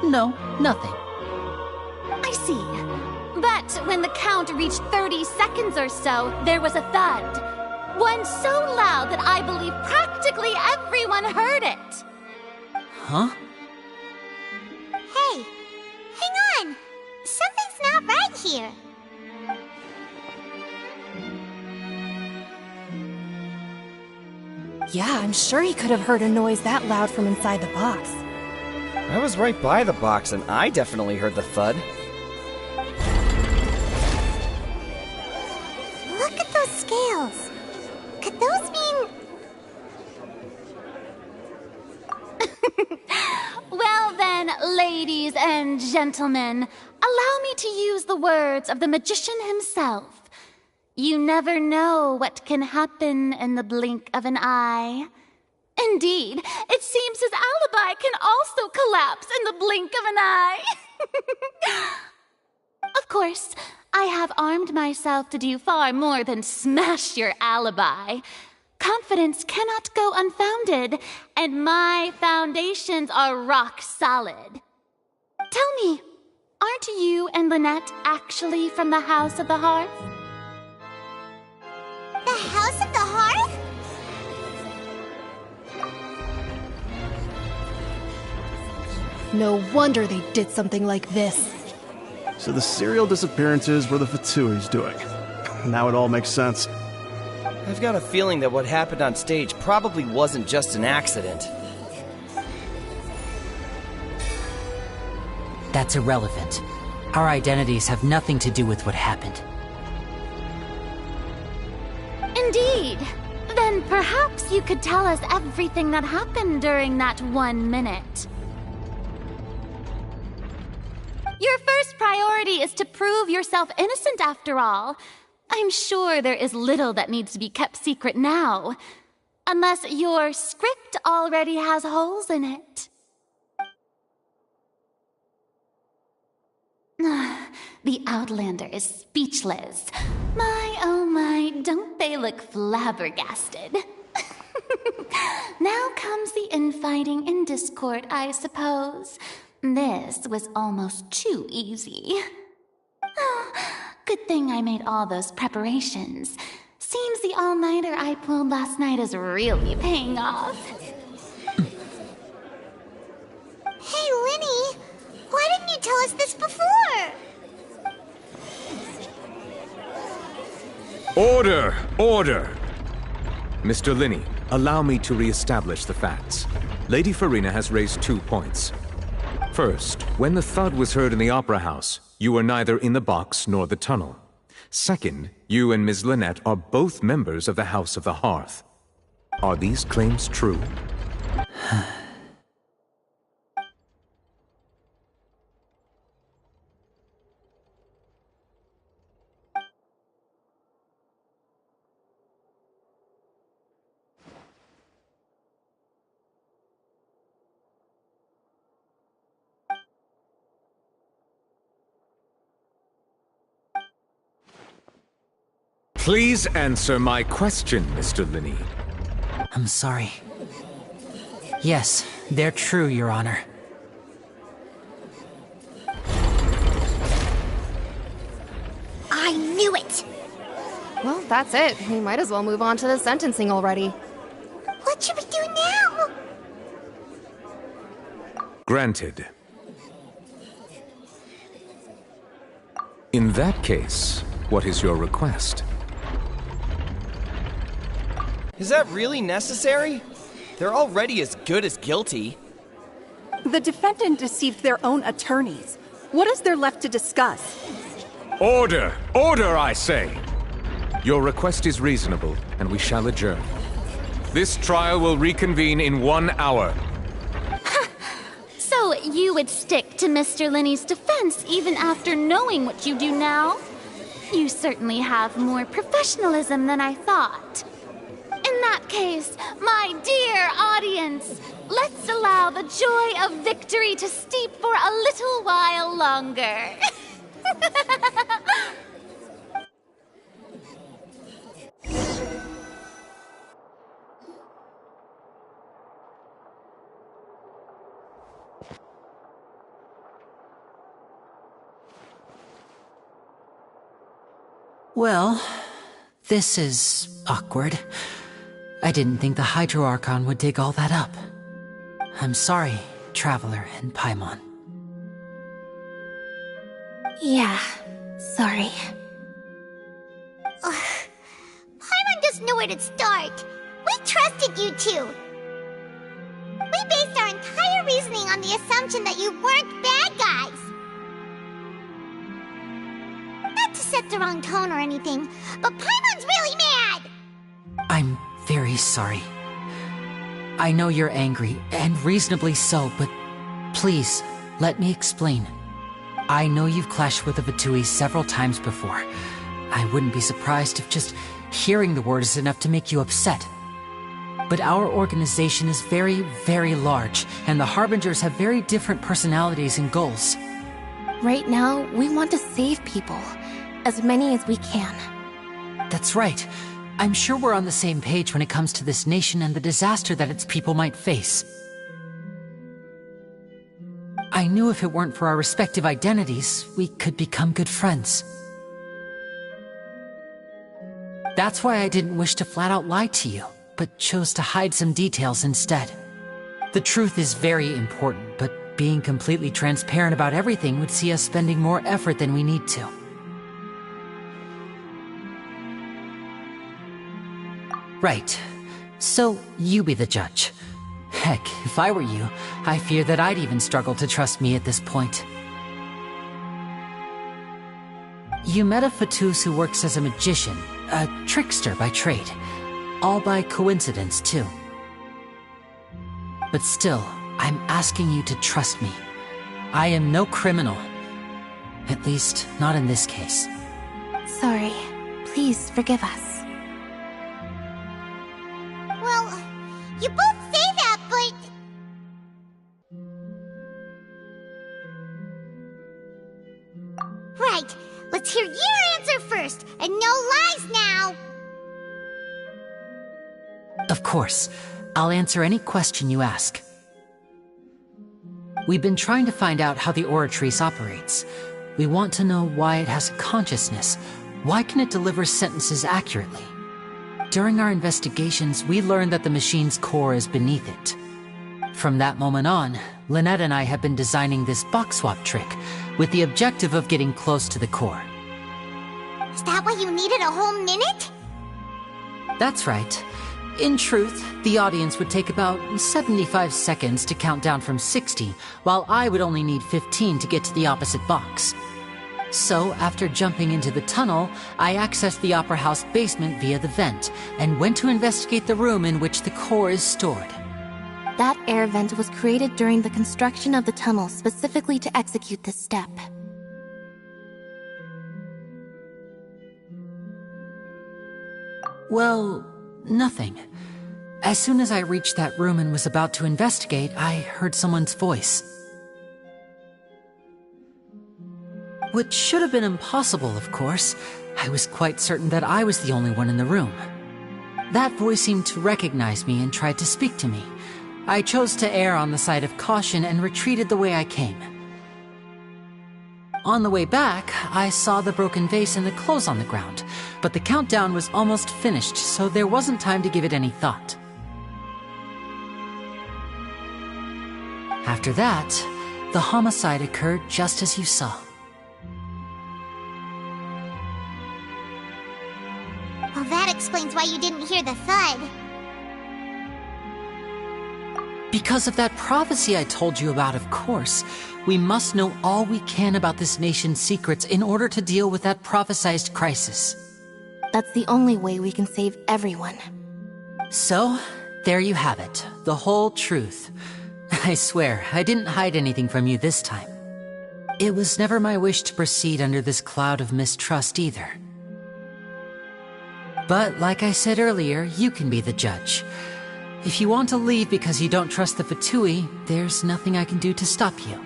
Speaker 3: No, nothing.
Speaker 1: I see. But when the count reached 30 seconds or so, there was a thud. One so loud that I believe practically everyone heard it.
Speaker 3: Huh?
Speaker 5: Hey, hang on. Something's not right here.
Speaker 7: Yeah, I'm sure he could have heard a noise that loud from inside the box.
Speaker 18: I was right by the box and I definitely heard the thud.
Speaker 5: Look at those scales. Could those mean...
Speaker 1: Well then, ladies and gentlemen, allow me to use the words of the magician himself. You never know what can happen in the blink of an eye. Indeed, it seems his alibi can also collapse in the blink of an eye. Of course, I have armed myself to do far more than smash your alibi. Confidence cannot go unfounded, and my foundations are rock solid. Tell me, Aren't you and Lynette actually from the House of the Hearth?
Speaker 5: The House of the Hearth?
Speaker 7: No wonder they did something like this.
Speaker 19: So the serial disappearances were the Fatui's doing. Now it all makes sense.
Speaker 18: I've got a feeling that what happened on stage probably wasn't just an accident.
Speaker 3: That's irrelevant. Our identities have nothing to do with what happened.
Speaker 1: Indeed. Then perhaps you could tell us everything that happened during that 1 minute. Your first priority is to prove yourself innocent after all. I'm sure there is little that needs to be kept secret now. Unless your script already has holes in it. The Outlander is speechless. My, oh my, don't they look flabbergasted? Now comes the infighting and discord, I suppose. This was almost too easy. Good thing I made all those preparations. Seems the all-nighter I pulled last night is really paying off.
Speaker 5: Hey, Linny! Why didn't you tell us this before?
Speaker 14: Order! Order! Mr. Linney, allow me to re-establish the facts. Lady Farina has raised 2 points. First, when the thud was heard in the Opera House, you were neither in the box nor the tunnel. Second, you and Ms. Lynette are both members of the House of the Hearth. Are these claims true? Please answer my question, Mr. Linney.
Speaker 3: I'm sorry. Yes, they're true, Your Honor.
Speaker 5: I knew it!
Speaker 7: Well, that's it. We might as well move on to the sentencing already.
Speaker 5: What should we do now?
Speaker 14: Granted. In that case, what is your request?
Speaker 18: Is that really necessary? They're already as good as guilty.
Speaker 9: The defendant deceived their own attorneys. What is there left to discuss?
Speaker 14: Order! Order, I say! Your request is reasonable, and we shall adjourn. This trial will reconvene in 1 hour.
Speaker 1: So you would stick to Mr. Linney's defense even after knowing what you do now? You certainly have more professionalism than I thought. In that case, my dear audience, let's allow the joy of victory to steep for a little while longer.
Speaker 3: Well, this is awkward. I didn't think the Hydro-Archon would dig all that up. I'm sorry, Traveler and Paimon.
Speaker 6: Yeah, sorry.
Speaker 5: Paimon doesn't know where to start. We trusted you two. We based our entire reasoning on the assumption that you weren't bad guys. Not to set the wrong tone or anything, but Paimon's really mad!
Speaker 3: I'm very sorry. I know you're angry, and reasonably so, but please, let me explain. I know you've clashed with the Fatui several times before. I wouldn't be surprised if just hearing the word is enough to make you upset. But our organization is very, very large, and the Harbingers have very different personalities and goals.
Speaker 6: Right now, we want to save people. As many as we can.
Speaker 3: That's right. I'm sure we're on the same page when it comes to this nation and the disaster that its people might face. I I knew if it weren't for our respective identities, we could become good friends. That's why I didn't wish to flat out lie to you, but chose to hide some details instead. The truth is very important, but being completely transparent about everything would see us spending more effort than we need to. Right. So, you be the judge. Heck, if I were you, I fear that I'd even struggle to trust me at this point. You met a Fatus who works as a magician, a trickster by trade. All by coincidence, too. But still, I'm asking you to trust me. I am no criminal. At least, not in this case.
Speaker 6: Sorry. Please forgive us.
Speaker 5: Well, you both say that, but... Right. Let's hear your answer first, and no lies now!
Speaker 3: Of course. I'll answer any question you ask. We've been trying to find out how the Oratrice operates. We want to know why it has a consciousness. Why can it deliver sentences accurately? During our investigations, we learned that the machine's core is beneath it. From that moment on, Lynette and I have been designing this box swap trick with the objective of getting close to the core.
Speaker 5: Is that why you needed a whole minute?
Speaker 3: That's right. In truth, the audience would take about 75 seconds to count down from 60, while I would only need 15 to get to the opposite box. So, after jumping into the tunnel, I accessed the Opera House basement via the vent, and went to investigate the room in which the core is stored.
Speaker 6: That air vent was created during the construction of the tunnel specifically to execute this step.
Speaker 3: Well, nothing. As soon as I reached that room and was about to investigate, I heard someone's voice. Which should have been impossible, of course. I was quite certain that I was the only one in the room. That voice seemed to recognize me and tried to speak to me. I chose to err on the side of caution and retreated the way I came. On the way back, I saw the broken vase and the clothes on the ground, but the countdown was almost finished, so there wasn't time to give it any thought. After that, the homicide occurred just as you saw.
Speaker 5: Well, that explains why you didn't hear the thud.
Speaker 3: Because of that prophecy I told you about, of course. We must know all we can about this nation's secrets in order to deal with that prophesized crisis.
Speaker 6: That's the only way we can save everyone.
Speaker 3: So, there you have it. The whole truth. I swear, I didn't hide anything from you this time. It was never my wish to proceed under this cloud of mistrust either. But, like I said earlier, you can be the judge. If you want to leave because you don't trust the Fatui, there's nothing I can do to stop you.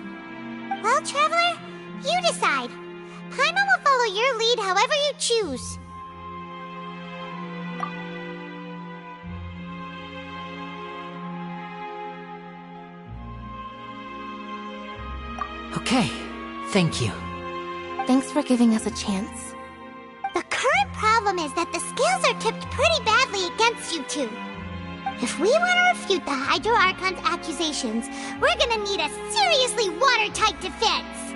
Speaker 5: Well, Traveler, you decide. Paimon will follow your lead however you choose.
Speaker 3: Okay, thank you.
Speaker 6: Thanks for giving us a chance.
Speaker 5: The current problem is that the scales are tipped pretty badly against you two. If we want to refute the Hydro Archon's accusations, we're gonna need a seriously watertight defense.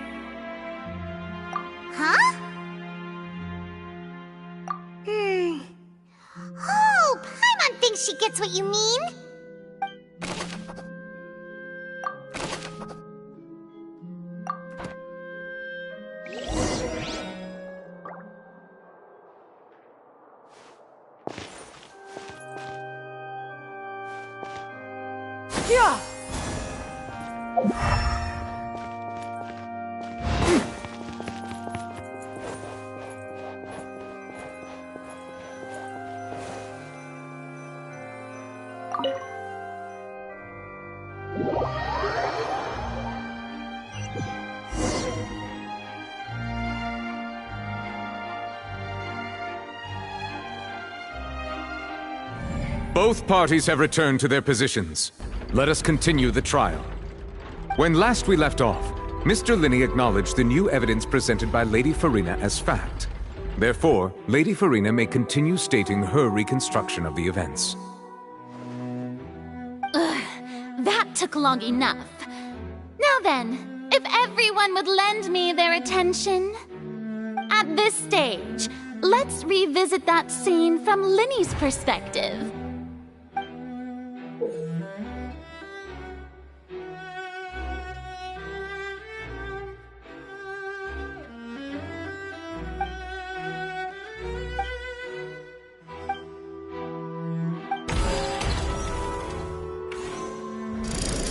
Speaker 5: Huh? Oh, Paimon thinks she gets what you mean.
Speaker 13: Yeah!
Speaker 14: Both parties have returned to their positions. Let us continue the trial. When last we left off, Mr. Linney acknowledged the new evidence presented by Lady Farina as fact. Therefore, Lady Farina may continue stating her reconstruction of the events.
Speaker 1: That took long enough. Now then, if everyone would lend me their attention. At this stage, let's revisit that scene from Linney's perspective.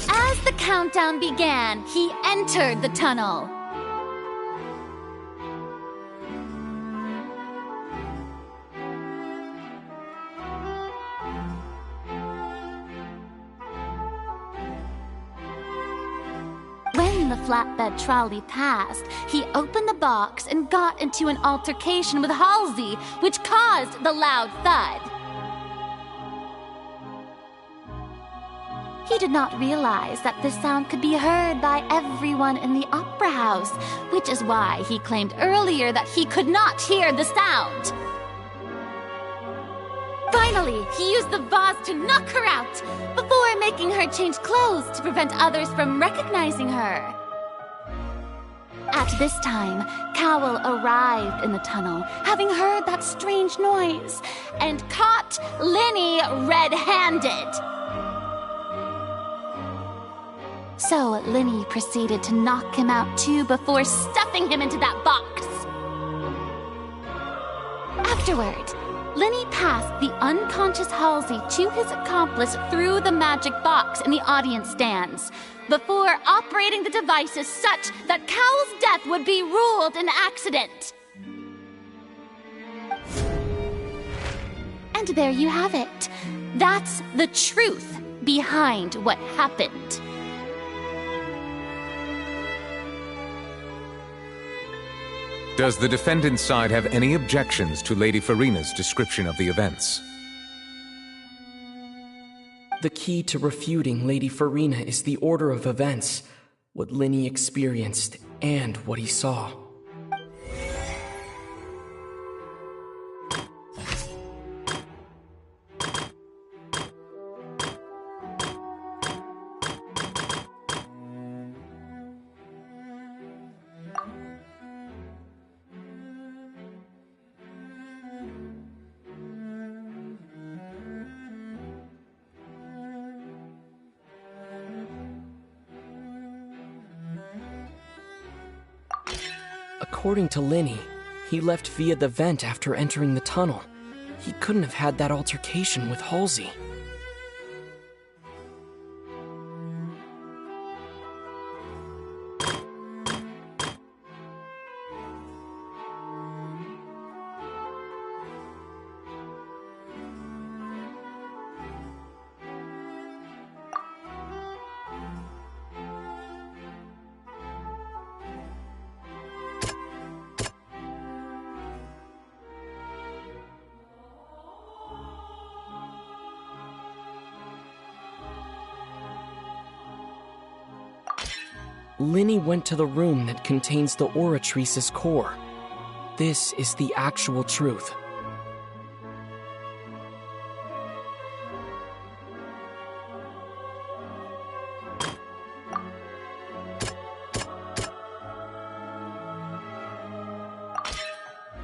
Speaker 1: As the countdown began, he entered the tunnel. When the flatbed trolley passed, he opened the box and got into an altercation with Halsey, which caused the loud thud. He did not realize that this sound could be heard by everyone in the opera house, which is why he claimed earlier that he could not hear the sound. Finally, he used the vase to knock her out, before making her change clothes to prevent others from recognizing her. At this time, Cowell arrived in the tunnel, having heard that strange noise, and caught Linney red-handed. So Linney proceeded to knock him out too before stuffing him into that box. Afterward, Linney passed the unconscious Halsey to his accomplice through the magic box in the audience stands, before operating the devices such that Cowell's death would be ruled an accident. And there you have it. That's the truth behind what happened.
Speaker 14: Does the defendant's side have any objections to Lady Farina's description of the events?
Speaker 10: The key to refuting Lady Farina is the order of events, what Linney experienced, and what he saw. According to Linney, he left via the vent after entering the tunnel. He couldn't have had that altercation with Halsey. Linney went to the room that contains the Oratrice's core. This is the actual truth.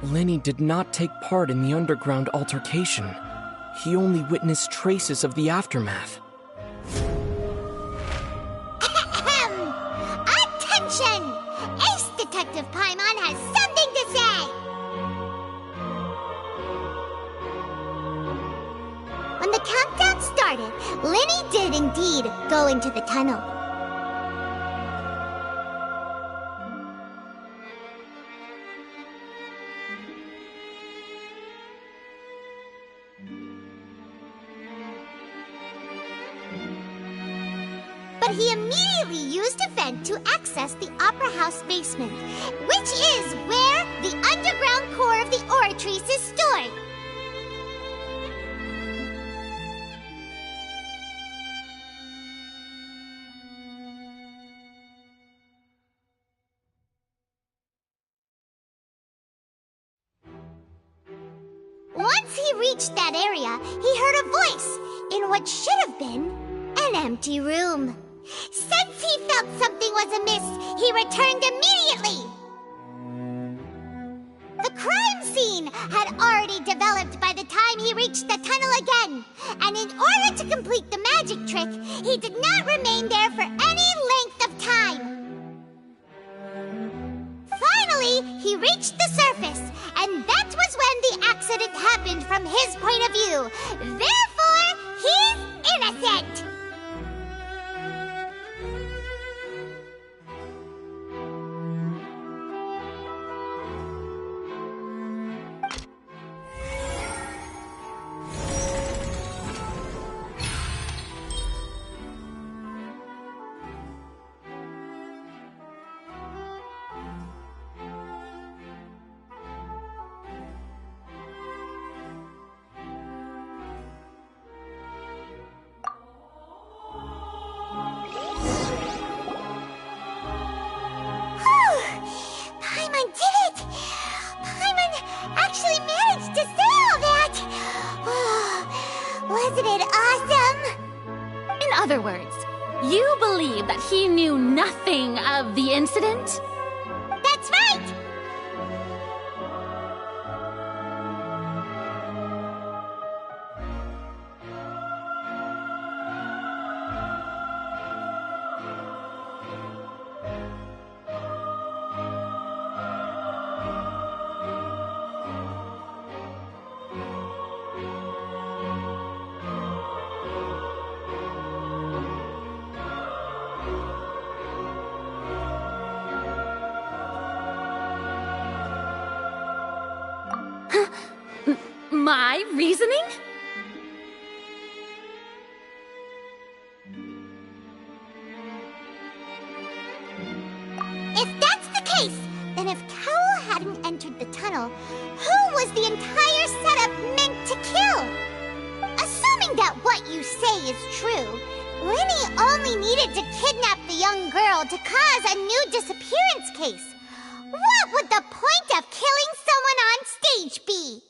Speaker 10: Linney did not take part in the underground altercation. He only witnessed traces of the aftermath.
Speaker 5: Attention! Ace Detective Paimon has something to say! When the countdown started, Linney did indeed go into the tunnel. But he immediately used a vent to access the Opera House basement, which is where the underground core of the Oratrice is stored. he reached that area, he heard a voice in what should have been an empty room. Since he felt something was amiss, he returned immediately. The crime scene had already developed by the time he reached the tunnel again, and in order to complete the magic trick, he did not remain there for any length of time. Finally, he reached the surface, and that was when the accident happened from his point of view. Therefore, he's innocent! Wasn't it awesome?
Speaker 1: In other words, you believe that he knew nothing of the incident?
Speaker 5: That's right!
Speaker 1: My reasoning?
Speaker 5: If that's the case, then if Cowell hadn't entered the tunnel, who was the entire setup meant to kill? Assuming that what you say is true, Lenny only needed to kidnap the young girl to cause a new disappearance case. What would the point of killing someone on stage be?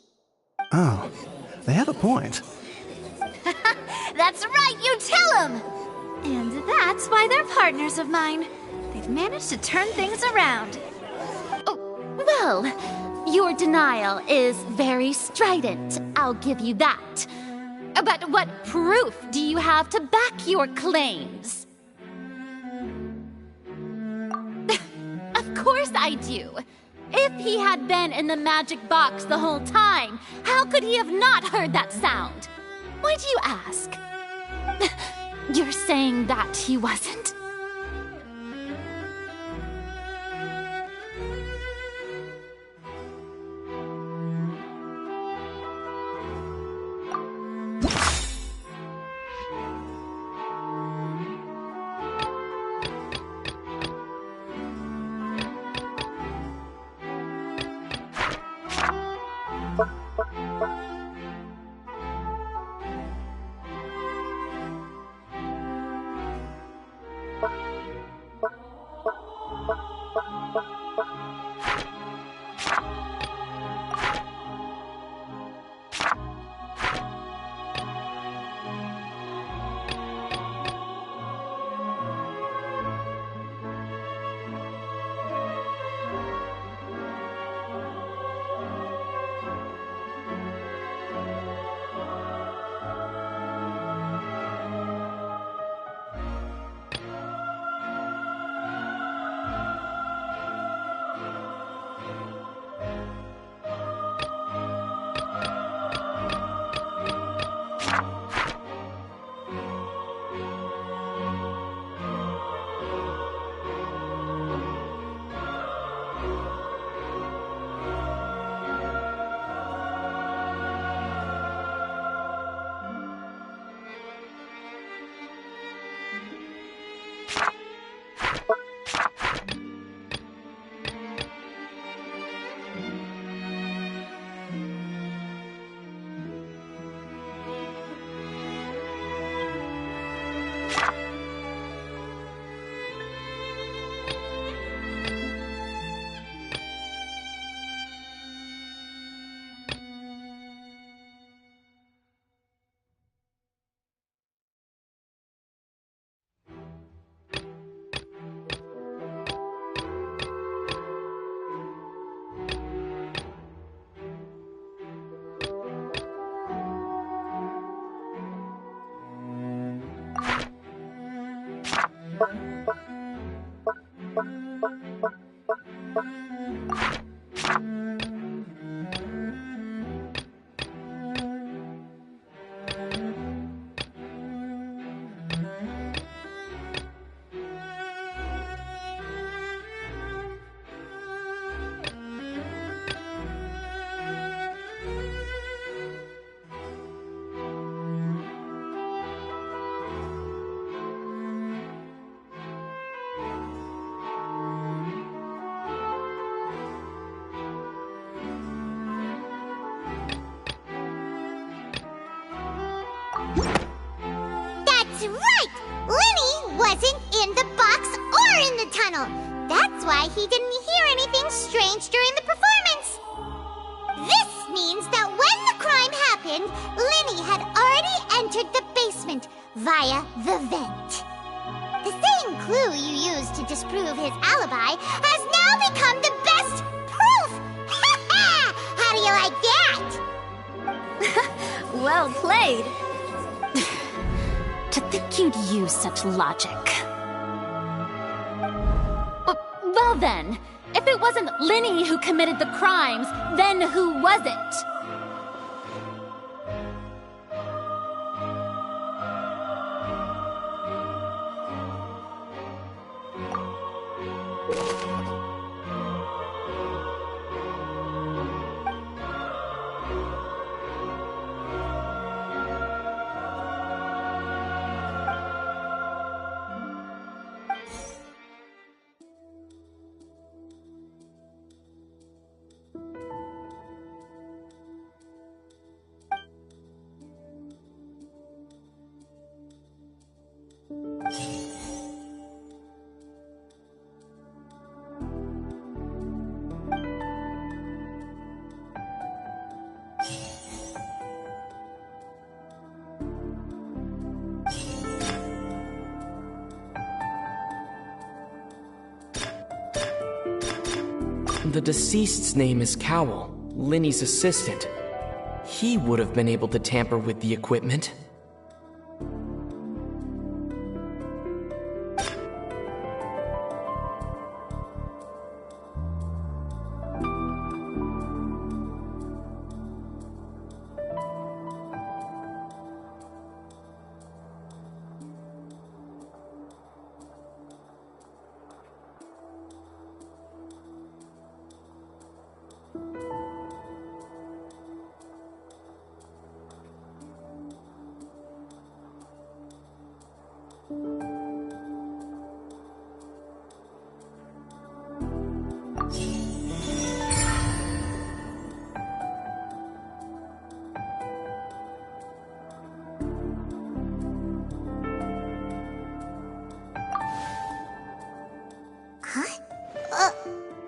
Speaker 19: Oh, they have a point.
Speaker 20: That's right, you tell them! And that's why they're partners of mine. They've managed to turn things around.
Speaker 1: Oh, well, your denial is very strident, I'll give you that. But what proof do you have to back your claims? Of course I do. If he had been in the magic box the whole time, how could he have not heard that sound? Why do you ask? You're saying that he wasn't?
Speaker 5: That's right! Lenny wasn't in the box or in the tunnel. That's why he didn't hear anything strange during the performance. This means that when the crime happened, Lenny had already entered the basement via the vent. The same clue you used to disprove his alibi has now become the best proof! How do you like that?
Speaker 1: Well played. To think you'd use such logic. Well then, if it wasn't Lenny who committed the crimes, then who was it?
Speaker 10: The deceased's name is Cowell, Lenny's assistant. He would have been able to tamper with the equipment.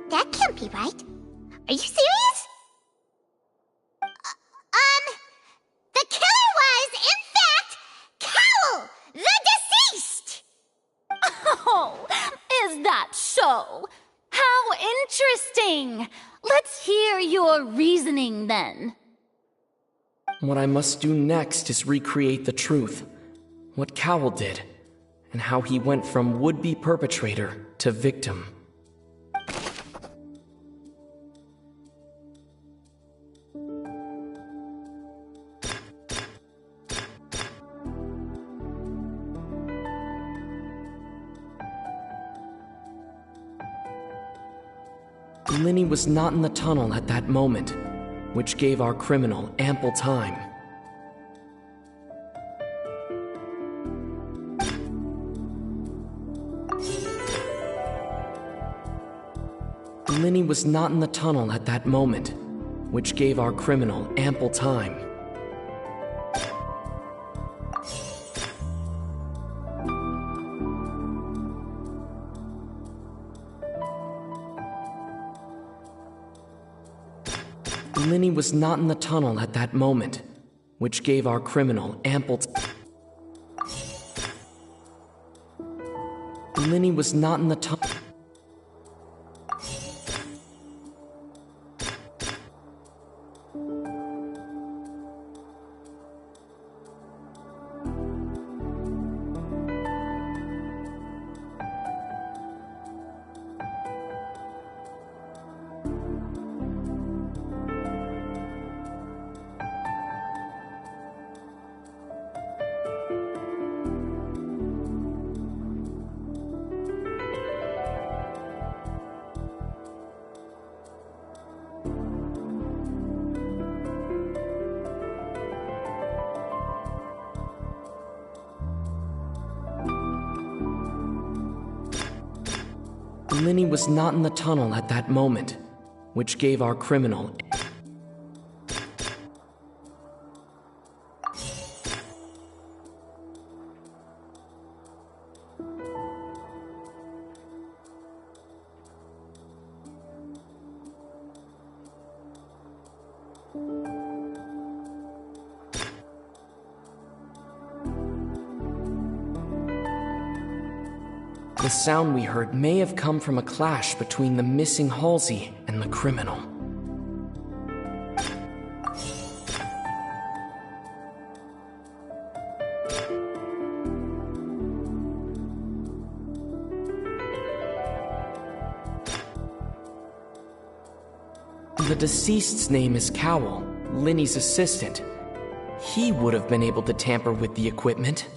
Speaker 5: That can't be right. Are you serious? The killer was, in fact, Cowell, the deceased!
Speaker 1: Oh, is that so? How interesting! Let's hear your reasoning then.
Speaker 10: What I must do next is recreate the truth. What Cowell did, and how he went from would-be perpetrator to victim. Lenny was not in the tunnel at that moment, which gave our criminal ample time. Lenny was not in the tunnel at that moment, which gave our criminal ample time. Lenny was not in the tunnel at that moment, which gave our criminal ample time. Lenny was not in the tunnel. Lenny was not in the tunnel at that moment, which gave our criminal. The sound we heard may have come from a clash between the missing Halsey and the criminal. The deceased's name is Cowell, Linny's assistant. He would have been able to tamper with the equipment.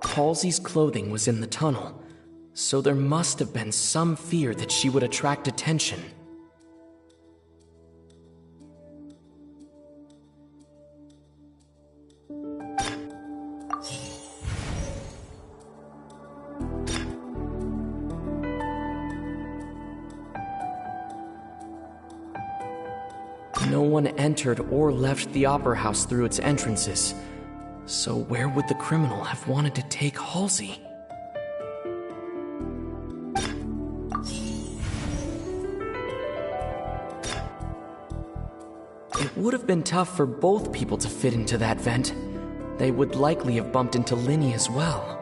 Speaker 10: Halsey's clothing was in the tunnel, so there must have been some fear that she would attract attention. No one entered or left the Opera House through its entrances, so where would the criminal have wanted to take Halsey? It would have been tough for both people to fit into that vent. They would likely have bumped into Linny as well.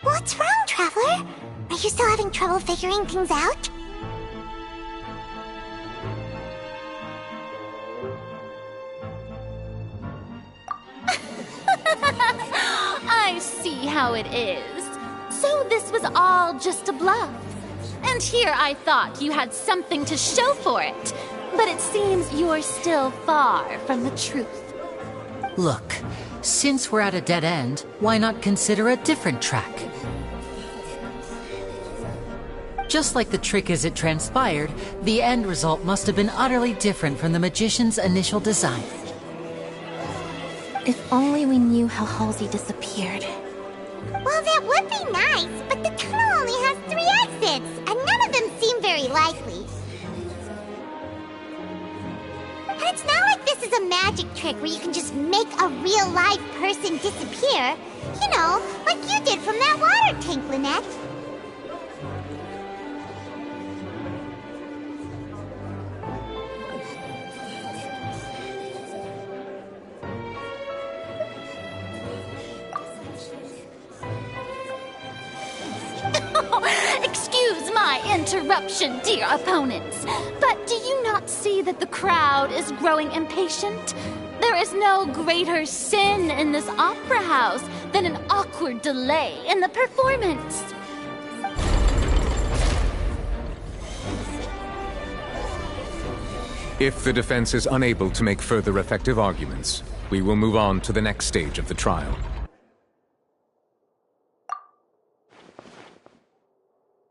Speaker 5: What's wrong, Traveler? Are you still having trouble figuring things out?
Speaker 1: I see how it is. So this was all just a bluff. And here I thought you had something to show for it. But it seems you're still far from the truth.
Speaker 3: Look, since we're at a dead end, why not consider a different track? Just like the trick as it transpired, the end result must have been utterly different from the magician's initial design.
Speaker 6: If only we knew how Halsey disappeared.
Speaker 5: Well, that would be nice, but the tunnel only has 3 exits, and none of them seem very likely. And it's not like this is a magic trick where you can just make a real live person disappear. You know, like you did from that water tank, Lynette.
Speaker 1: Excuse my interruption, dear opponents, but do you not see that the crowd is growing impatient? There is no greater sin in this opera house than an awkward delay in the performance.
Speaker 14: If the defense is unable to make further effective arguments, we will move on to the next stage of the trial.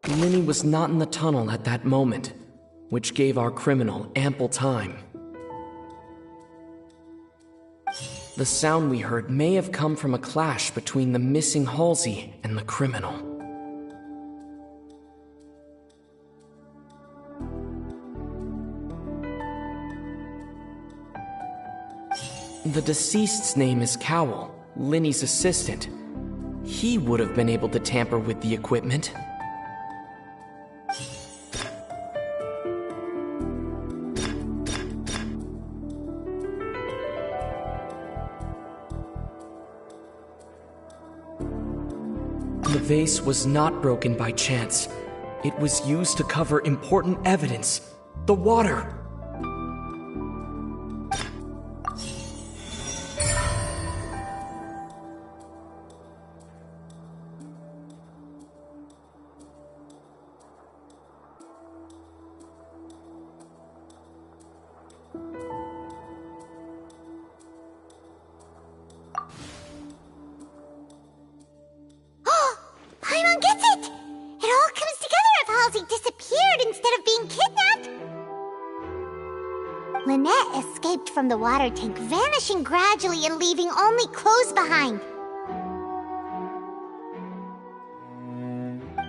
Speaker 10: Linny was not in the tunnel at that moment, which gave our criminal ample time. The sound we heard may have come from a clash between the missing Halsey and the criminal. The deceased's name is Cowell, Linny's assistant. He would have been able to tamper with the equipment. The vase was not broken by chance. It was used to cover important evidence. The water.
Speaker 5: from the water tank, vanishing gradually and leaving only clothes behind.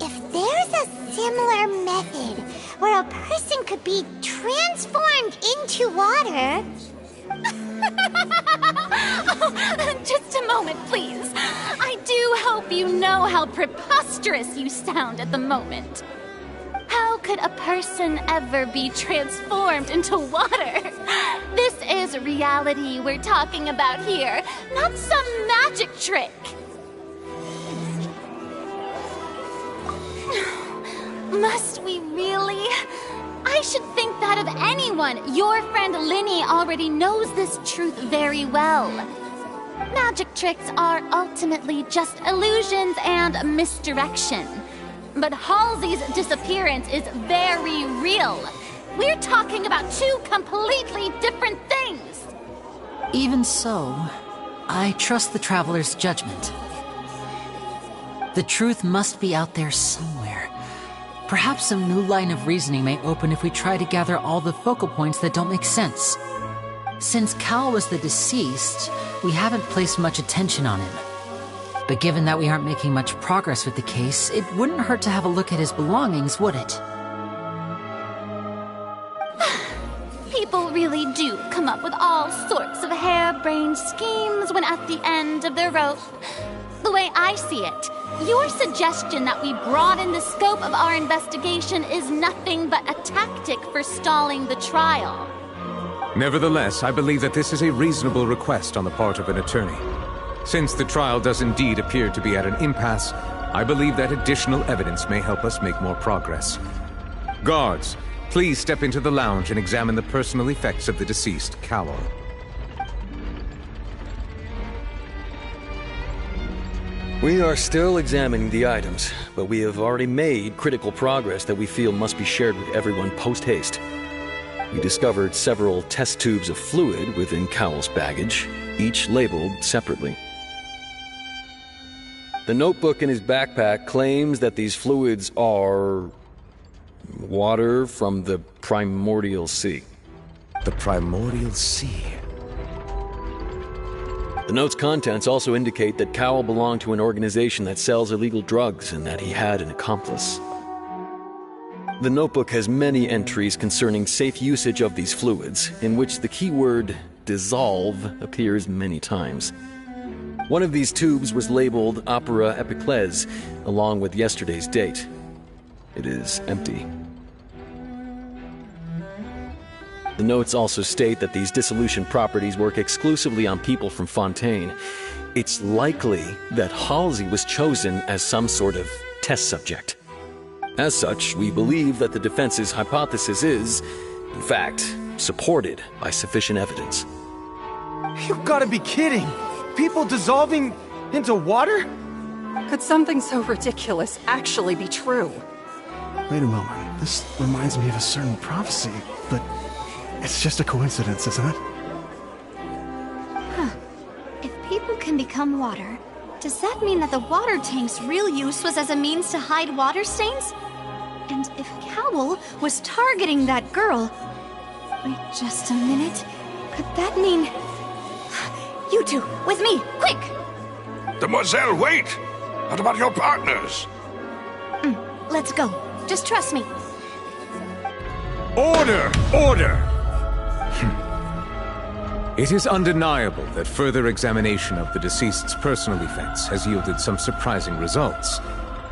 Speaker 5: If there's a similar method where a person could be transformed into water...
Speaker 1: Oh, just a moment, please. I do hope you know how preposterous you sound at the moment. How could a person ever be transformed into water? This is reality we're talking about here, not some magic trick. Must we really? I should think that of anyone. Your friend Linny already knows this truth very well. Magic tricks are ultimately just illusions and misdirection. But Halsey's disappearance is very real. We're talking about two completely different things.
Speaker 3: Even so, I trust the traveler's judgment. The truth must be out there somewhere. Perhaps some new line of reasoning may open if we try to gather all the focal points that don't make sense. Since Cal was the deceased, we haven't placed much attention on him. But given that we aren't making much progress with the case, it wouldn't hurt to have a look at his belongings, would it?
Speaker 1: People really do come up with all sorts of harebrained schemes when at the end of their rope. The way I see it, your suggestion that we broaden the scope of our investigation is nothing but a tactic for stalling the trial.
Speaker 14: Nevertheless, I believe that this is a reasonable request on the part of an attorney. Since the trial does indeed appear to be at an impasse, I believe that additional evidence may help us make more progress. Guards, please step into the lounge and examine the personal effects of the deceased, Cowell.
Speaker 16: We are still examining the items, but we have already made critical progress that we feel must be shared with everyone post-haste. We discovered several test tubes of fluid within Cowell's baggage, each labeled separately. The notebook in his backpack claims that these fluids are... water from the primordial sea.
Speaker 14: The primordial sea?
Speaker 16: The note's contents also indicate that Cowell belonged to an organization that sells illegal drugs and that he had an accomplice. The notebook has many entries concerning safe usage of these fluids, in which the keyword dissolve appears many times. One of these tubes was labeled Opera Epiclese, along with yesterday's date. It is empty. The notes also state that these dissolution properties work exclusively on people from Fontaine. It's likely that Halsey was chosen as some sort of test subject. As such, we believe that the defense's hypothesis is, in fact, supported by sufficient evidence.
Speaker 11: You gotta be kidding! People dissolving into water?
Speaker 9: Could something so ridiculous actually be true?
Speaker 19: Wait a moment. This reminds me of a certain prophecy, but it's just a coincidence, isn't it?
Speaker 20: Huh. If people can become water, does that mean that the water tank's real use was as a means to hide water stains? And if Cowell was targeting that girl... Wait just a minute. Could that mean... You two, with me, quick!
Speaker 4: Demoiselle, wait! What about your partners?
Speaker 20: Let's go. Just trust me.
Speaker 14: Order! Order! It is undeniable that further examination of the deceased's personal effects has yielded some surprising results,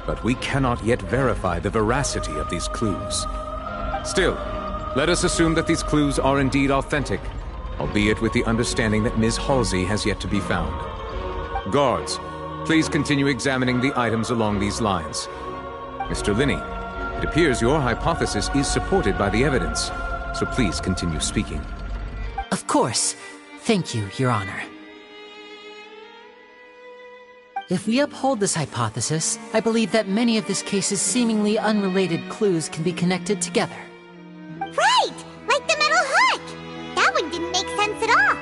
Speaker 14: but we cannot yet verify the veracity of these clues. Still, let us assume that these clues are indeed authentic, albeit with the understanding that Ms. Halsey has yet to be found. Guards, please continue examining the items along these lines. Mr. Linney, it appears your hypothesis is supported by the evidence, so please continue speaking.
Speaker 3: Of course. Thank you, Your Honor. If we uphold this hypothesis, I believe that many of this case's seemingly unrelated clues can be connected together.
Speaker 5: Right! Like the metal hook! That one didn't make sense at all.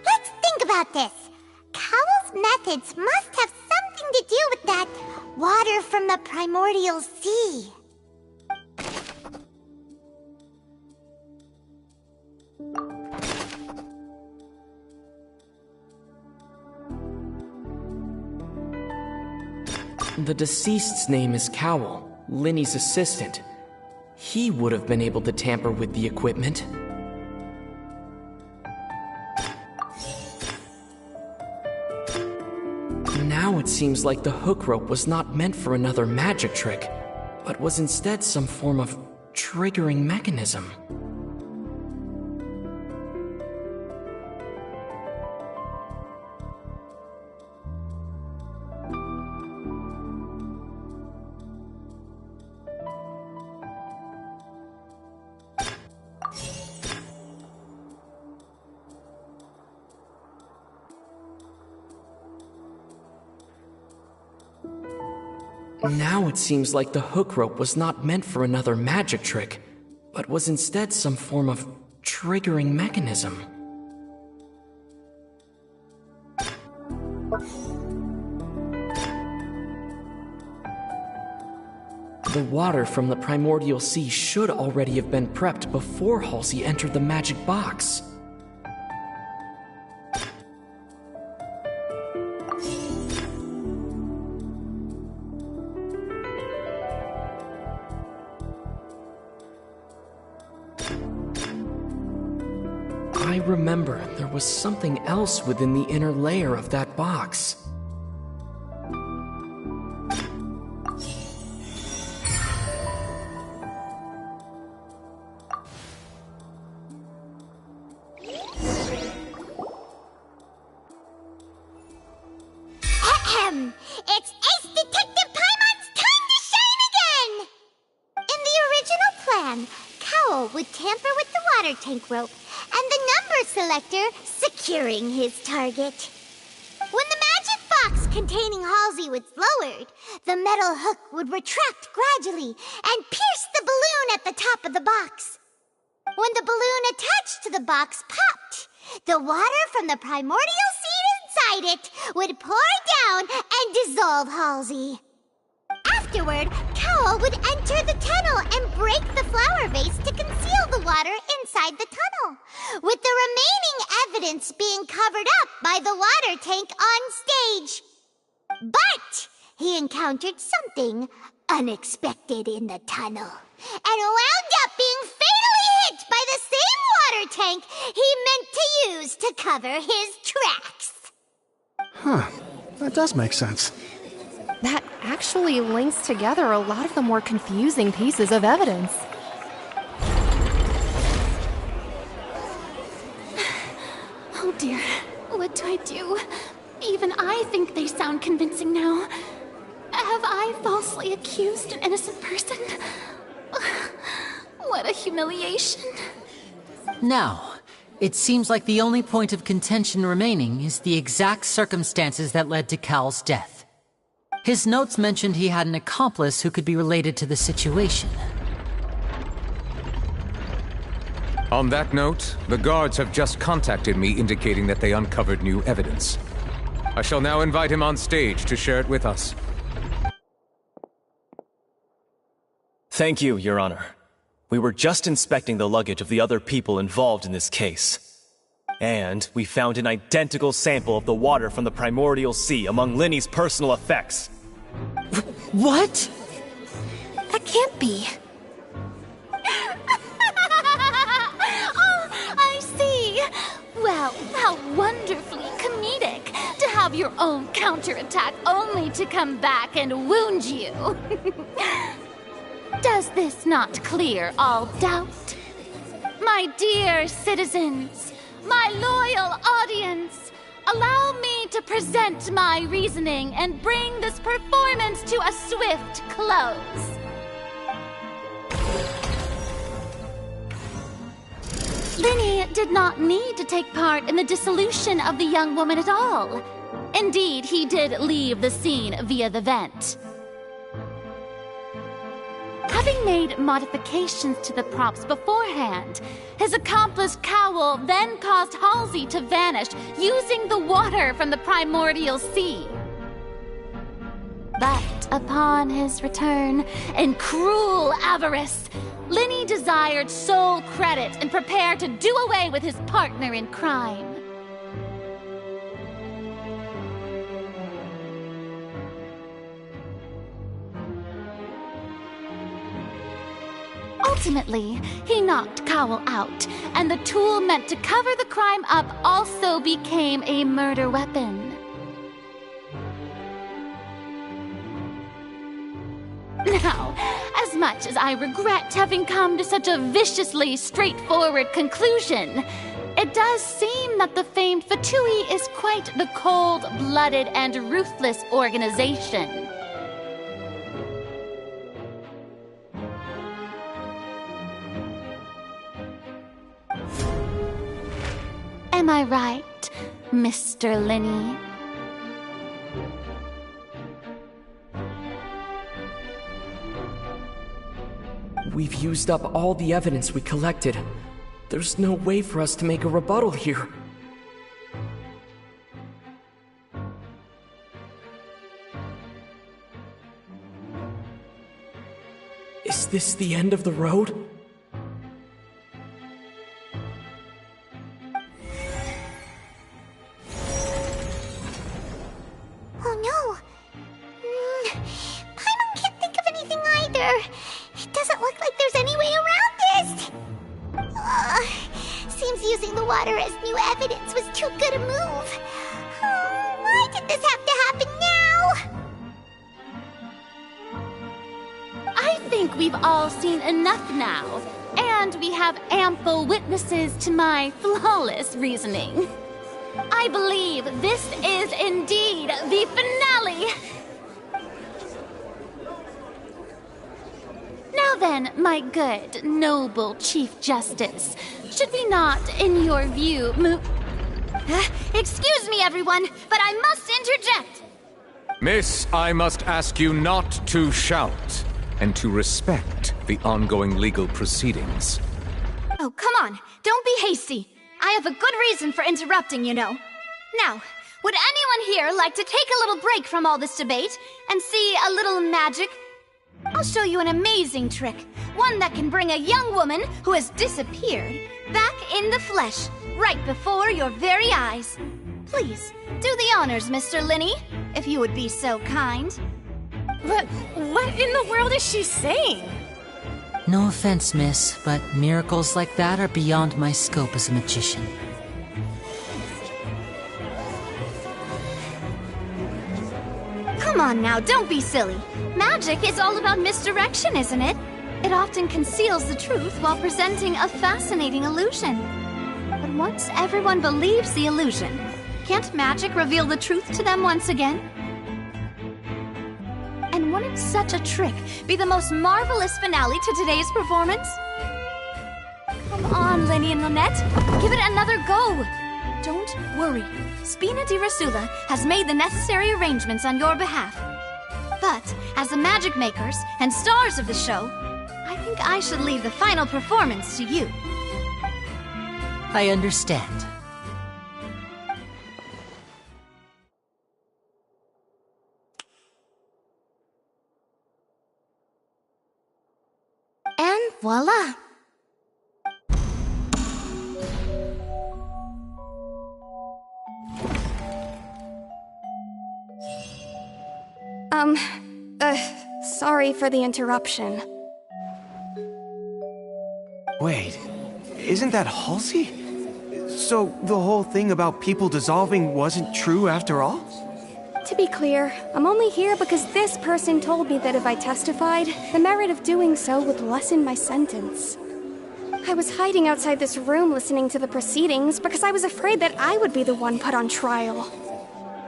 Speaker 5: Let's think about this. Cowell's methods must have something to do with that water from the primordial sea.
Speaker 10: The deceased's name is Cowell, Linny's assistant. He would have been able to tamper with the equipment. Now it seems like the hook rope was not meant for another magic trick, but was instead some form of triggering mechanism. Now it seems like the hook rope was not meant for another magic trick, but was instead some form of triggering mechanism. The water from the primordial sea should already have been prepped before Halsey entered the magic box. I remember there was something else within the inner layer of that box.
Speaker 5: Ahem! It's Ace Detective Paimon's time to shine again! In the original plan, Cowell would tamper with the water tank rope and the number selector securing his target. When the magic box containing Halsey was lowered, the metal hook would retract gradually and pierce the balloon at the top of the box. When the balloon attached to the box popped, the water from the primordial seed inside it would pour down and dissolve Halsey. Afterward, Cowell would enter the tunnel and break the flower vase to conceal the water inside the tunnel, with the remaining evidence being covered up by the water tank on stage. But he encountered something unexpected in the tunnel, and wound up being fatally hit by the same water tank he meant to use to cover his tracks.
Speaker 19: Huh. That does make sense.
Speaker 7: That actually links together a lot of the more confusing pieces of evidence.
Speaker 1: Oh dear, what do I do? Even I think they sound convincing now. Have I falsely accused an innocent person? What a humiliation.
Speaker 3: Now, it seems like the only point of contention remaining is the exact circumstances that led to Cal's death. His notes mentioned he had an accomplice who could be related to the situation.
Speaker 14: On that note, the guards have just contacted me indicating that they uncovered new evidence. I shall now invite him on stage to share it with us.
Speaker 17: Thank you, Your Honor. We were just inspecting the luggage of the other people involved in this case. And we found an identical sample of the water from the primordial sea among Linny's personal effects.
Speaker 3: What?
Speaker 7: That can't be.
Speaker 1: Oh, I see. Well, how wonderfully comedic to have your own counterattack only to come back and wound you. Does this not clear all doubt? My dear citizens, my loyal audience, allow me to present my reasoning and bring this performance to a swift close. Linny did not need to take part in the dissolution of the young woman at all. Indeed, he did leave the scene via the vent. Having made modifications to the props beforehand, his accomplice Cowell then caused Halsey to vanish using the water from the primordial sea. But upon his return, in cruel avarice, Linny desired sole credit and prepared to do away with his partner in crime. Ultimately, he knocked Cowell out, and the tool meant to cover the crime up also became a murder weapon. Now, as much as I regret having come to such a viciously straightforward conclusion, it does seem that the famed Fatui is quite the cold-blooded and ruthless organization. Am I right, Mr. Linny?
Speaker 10: We've used up all the evidence we collected. There's no way for us to make a rebuttal here. Is this the end of the road?
Speaker 5: Oh no! Paimon can't think of anything either. It doesn't look like there's any way around this. Seems using the water as new evidence was too good a move. Why did this have to happen now?
Speaker 1: I think we've all seen enough now, and we have ample witnesses to my flawless reasoning. I believe this is indeed the finale. Now then, my good, noble Chief Justice, should we not, in your view, move...
Speaker 20: Excuse me, everyone, but I must interject.
Speaker 14: Miss, I must ask you not to shout and to respect the ongoing legal proceedings.
Speaker 20: Oh, come on. Don't be hasty. I have a good reason for interrupting, you know. Now, would anyone here like to take a little break from all this debate and see a little magic? I'll show you an amazing trick. One that can bring a young woman who has disappeared back in the flesh, right before your very eyes. Please, do the honors, Mr. Linny, if you would be so kind.
Speaker 12: What in the world is she saying?
Speaker 3: No offense, miss, but miracles like that are beyond my scope as a magician.
Speaker 20: Come on now, don't be silly. Magic is all about misdirection, isn't it? It often conceals the truth while presenting a fascinating illusion. But once everyone believes the illusion, can't magic reveal the truth to them once again? And wouldn't such a trick be the most marvelous finale to today's performance? Come on, Lenny and Lynette. Give it another go. Don't worry. Spina di Rasula has made the necessary arrangements on your behalf. But, as the magic makers and stars of the show, I think I should leave the final performance to you.
Speaker 3: I understand.
Speaker 6: And voila!
Speaker 7: Sorry for the interruption.
Speaker 22: Wait, isn't that Halsey? So the whole thing about people dissolving wasn't true after all?
Speaker 7: To be clear, I'm only here because this person told me that if I testified, the merit of doing so would lessen my sentence. I was hiding outside this room listening to the proceedings because I was afraid that I would be the one put on trial.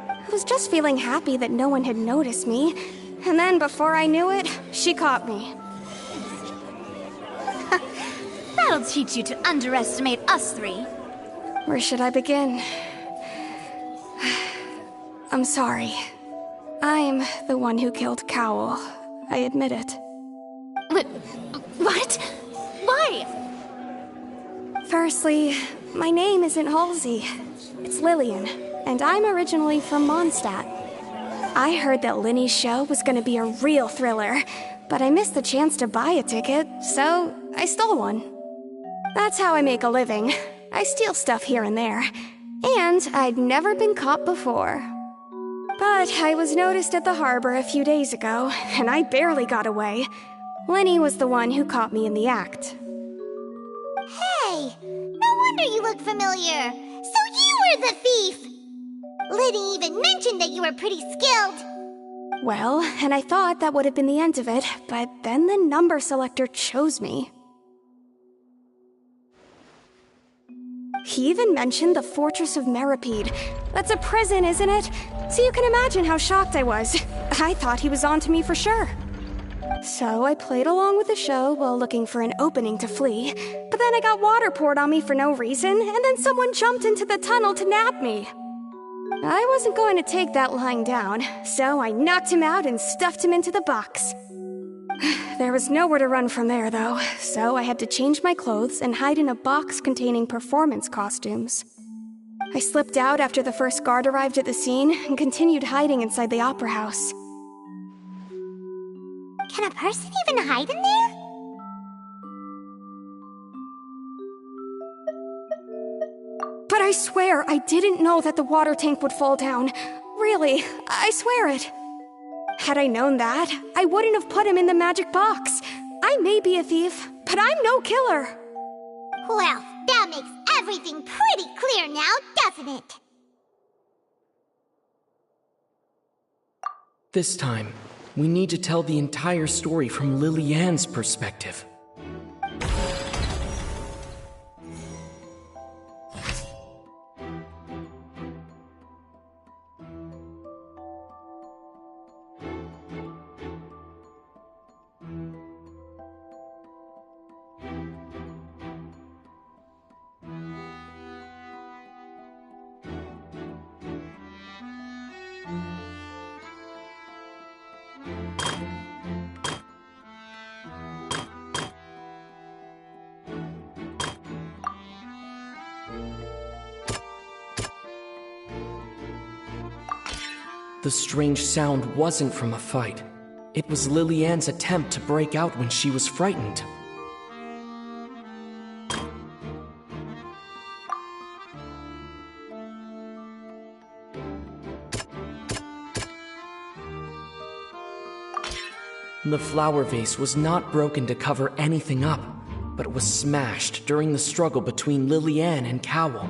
Speaker 7: I was just feeling happy that no one had noticed me, and then before I knew it, she caught me.
Speaker 20: That'll teach you to underestimate us three.
Speaker 7: Where should I begin? I'm sorry. I'm the one who killed Cowell. I admit it.
Speaker 1: What? Why?
Speaker 7: Firstly, my name isn't Halsey. It's Lillian, and I'm originally from Mondstadt. I heard that Linny's show was gonna be a real thriller, but I missed the chance to buy a ticket, so I stole one. That's how I make a living. I steal stuff here and there, and I'd never been caught before. But I was noticed at the harbor a few days ago, and I barely got away.
Speaker 2: Lenny was the one who caught me in the act.
Speaker 5: Hey, no wonder you look familiar. So you were the thief! Lenny even mentioned that you were pretty skilled.
Speaker 2: Well, and I thought that would have been the end of it, but then the number selector chose me. He even mentioned the Fortress of Meripede. That's a prison, isn't it? So you can imagine how shocked I was. I thought he was onto me for sure. So I played along with the show while looking for an opening to flee, but then I got water poured on me for no reason, and then someone jumped into the tunnel to nab me. I wasn't going to take that lying down, so I knocked him out and stuffed him into the box. There was nowhere to run from there, though, so I had to change my clothes and hide in a box containing performance costumes. I slipped out after the first guard arrived at the scene and continued hiding inside the opera house.
Speaker 5: Can a person even hide in there?
Speaker 2: But I swear I didn't know that the water tank would fall down. Really, I swear it. Had I known that, I wouldn't have put him in the magic box. I may be a thief, but I'm no killer.
Speaker 5: Well, that makes everything pretty clear now, doesn't it?
Speaker 10: This time, we need to tell the entire story from Lily-Ann's perspective. The strange sound wasn't from a fight. It was Lily-Ann's attempt to break out when she was frightened. The flower vase was not broken to cover anything up, but it was smashed during the struggle between Lily-Ann and Cowell.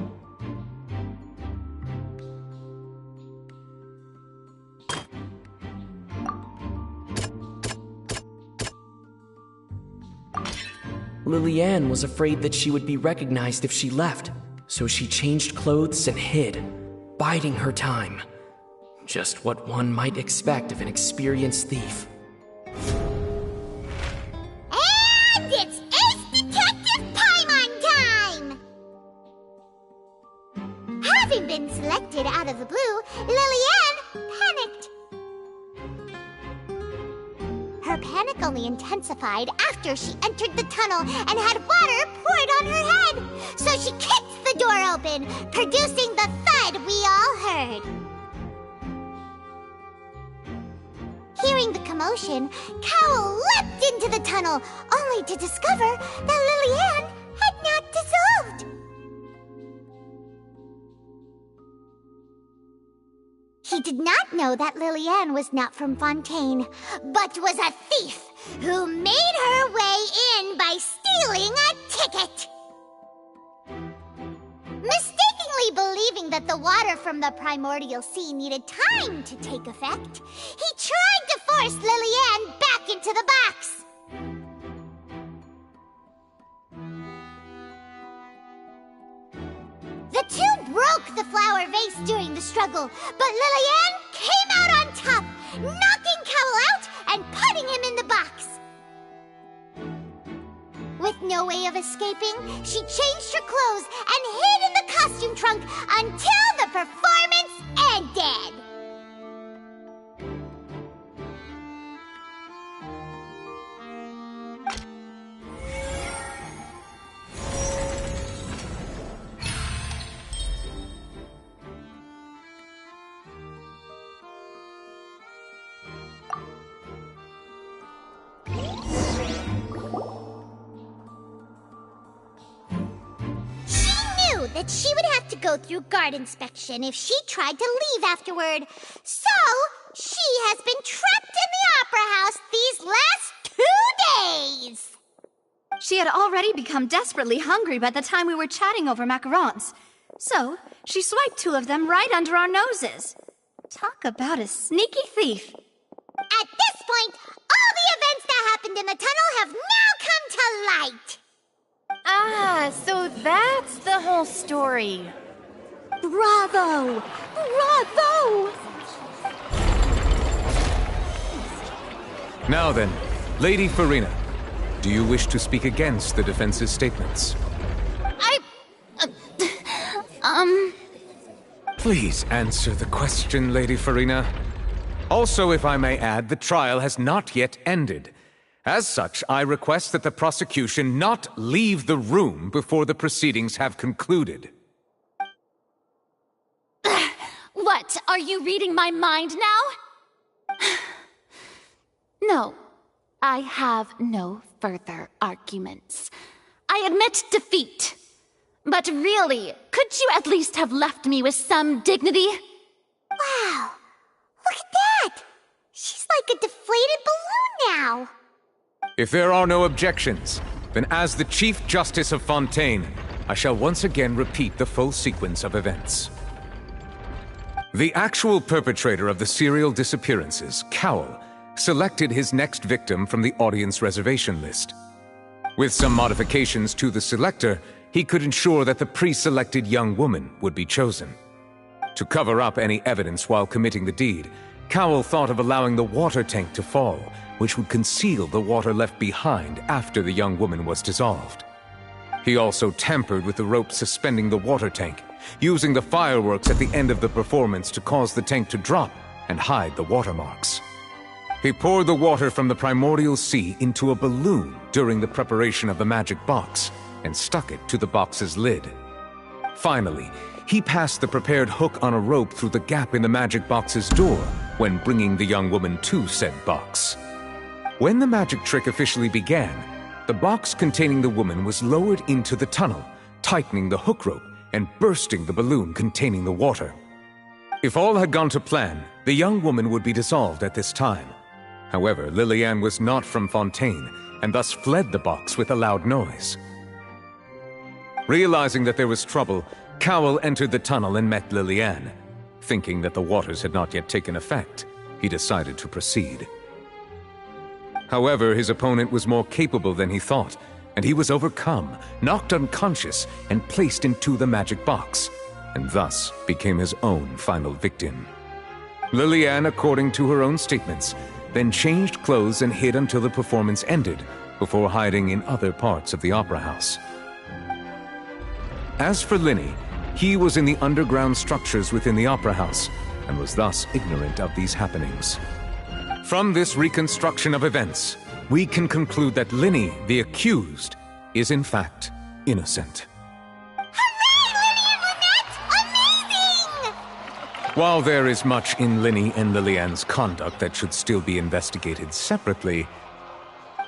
Speaker 10: Lily-Ann was afraid that she would be recognized if she left, so she changed clothes and hid, biding her time. Just what one might expect of an experienced thief.
Speaker 5: And it's Ace Detective Paimon time! Having been selected out of the blue, Lily-Ann panicked. Her panic only intensified after she entered the tunnel and had water poured on her head. So she kicked the door open, producing the thud we all heard. Hearing the commotion, Cowell leapt into the tunnel, only to discover that Lily-Ann had not dissolved. He did not know that Lily-Ann was not from Fontaine, but was a thief who made her way in by stealing a ticket. Mistakenly believing that the water from the primordial sea needed time to take effect, he tried to force Lily-Ann back into the box. The two broke the flower vase during the struggle, but Lily-Ann came out on top, knocking Cowell out and putting him in the box. With no way of escaping, she changed her clothes and hid in the costume trunk until the performance ended. That she would have to go through guard inspection if she tried to leave afterward. So, she has been trapped in the opera house these last 2 days. always!
Speaker 20: She had already become desperately hungry by the time we were chatting over macarons. So, she swiped 2 of them right under our noses. Talk about a sneaky thief.
Speaker 5: At this point, all the events that happened in the tunnel have now come to light!
Speaker 12: Ah, so that's the whole story.
Speaker 1: Bravo! Bravo!
Speaker 14: Now then, Lady Farina, do you wish to speak against the defense's statements? Please answer the question, Lady Farina. Also, if I may add, the trial has not yet ended. As such, I request that the prosecution not leave the room before the proceedings have concluded.
Speaker 1: What, are you reading my mind now? No, I have no further arguments. I admit defeat. But really, could you at least have left me with some dignity?
Speaker 5: Wow, look at that! She's like a deflated balloon now!
Speaker 14: If there are no objections, then as the Chief Justice of Fontaine, I shall once again repeat the full sequence of events. The actual perpetrator of the serial disappearances, Cowell, selected his next victim from the audience reservation list. With some modifications to the selector, he could ensure that the pre-selected young woman would be chosen. To cover up any evidence while committing the deed, Cowell thought of allowing the water tank to fall, which would conceal the water left behind after the young woman was dissolved. He also tampered with the rope suspending the water tank, using the fireworks at the end of the performance to cause the tank to drop and hide the watermarks. He poured the water from the primordial sea into a balloon during the preparation of the magic box and stuck it to the box's lid. Finally, he passed the prepared hook on a rope through the gap in the magic box's door when bringing the young woman to said box. When the magic trick officially began, the box containing the woman was lowered into the tunnel, tightening the hook rope and bursting the balloon containing the water. If all had gone to plan, the young woman would be dissolved at this time. However, Lillian was not from Fontaine and thus fled the box with a loud noise. Realizing that there was trouble, Cowell entered the tunnel and met Lillian. Thinking that the waters had not yet taken effect, he decided to proceed. However, his opponent was more capable than he thought, and he was overcome, knocked unconscious, and placed into the magic box, and thus became his own final victim. Lillian, according to her own statements, then changed clothes and hid until the performance ended, before hiding in other parts of the opera house. As for Linny, he was in the underground structures within the opera house, and was thus ignorant of these happenings. From this reconstruction of events, we can conclude that Linny, the accused, is in fact innocent. While there is much in Linny and Lillian's conduct that should still be investigated separately,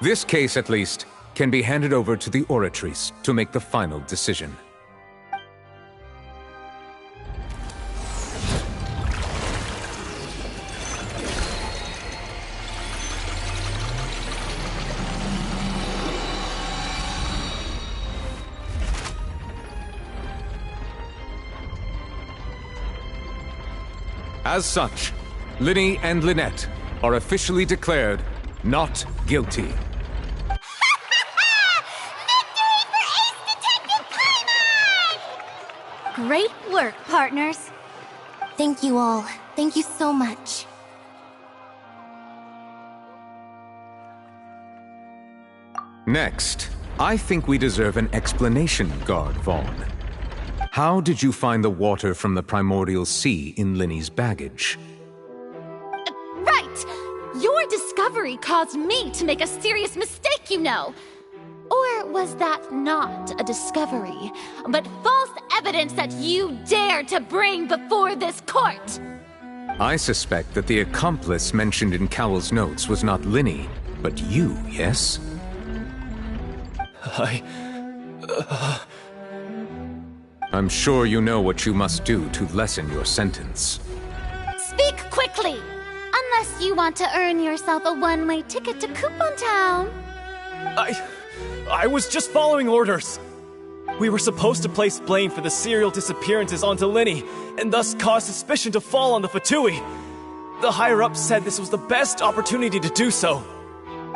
Speaker 14: this case, at least, can be handed over to the Oratrice to make the final decision. As such, Linny and Lynette are officially declared not guilty.
Speaker 20: Great work, partners.
Speaker 6: Thank you all. Thank you so much.
Speaker 14: Next, I think we deserve an explanation, Guard Vaughn. How did you find the water from the primordial sea in Linny's baggage?
Speaker 1: Right! Your discovery caused me to make a serious mistake, you know. Or was that not a discovery, but false evidence that you dared to bring before this court?
Speaker 14: I suspect that the accomplice mentioned in Cowell's notes was not Linny, but you, yes? I'm sure you know what you must do to lessen your sentence.
Speaker 1: Speak quickly! Unless you want to earn yourself a one-way ticket to Coupon Town.
Speaker 17: I was just following orders. We were supposed to place blame for the serial disappearances onto Linny, and thus cause suspicion to fall on the Fatui. The higher-ups said this was the best opportunity to do so.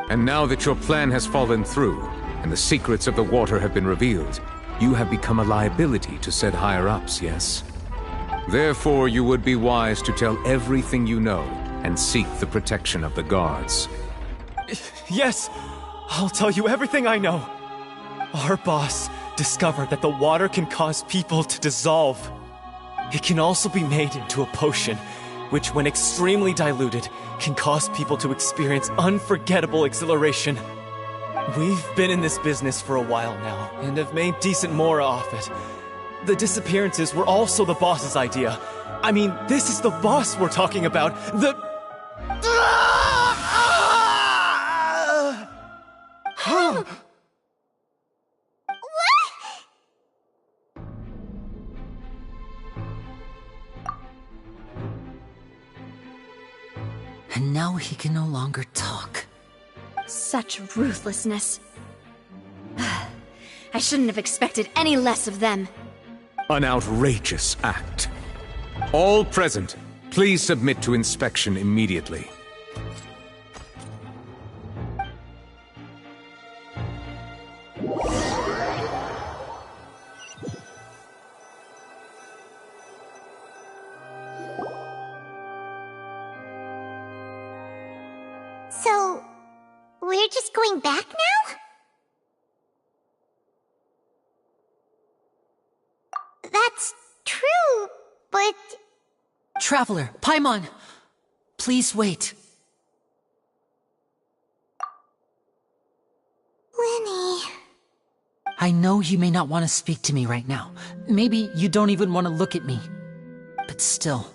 Speaker 14: And now that your plan has fallen through, and the secrets of the water have been revealed, you have become a liability to said higher-ups, yes? Therefore, you would be wise to tell everything you know, and seek the protection of the guards.
Speaker 17: Yes, I'll tell you everything I know. Our boss discovered that the water can cause people to dissolve. It can also be made into a potion, which when extremely diluted, can cause people to experience unforgettable exhilaration. We've been in this business for a while now, and have made decent more off it. The disappearances were also the boss's idea. I mean, this is the boss we're talking about.
Speaker 3: And now he can no longer talk.
Speaker 20: Such ruthlessness. I shouldn't have expected any less of them.
Speaker 14: An outrageous act. All present, please submit to inspection immediately.
Speaker 5: So, we're just going back now? That's true, but...
Speaker 3: Traveler, Paimon! Please wait.
Speaker 5: Linny...
Speaker 3: I know you may not want to speak to me right now. Maybe you don't even want to look at me. But still,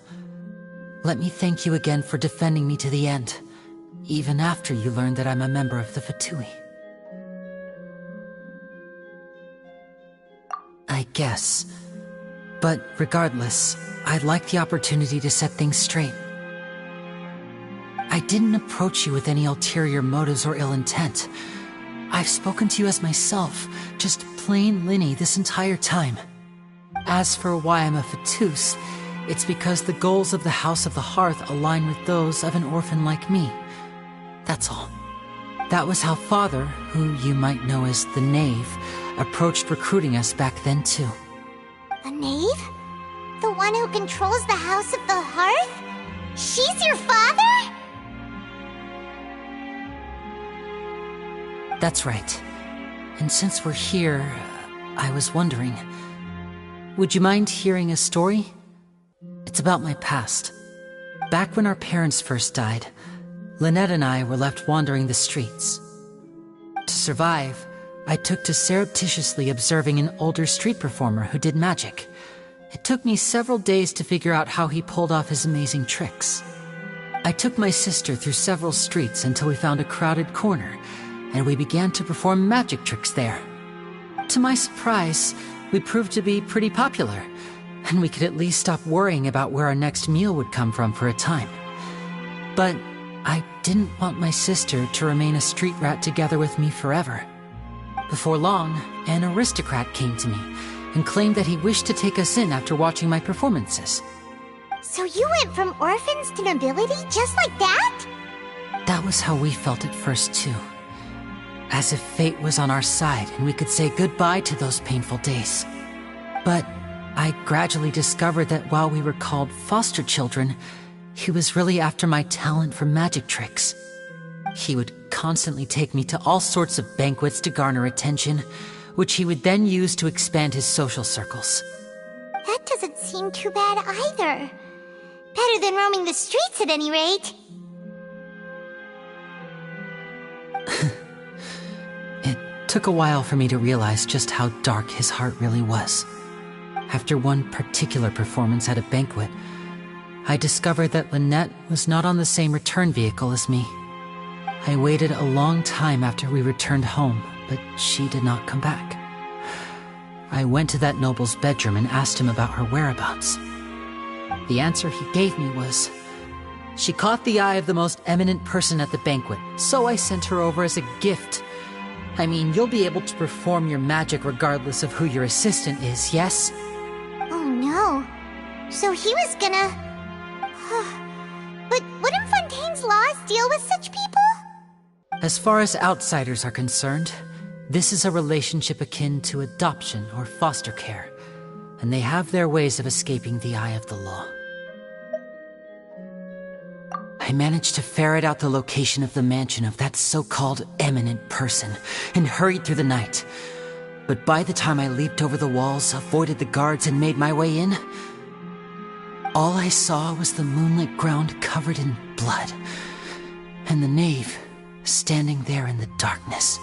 Speaker 3: let me thank you again for defending me to the end, even after you learned that I'm a member of the Fatui. I guess. But regardless, I'd like the opportunity to set things straight. I didn't approach you with any ulterior motives or ill intent. I've spoken to you as myself, just plain Linny this entire time. As for why I'm a Fatus, it's because the goals of the House of the Hearth align with those of an orphan like me. That's all. That was how Father, who you might know as the Knave, approached recruiting us back then too.
Speaker 5: A knave? The one who controls the House of the Hearth? She's your father?
Speaker 3: That's right. And since we're here, I was wondering, would you mind hearing a story? It's about my past. Back when our parents first died, Lynette and I were left wandering the streets. To survive, I took to surreptitiously observing an older street performer who did magic. It took me several days to figure out how he pulled off his amazing tricks. I took my sister through several streets until we found a crowded corner, and we began to perform magic tricks there. To my surprise, we proved to be pretty popular, and we could at least stop worrying about where our next meal would come from for a time. But I didn't want my sister to remain a street rat together with me forever. Before long, an aristocrat came to me and claimed that he wished to take us in after watching my performances.
Speaker 5: So you went from orphans to nobility just like that?
Speaker 3: That was how we felt at first too. As if fate was on our side and we could say goodbye to those painful days. But I gradually discovered that while we were called foster children, he was really after my talent for magic tricks. He would constantly take me to all sorts of banquets to garner attention, which he would then use to expand his social circles.
Speaker 5: That doesn't seem too bad either. Better than roaming the streets at any rate.
Speaker 3: It took a while for me to realize just how dark his heart really was. After one particular performance at a banquet, I discovered that Lynette was not on the same return vehicle as me. I waited a long time after we returned home, but she did not come back. I went to that noble's bedroom and asked him about her whereabouts. The answer he gave me was, she caught the eye of the most eminent person at the banquet, so I sent her over as a gift. I mean, you'll be able to perform your magic regardless of who your assistant is, yes?
Speaker 5: Oh no. So he was gonna... But wouldn't Fontaine's laws deal with such people?
Speaker 3: As far as outsiders are concerned, this is a relationship akin to adoption or foster care, and they have their ways of escaping the eye of the law. I managed to ferret out the location of the mansion of that so-called eminent person and hurried through the night. But by the time I leaped over the walls, avoided the guards, and made my way in, all I saw was the moonlit ground covered in blood, and the knave standing there in the darkness.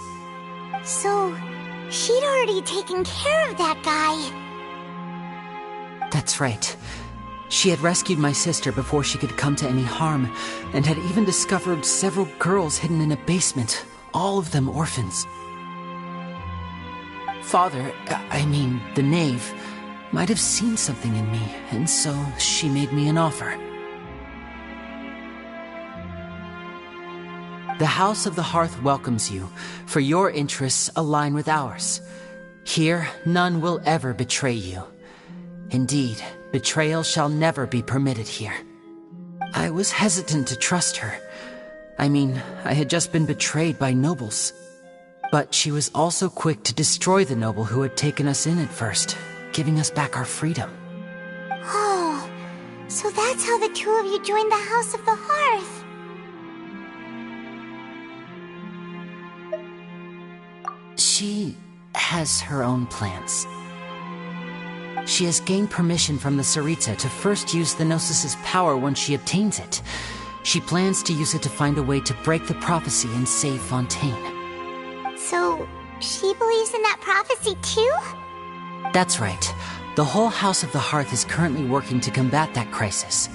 Speaker 5: So, she'd already taken care of that guy.
Speaker 3: That's right. She had rescued my sister before she could come to any harm, and had even discovered several girls hidden in a basement, all of them orphans. Father, the knave, might have seen something in me, and so she made me an offer. The House of the Hearth welcomes you, for your interests align with ours. Here, none will ever betray you. Indeed, betrayal shall never be permitted here. I was hesitant to trust her. I had just been betrayed by nobles. But she was also quick to destroy the noble who had taken us in at first, giving us back our freedom.
Speaker 5: Oh, so that's how the two of you joined the House of the Hearth.
Speaker 3: She has her own plans. She has gained permission from the Tsaritsa to first use the Gnosis' power once she obtains it. She plans to use it to find a way to break the prophecy and save Fontaine.
Speaker 5: So, she believes in that prophecy too?
Speaker 3: That's right. The whole House of the Hearth is currently working to combat that crisis.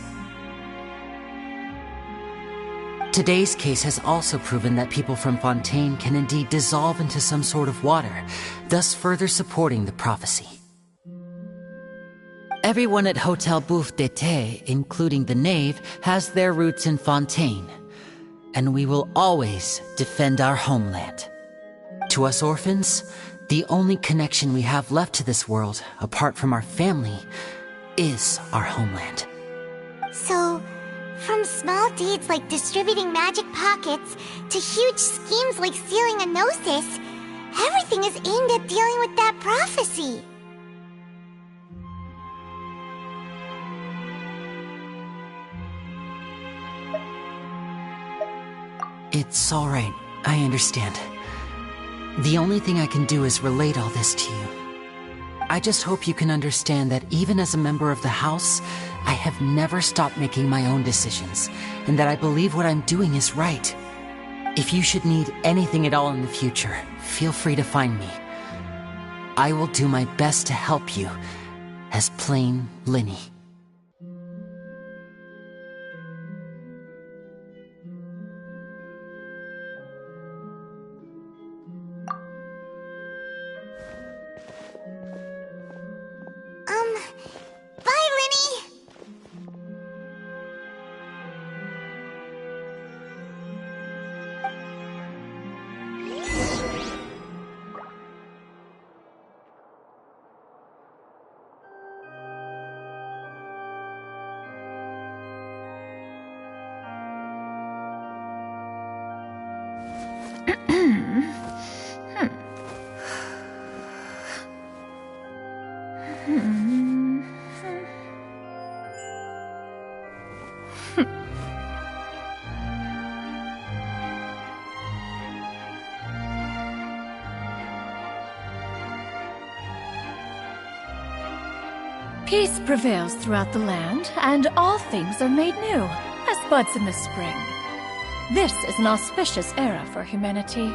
Speaker 3: Today's case has also proven that people from Fontaine can indeed dissolve into some sort of water, thus further supporting the prophecy. Everyone at Hotel Bouffe d'été, including the knave, has their roots in Fontaine, and we will always defend our homeland. To us orphans, the only connection we have left to this world, apart from our family, is our homeland.
Speaker 5: So, from small deeds like distributing magic pockets to huge schemes like stealing a Gnosis, everything is aimed at dealing with that prophecy.
Speaker 3: It's all right. I understand. The only thing I can do is relate all this to you. I just hope you can understand that even as a member of the House, I have never stopped making my own decisions, and that I believe what I'm doing is right. If you should need anything at all in the future, feel free to find me. I will do my best to help you, as plain Linny.
Speaker 5: Bye, Linny!
Speaker 15: Peace prevails throughout the land, and all things are made new, as buds in the spring. This is an auspicious era for humanity.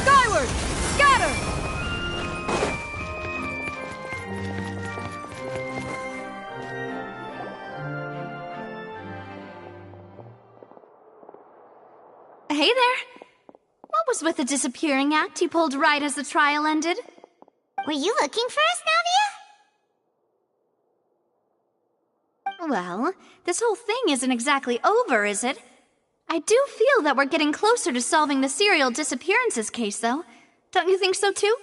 Speaker 13: Skyward! Scatter!
Speaker 20: Hey there. What was with the disappearing act you pulled right as the trial ended?
Speaker 5: Were you looking for us, Navia?
Speaker 20: Well, this whole thing isn't exactly over, is it? I do feel that we're getting closer to solving the serial disappearances case, though. Don't you think so, too?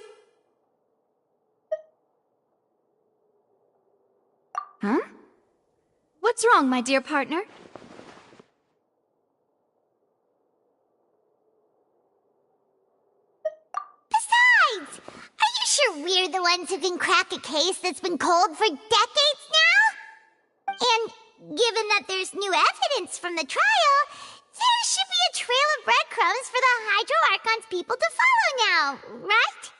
Speaker 20: Huh? What's wrong, my dear partner?
Speaker 5: Besides, are you sure we're the ones who can crack a case that's been cold for decades now? And given that there's new evidence from the trial, there should be a trail of breadcrumbs for the Hydro Archon's people to follow now, right?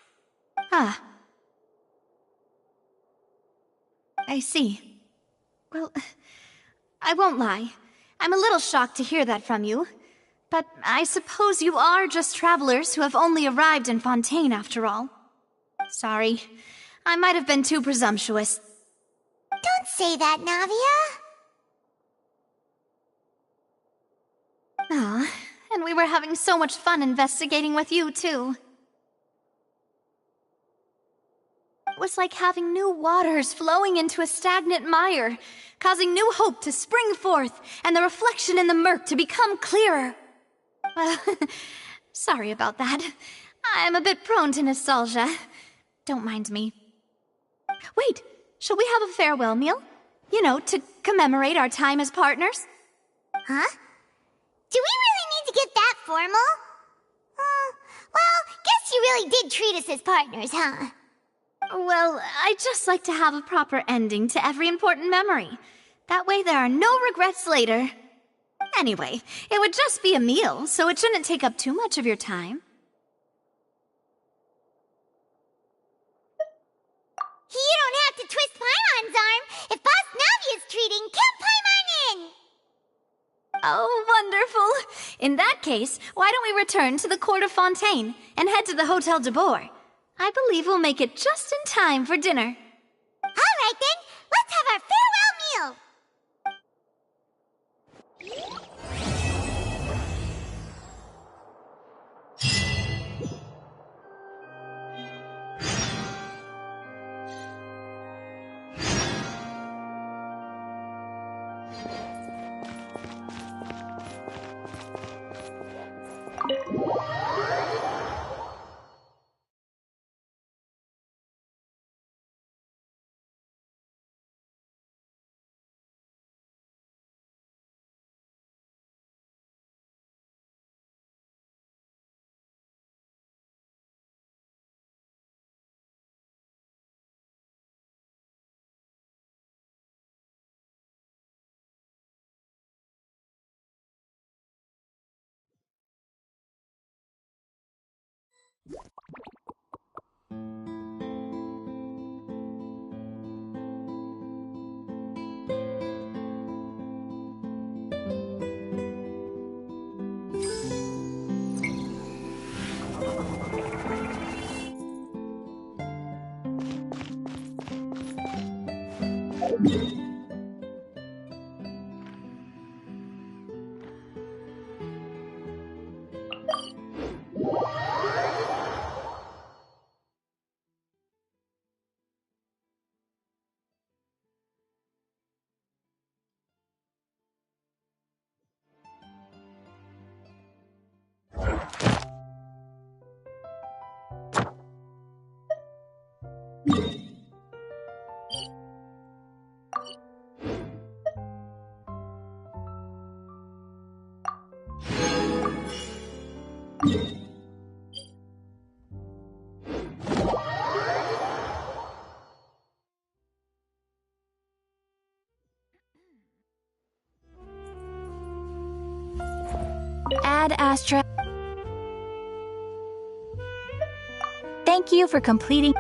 Speaker 20: Ah. I see. Well, I won't lie. I'm a little shocked to hear that from you. But I suppose you are just travelers who have only arrived in Fontaine after all. Sorry. I might have been too presumptuous.
Speaker 5: Don't say that, Navia.
Speaker 20: Ah, and we were having so much fun investigating with you, too. It was like having new waters flowing into a stagnant mire, causing new hope to spring forth, and the reflection in the murk to become clearer. Well, sorry about that. I'm a bit prone to nostalgia. Don't mind me. Wait, shall we have a farewell meal? You know, to commemorate our time as partners?
Speaker 5: Huh? Do we really need to get that formal? Well, guess you really did treat us as partners, huh?
Speaker 20: Well, I'd just like to have a proper ending to every important memory. That way there are no regrets later. Anyway, it would just be a meal, so it shouldn't take up too much of your time.
Speaker 5: You don't have to twist Paimon's arm. If Boss Navia's treating, count Paimon in!
Speaker 20: Oh, wonderful! In that case, why don't we return to the Court of Fontaine and head to the Hotel de Boer? I believe we'll make it just in time for dinner.
Speaker 5: All right then, let's have our farewell meal!
Speaker 15: Ad Astra. Thank you for completing.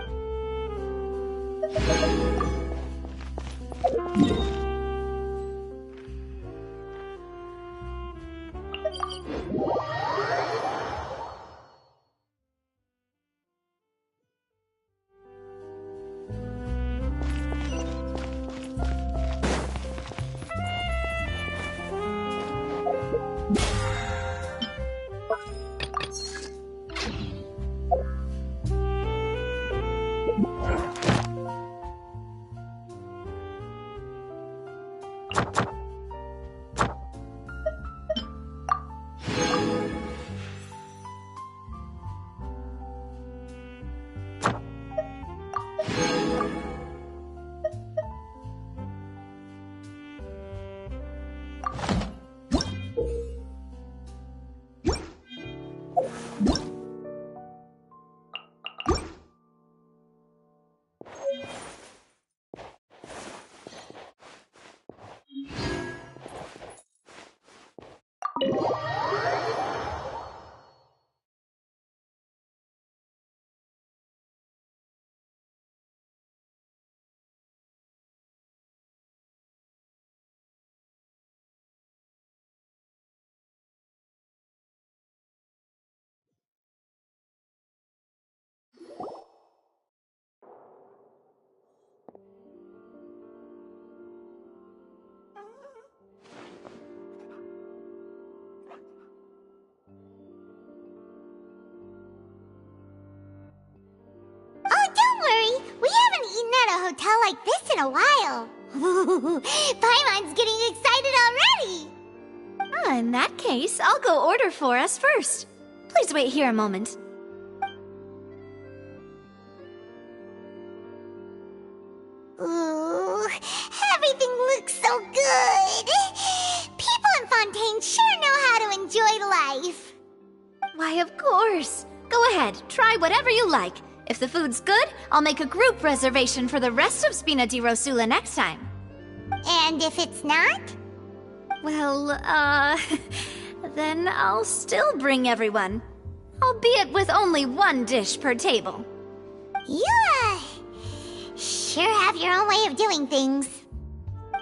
Speaker 5: a hotel like this in a while. Paimon's getting excited already.
Speaker 20: In that case, I'll go order for us first. Please wait here a moment.
Speaker 5: Ooh, everything looks so good. People in Fontaine sure know how to enjoy life.
Speaker 20: Why, of course. Go ahead, try whatever you like. If the food's good, I'll make a group reservation for the rest of Spina di Rosula next time.
Speaker 5: And if it's not?
Speaker 20: Well, then I'll still bring everyone. Albeit with only one dish per table.
Speaker 5: You, sure have your own way of doing things.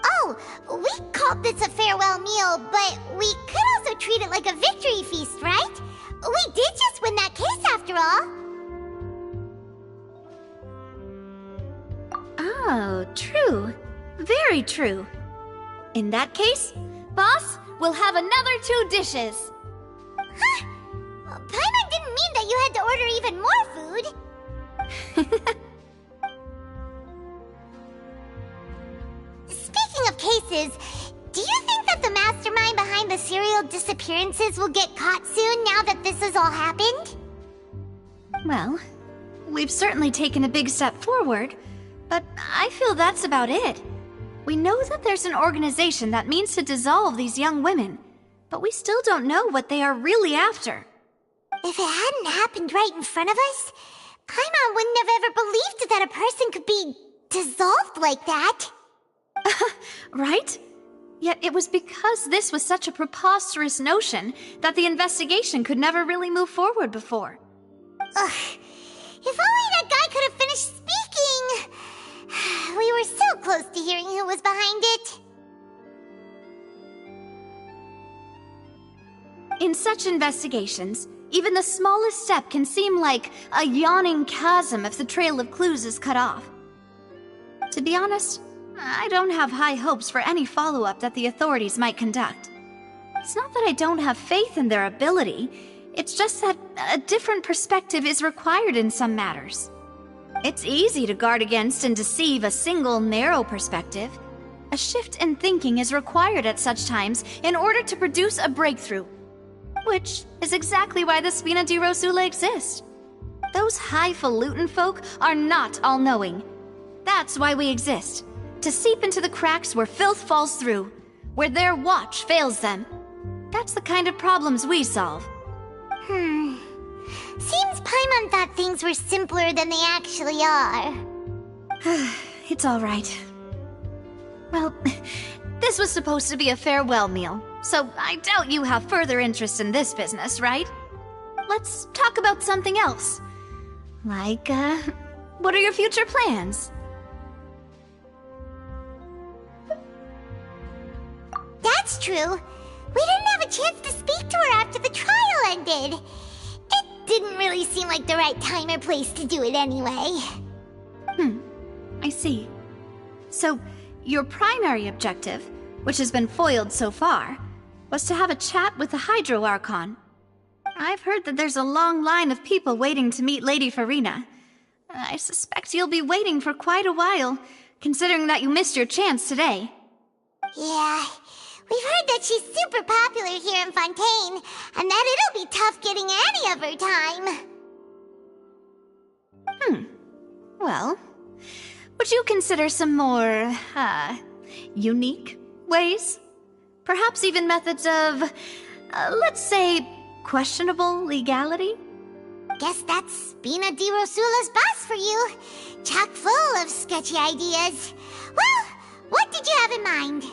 Speaker 5: Oh, we called this a farewell meal, but we could also treat it like a victory feast, right? We did just win that case after all.
Speaker 20: Oh, true. Very true. In that case, boss, we'll have another 2 dishes.
Speaker 5: Huh? Paimon didn't mean that you had to order even more food. Speaking of cases, do you think that the mastermind behind the serial disappearances will get caught soon now that this has all happened?
Speaker 20: Well, we've certainly taken a big step forward, but I feel that's about it. We know that there's an organization that means to dissolve these young women, but we still don't know what they are really after.
Speaker 5: If it hadn't happened right in front of us, Paimon wouldn't have ever believed that a person could be dissolved like that.
Speaker 20: Right? Yet it was because this was such a preposterous notion that the investigation could never really move forward before.
Speaker 5: Ugh. If only that guy could have finished speaking! We were so close to hearing who was behind it.
Speaker 20: In such investigations, even the smallest step can seem like a yawning chasm if the trail of clues is cut off. To be honest, I don't have high hopes for any follow-up that the authorities might conduct. It's not that I don't have faith in their ability, it's just that a different perspective is required in some matters. It's easy to guard against and deceive a single narrow perspective. A shift in thinking is required at such times in order to produce a breakthrough. Which is exactly why the Spina di Rosula exist. Those highfalutin folk are not all-knowing. That's why we exist. To seep into the cracks where filth falls through, where their watch fails them. That's the kind of problems we solve.
Speaker 5: Seems Paimon thought things were simpler than they actually are.
Speaker 20: It's all right. Well, this was supposed to be a farewell meal, so I doubt you have further interest in this business, right? Let's talk about something else. Like, what are your future plans?
Speaker 5: That's true. We didn't have a chance to speak to her after the trial ended. It didn't really seem like the right time or place to do it anyway.
Speaker 20: I see. So, your primary objective, which has been foiled so far, was to have a chat with the Hydro Archon. I've heard that there's a long line of people waiting to meet Lady Farina. I suspect you'll be waiting for quite a while, considering that you missed your chance today.
Speaker 5: Yeah, we've heard that she's super popular here in Fontaine, and that it'll be tough getting any of her time.
Speaker 20: Well, would you consider some more, unique ways? Perhaps even methods of, let's say, questionable legality?
Speaker 5: Guess that's Spina di Rosula's boss for you. Chock full of sketchy ideas. Well, what did you have in mind?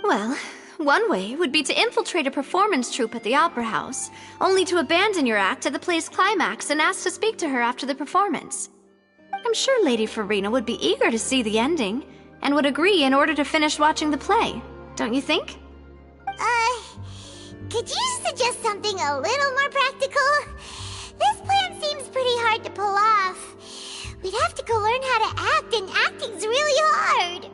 Speaker 20: Well, one way would be to infiltrate a performance troupe at the Opera House, only to abandon your act at the play's climax and ask to speak to her after the performance. I'm sure Lady Farina would be eager to see the ending, and would agree in order to finish watching the play, don't you think?
Speaker 5: Could you suggest something a little more practical? This plan seems pretty hard to pull off. We'd have to go learn how to act, and acting's really hard.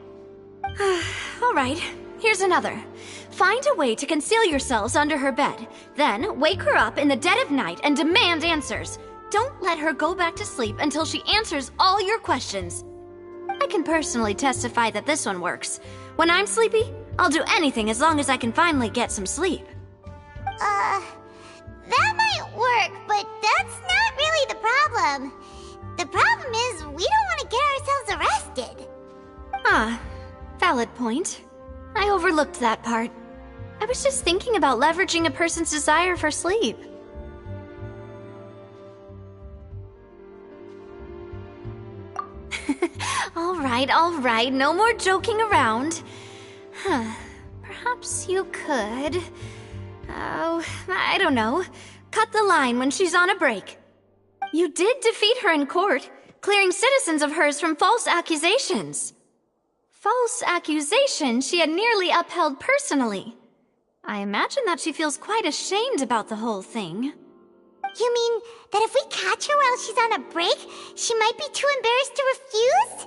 Speaker 20: All right, here's another. Find a way to conceal yourselves under her bed. Then wake her up in the dead of night and demand answers. Don't let her go back to sleep until she answers all your questions. I I can personally testify that this one works. When I'm sleepy, I'll do anything as long as I can finally get some sleep.
Speaker 5: That might work, but that's not really the problem. The problem is we don't want to get ourselves arrested.
Speaker 20: Ah, valid point. I overlooked that part. I was just thinking about leveraging a person's desire for sleep. All right, no more joking around. Perhaps you could... Oh, I don't know. Cut the line when she's on a break. You did defeat her in court, clearing citizens of hers from false accusations. False accusations she had nearly upheld personally. I imagine that she feels quite ashamed about the whole thing.
Speaker 5: You mean that if we catch her while she's on a break, she might be too embarrassed to refuse?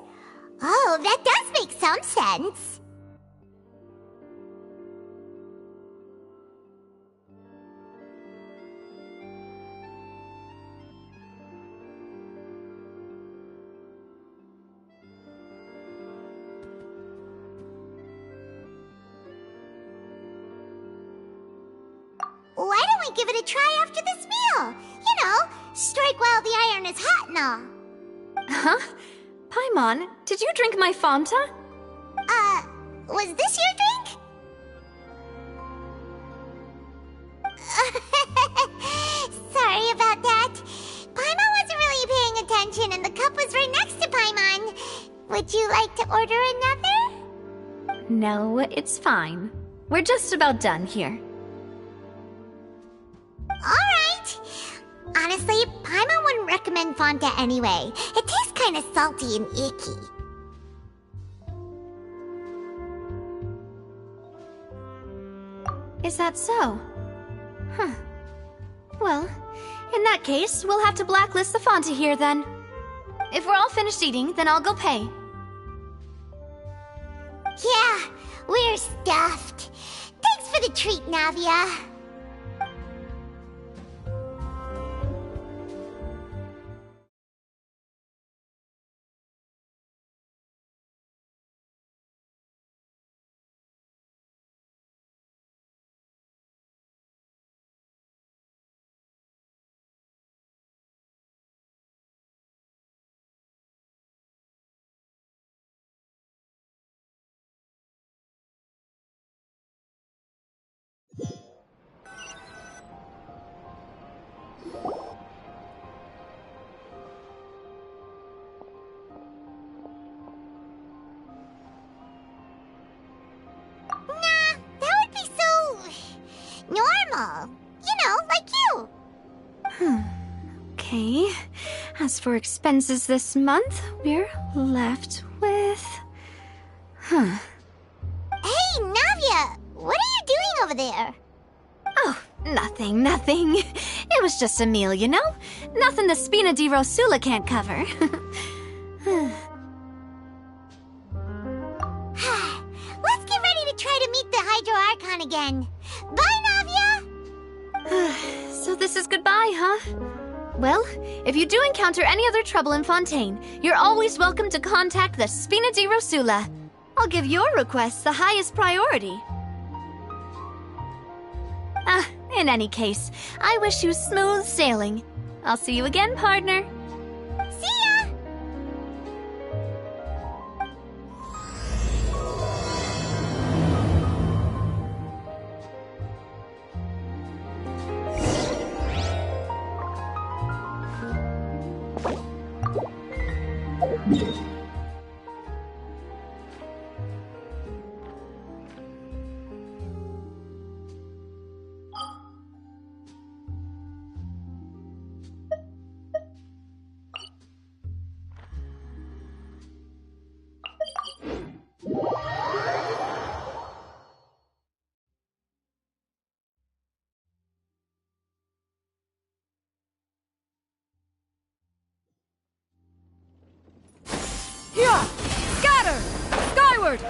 Speaker 5: Oh, that does make some sense. Why don't we give it a try after this meal? You know, strike while the iron is hot and all.
Speaker 20: Huh? Paimon, did you drink my Fanta?
Speaker 5: Was this your drink? Sorry about that. Paimon wasn't really paying attention and the cup was right next to Paimon. Would you like to order another?
Speaker 20: No, it's fine. We're just about done here.
Speaker 5: Alright. Honestly, Paimon wouldn't recommend Fanta anyway. It tastes kind of salty and icky.
Speaker 20: Is that so? Huh. Well, in that case, we'll have to blacklist the Fanta here then. If we're all finished eating, then I'll go pay.
Speaker 5: Yeah, we're stuffed. Thanks for the treat, Navia. Normal. You know, like you.
Speaker 20: Okay. As for expenses this month, we're left with...
Speaker 5: Hey, Navia! What are you doing over there?
Speaker 20: Oh, nothing. It was just a meal, you know? Nothing the Spina di Rosula can't cover.
Speaker 5: Let's get ready to try to meet the Hydro Archon again. Bye, Navia!
Speaker 20: So this is goodbye, huh? Well, if you do encounter any other trouble in Fontaine, you're always welcome to contact the Spina di Rosula. I'll give your request the highest priority. In any case, I wish you smooth sailing. I'll see you again, partner.
Speaker 5: See ya!
Speaker 13: Here! Scatter! Skyward!